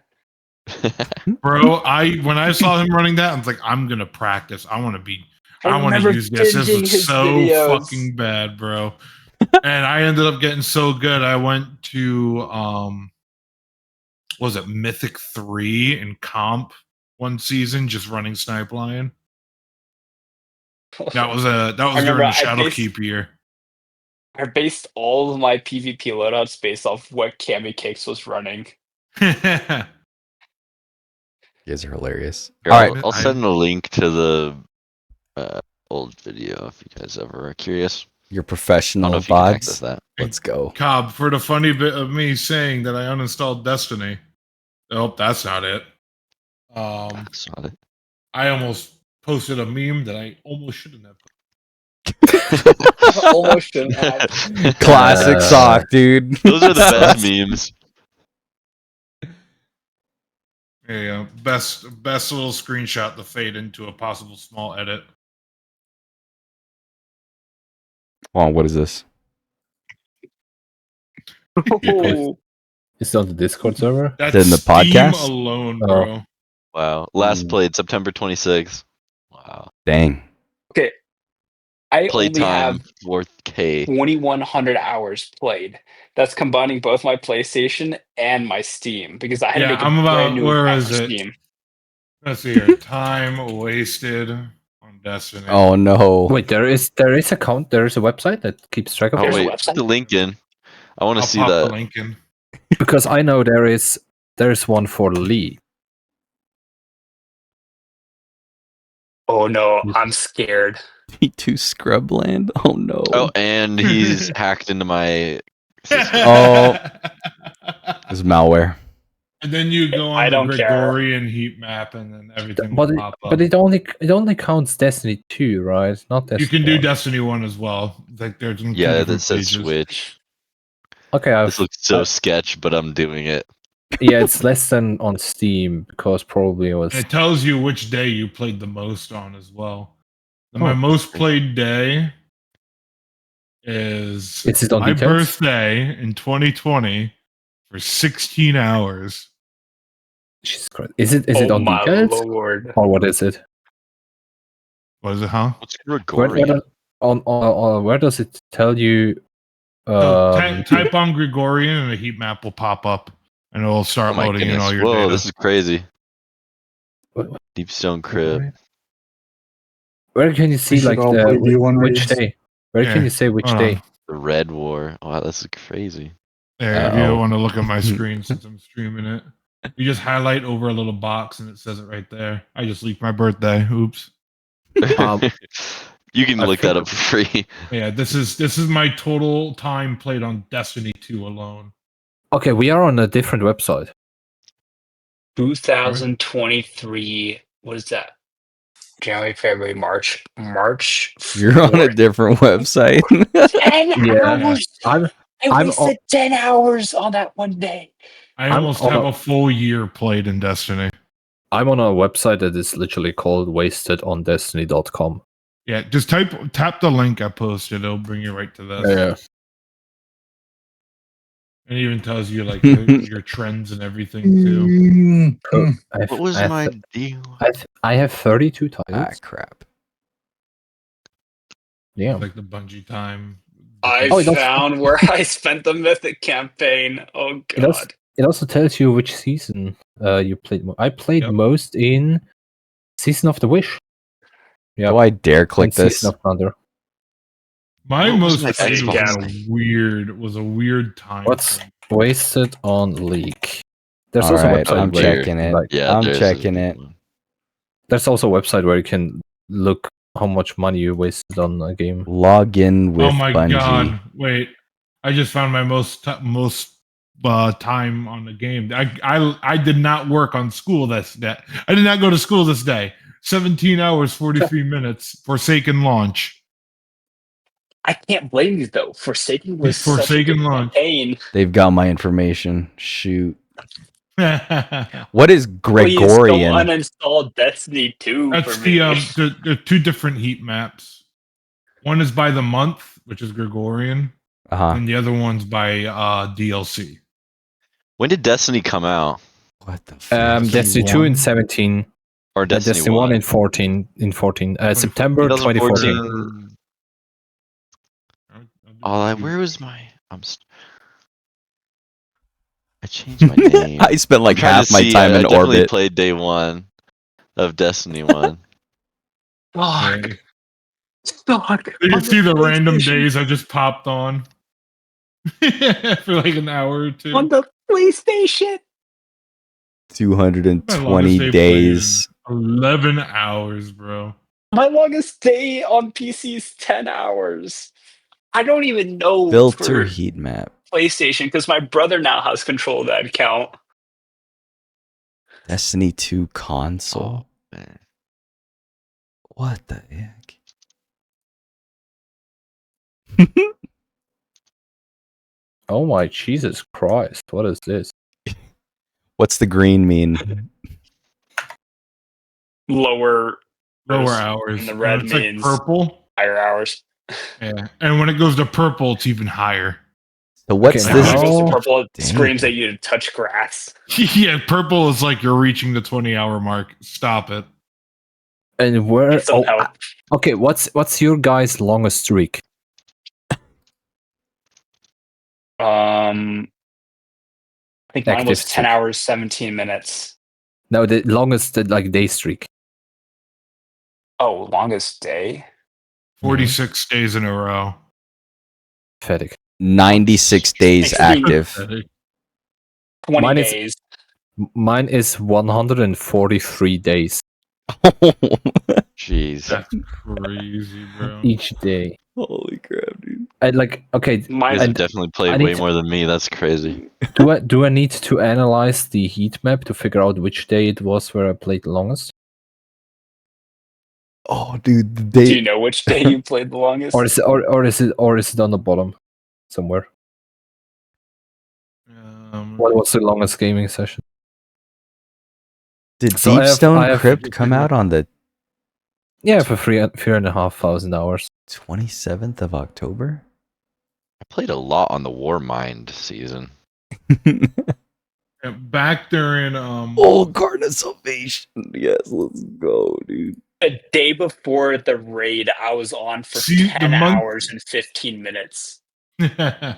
Bro, when I saw him running that, I was like, I'm gonna practice. I want to remember use this. This binging is his so videos. fucking bad, bro. And I ended up getting so good. I went to was it Mythic 3 in comp one season, just running Snipe Lion. That was remember during the I Shadowkeep year. I based all of my PvP loadouts based off what Kami Cakes was running. You guys are hilarious. Here, All right. I'll send a link to the old video if you guys ever are curious. Your I don't know professional if you can access VODs. that. Let's go. Cobb, for the funny bit of me saying that I uninstalled Destiny. Nope, that's not it. That's not it. I almost posted a meme that I almost shouldn't have. Almost shouldn't have. Classic sock, dude. Those are the best memes. There you go. Best little screenshot to fade into a possible small edit. Hold on, what is this? Oh, It's on the Discord server. That's in the Steam podcast? alone, bro. Wow. Last played September 26th. Wow. Dang. okay. I only Playtime have 4K. 2,100 hours played. That's combining both my PlayStation and my Steam because I had to Yeah, make a I'm brand about. new Where account is for it? Steam. Let's see here. Time wasted on Destiny. Oh no. Wait, there is a count. There is a website that keeps track of Oh There's a wait, website? put the link in. I want I'll to see pop the that. link in. because I know there's one for Lee. Oh no, I'm scared. T2 Scrubland? Oh no. Oh, and he's hacked into my system. Oh. It's malware. And then you go I on the don't care. Gregorian heat map, and then everything But will pop up. but it only counts Destiny 2, right? Not Destiny You can do 1. Destiny 1 as well. Like there's two Yeah, different that says pages. Switch. Okay, This looks so sketch, but I'm doing it. yeah, it's less than on Steam because probably it was. And it tells you which day you played the most on as well. And Oh, my most played day is it on my details? birthday in 2020 for 16 hours. Jesus Christ. Is it Oh on my details? lord. Or what is it? What is it, huh? What's Where Gregorian? where does it tell you? So type on Gregorian and a heat map will pop up and it will Oh start my loading in all goodness. your Whoa, data. this is crazy. What- Deep Stone Crib. Where can you see should like all the play V1 which raids. day? Where Yeah, can you say which hold day? on. The Red War. Wow, that's crazy. There, if you Uh-oh. want to look at my screen since I'm streaming it, you just highlight over a little box and it says it right there. I just leaked my birthday. Oops. Um, You can I look that up for free. Yeah, this is my total time played on Destiny 2 alone. Okay, we are on a different website. 2023. What is that? January, February, March. You're on a different website. 10 Yeah. hours. I'm I I'm wasted 10 hours on that one day. I I'm almost on have a- a full year played in Destiny. I'm on a website that is literally called wastedondestiny.com. Yeah, just tap the link I posted. It'll bring you right to this. Yeah. And it even tells you like your trends and everything too. What was my deal? I have 32 titles. Crap. Yeah. Like the Bungie time. I Oh, it also- found where I spent the Mythic campaign. Oh It also, god. it also tells you which season you played. I played Yep. most in Season of the Wish. Yeah. Do I dare click and this? Season of Thunder. My What was most my played Xbox? was a weird time. What's frame. wasted on Leak? There's All also right, a website I'm where checking you, it. like, Yeah, I'm there's checking it. there's also a website where you can look how much money you wasted on a game. Log in with Oh my Bungie. god! Wait, I just found my most time on the game. I did not work on school this day. I did not go to school this day. 17 hours 43 minutes. Forsaken launch. I can't blame you though. Forsaken was such a Forsaken good launch. campaign. They've got my information. Shoot. That's What is Please go Gregorian? uninstall Destiny 2 for me. the two different heat maps. One is by the month, which is Gregorian, Uh-huh. and the other one's by DLC. When did Destiny come out? What the fuck? Destiny 2 in 17. Or Destiny 1 in 14. September 2014. 2014. Where was my? I changed my name. I spent like I'm trying half to my see, time I in definitely orbit. played day 1 of Destiny 1. Fuck. Fuck. You On can see the random PlayStation. days I just popped on for like an hour or two. On the PlayStation. 220 days. 11 hours, bro. My longest day on PC is 10 hours. I don't even know Filter for heat map. PlayStation because my brother now has control of that account. Destiny 2 console. Oh, man. What the heck? Oh my Jesus Christ! What is this? What's the green mean? Lower hours. And the red it's means like purple. higher hours. Yeah. And when it goes to purple, it's even higher. So what's Okay, When this? it goes to now- purple, it Dang. screams at you to touch grass. Yeah, purple is like you're reaching the 20-hour mark. Stop it. And where? Get some help. Okay, what's your guys' longest streak? I think mine Active was 10 streak. hours, 17 minutes. No, the longest like day streak. Oh, longest day? 46 days in a row. Pathetic. 96 days 16. active. Pathetic. 20 Mine is- days. Mine is 143 days Jeez. That's crazy, bro. each day. Holy crap, dude. I like okay. You Mine guys have And definitely I played need way to- more than me. That's crazy. Do I need to analyze the heat map to figure out which day it was where I played the longest, Oh, dude, the Do you day. know which day you played the longest? or is it on the bottom somewhere? What was the longest gaming session? Did So I Deepstone have- Crypt come out on the Yeah, for 3,500 hours. 27th of October? I played a lot on the Warmind season. Yeah, back during Oh, Garden of Salvation. Yes, let's go, dude. The day before the raid, I was on for See, the 10 month- hours and 15 minutes. the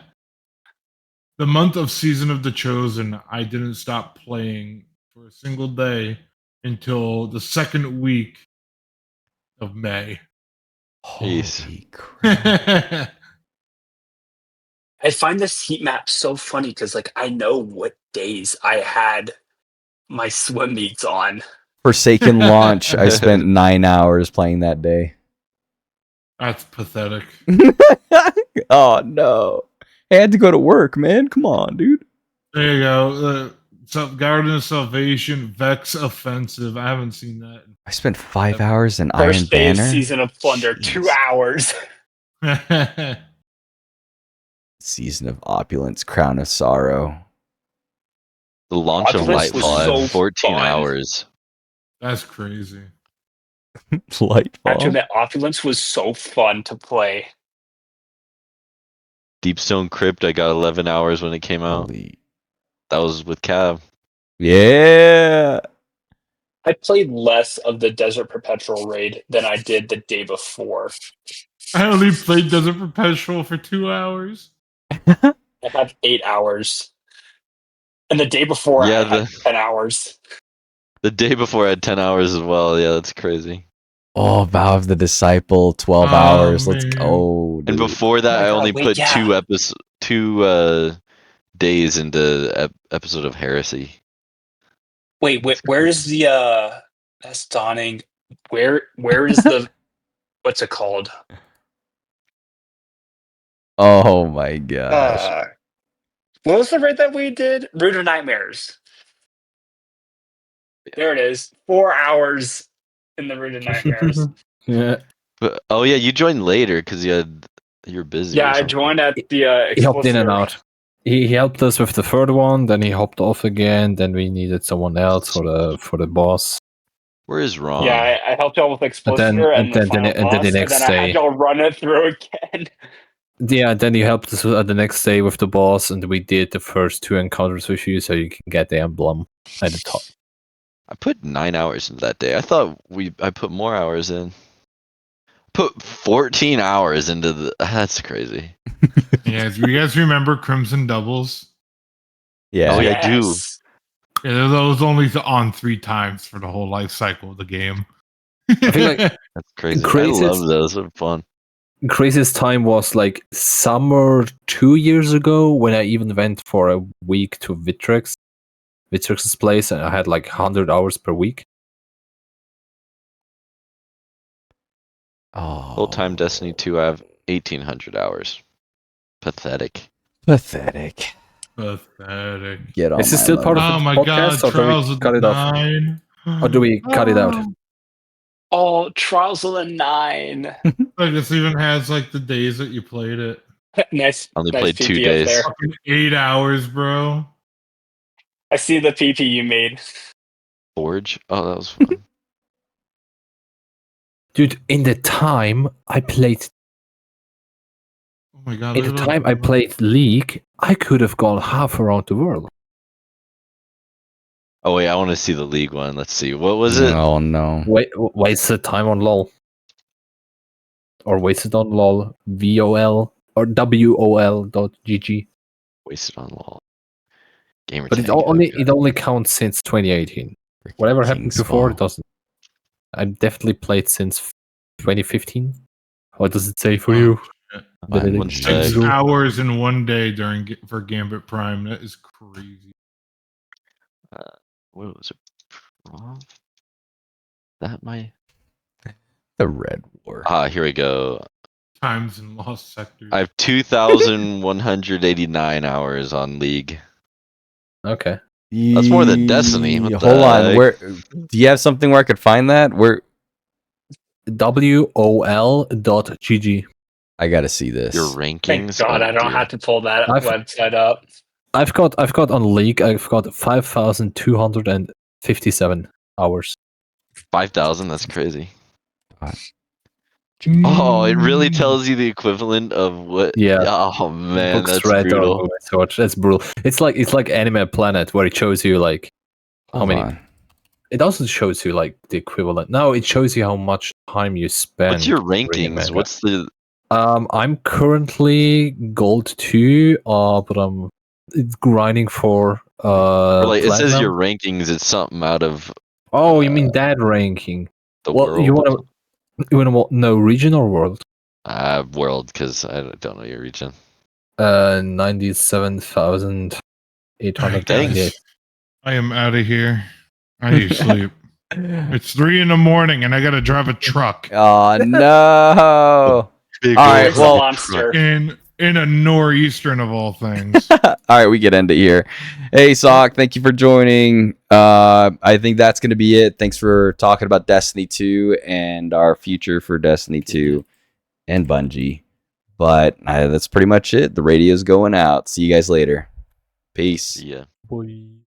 month of Season of the Chosen, I didn't stop playing for a single day until the second week of May. Jeez. Holy crap. I find this heat map so funny because, like, I know what days I had my swim meets on. Forsaken Launch. I spent 9 hours playing that day. That's pathetic. Oh, no. I had to go to work, man. Come on, dude. There you go. Garden of Salvation, Vex Offensive. I haven't seen I spent 5 hours in Iron First day of Banner. Season of Plunder, 2 Jeez. hours. that. Season of Opulence, Crown of Sorrow. The launch of Opulence was Lightfall so had 14 fun. hours. That's crazy. After Lightfall. that, Opulence was so fun to play. Deepstone Crypt, I got 11 hours when it came out. Holy. That was with Cav. Yeah. I played less of the Desert Perpetual raid than I did the day before. I only played Desert Perpetual for 2 hours. I have 8 hours. And the day before, Yeah, I had 10 hours. The day before I had 10 hours as well. Yeah, that's crazy. Oh, Vow of the Disciple, 12 Oh, hours. Let's man. go. And Dude. before that, Oh my I God, only wait, put yeah. two days into episode of Heresy. Wait, where is the that's dawning? Where is the what's it called? Oh my gosh. What was the raid that we did? Root of Nightmares. There it is. 4 hours in the Root of Nightmares. Yeah, But oh yeah, you joined later because you're busy. Yeah, or I something. joined at the he hopped in and Explosive. out. He helped us with the third one, then he hopped off again. Then we needed someone else for the boss. Where is Ron? Yeah, I helped y'all with Explosive then- and and the then final the boss, next and then I day- had y'all run it through again. Yeah, then you helped us the next day with the boss, and we did the first 2 encounters with you, so you can get the emblem at the top. I put 9 hours into that day. I thought I put more hours in. Put 14 hours into the. That's crazy. Yeah, do you guys remember Crimson Doubles? Yeah. Oh, yeah, I do. Yes. Yeah, that was only on 3 times for the whole life cycle of the game. I feel like That's crazy. I Craziest- love those. They're fun. craziest time was like summer 2 years ago when I even went for a week to Vitrix's place, and I had like 100 hours per week. Oh. Full time Destiny 2, I have 1,800 hours. Pathetic. Pathetic. Pathetic. Get on Is this my still part level. of Oh the my podcast, god, or do we Trials of cut the it off? 9. Or do we cut it out? Oh, Trials of the 9. Like this even has like the days that you played it. nice. Only nice played 2 PP up days. there. Fucking 8 hours, bro. I see the PP you made. Forge? Oh, that was fun. Dude, in the time I played Oh my god. in the look at time those- I played League, I could have gone half around the world. Oh, wait, I want to see the League one. Let's see. What was it? Oh no. Wasted time on LOL. Or wasted on LOL, VOL, or WOL.gg. Wasted on LOL. Gamer But tag. it only counts since 2018. Whatever happened King before, Spa. it doesn't. I've definitely played since 2015. What does it say for Oh, you? shit. Benedict? One 6 sec. hours in one day for Gambit Prime. That is crazy. What was it? That my. The Red War. Here we go. Times in Lost Sectors. I have 2,189 hours on League. Okay. That's more than Destiny. What the Hold on. heck? Where do you have something where I could find that? Where WOL.gg. I gotta see this. Your rankings. Thank God I don't have to pull that I've- website up. I've got on League, I've got 5,257 hours. 5,000. That's crazy. God. Oh, it really tells you the equivalent of what? Yeah. Oh man, Books that's read or brutal. movies watched. That's brutal. It's like Anime Planet, where it shows you like how Hold many. on. It also shows you like the equivalent. No, it shows you how much time you spend. What's your reading rankings? manga. What's the? I'm currently gold 2, but I'm grinding for Like it says platinum. your rankings. It's something out of Oh, you mean that ranking? the Well, world. you want to know region or world? World, because I don't know your region. 97,898. I am out of here. I need to sleep. It's 3 in the morning and I gotta drive a truck Oh no. Big All right, old well- monster. in a nor'eastern of all things. All right, we get end it here. Hey, Sock, thank you for joining. I think that's going to be it. Thanks for talking about Destiny 2 and our future for Destiny 2 and Bungie. But that's pretty much it. The radio's going out. See you guys later. Peace. Yeah. Boy.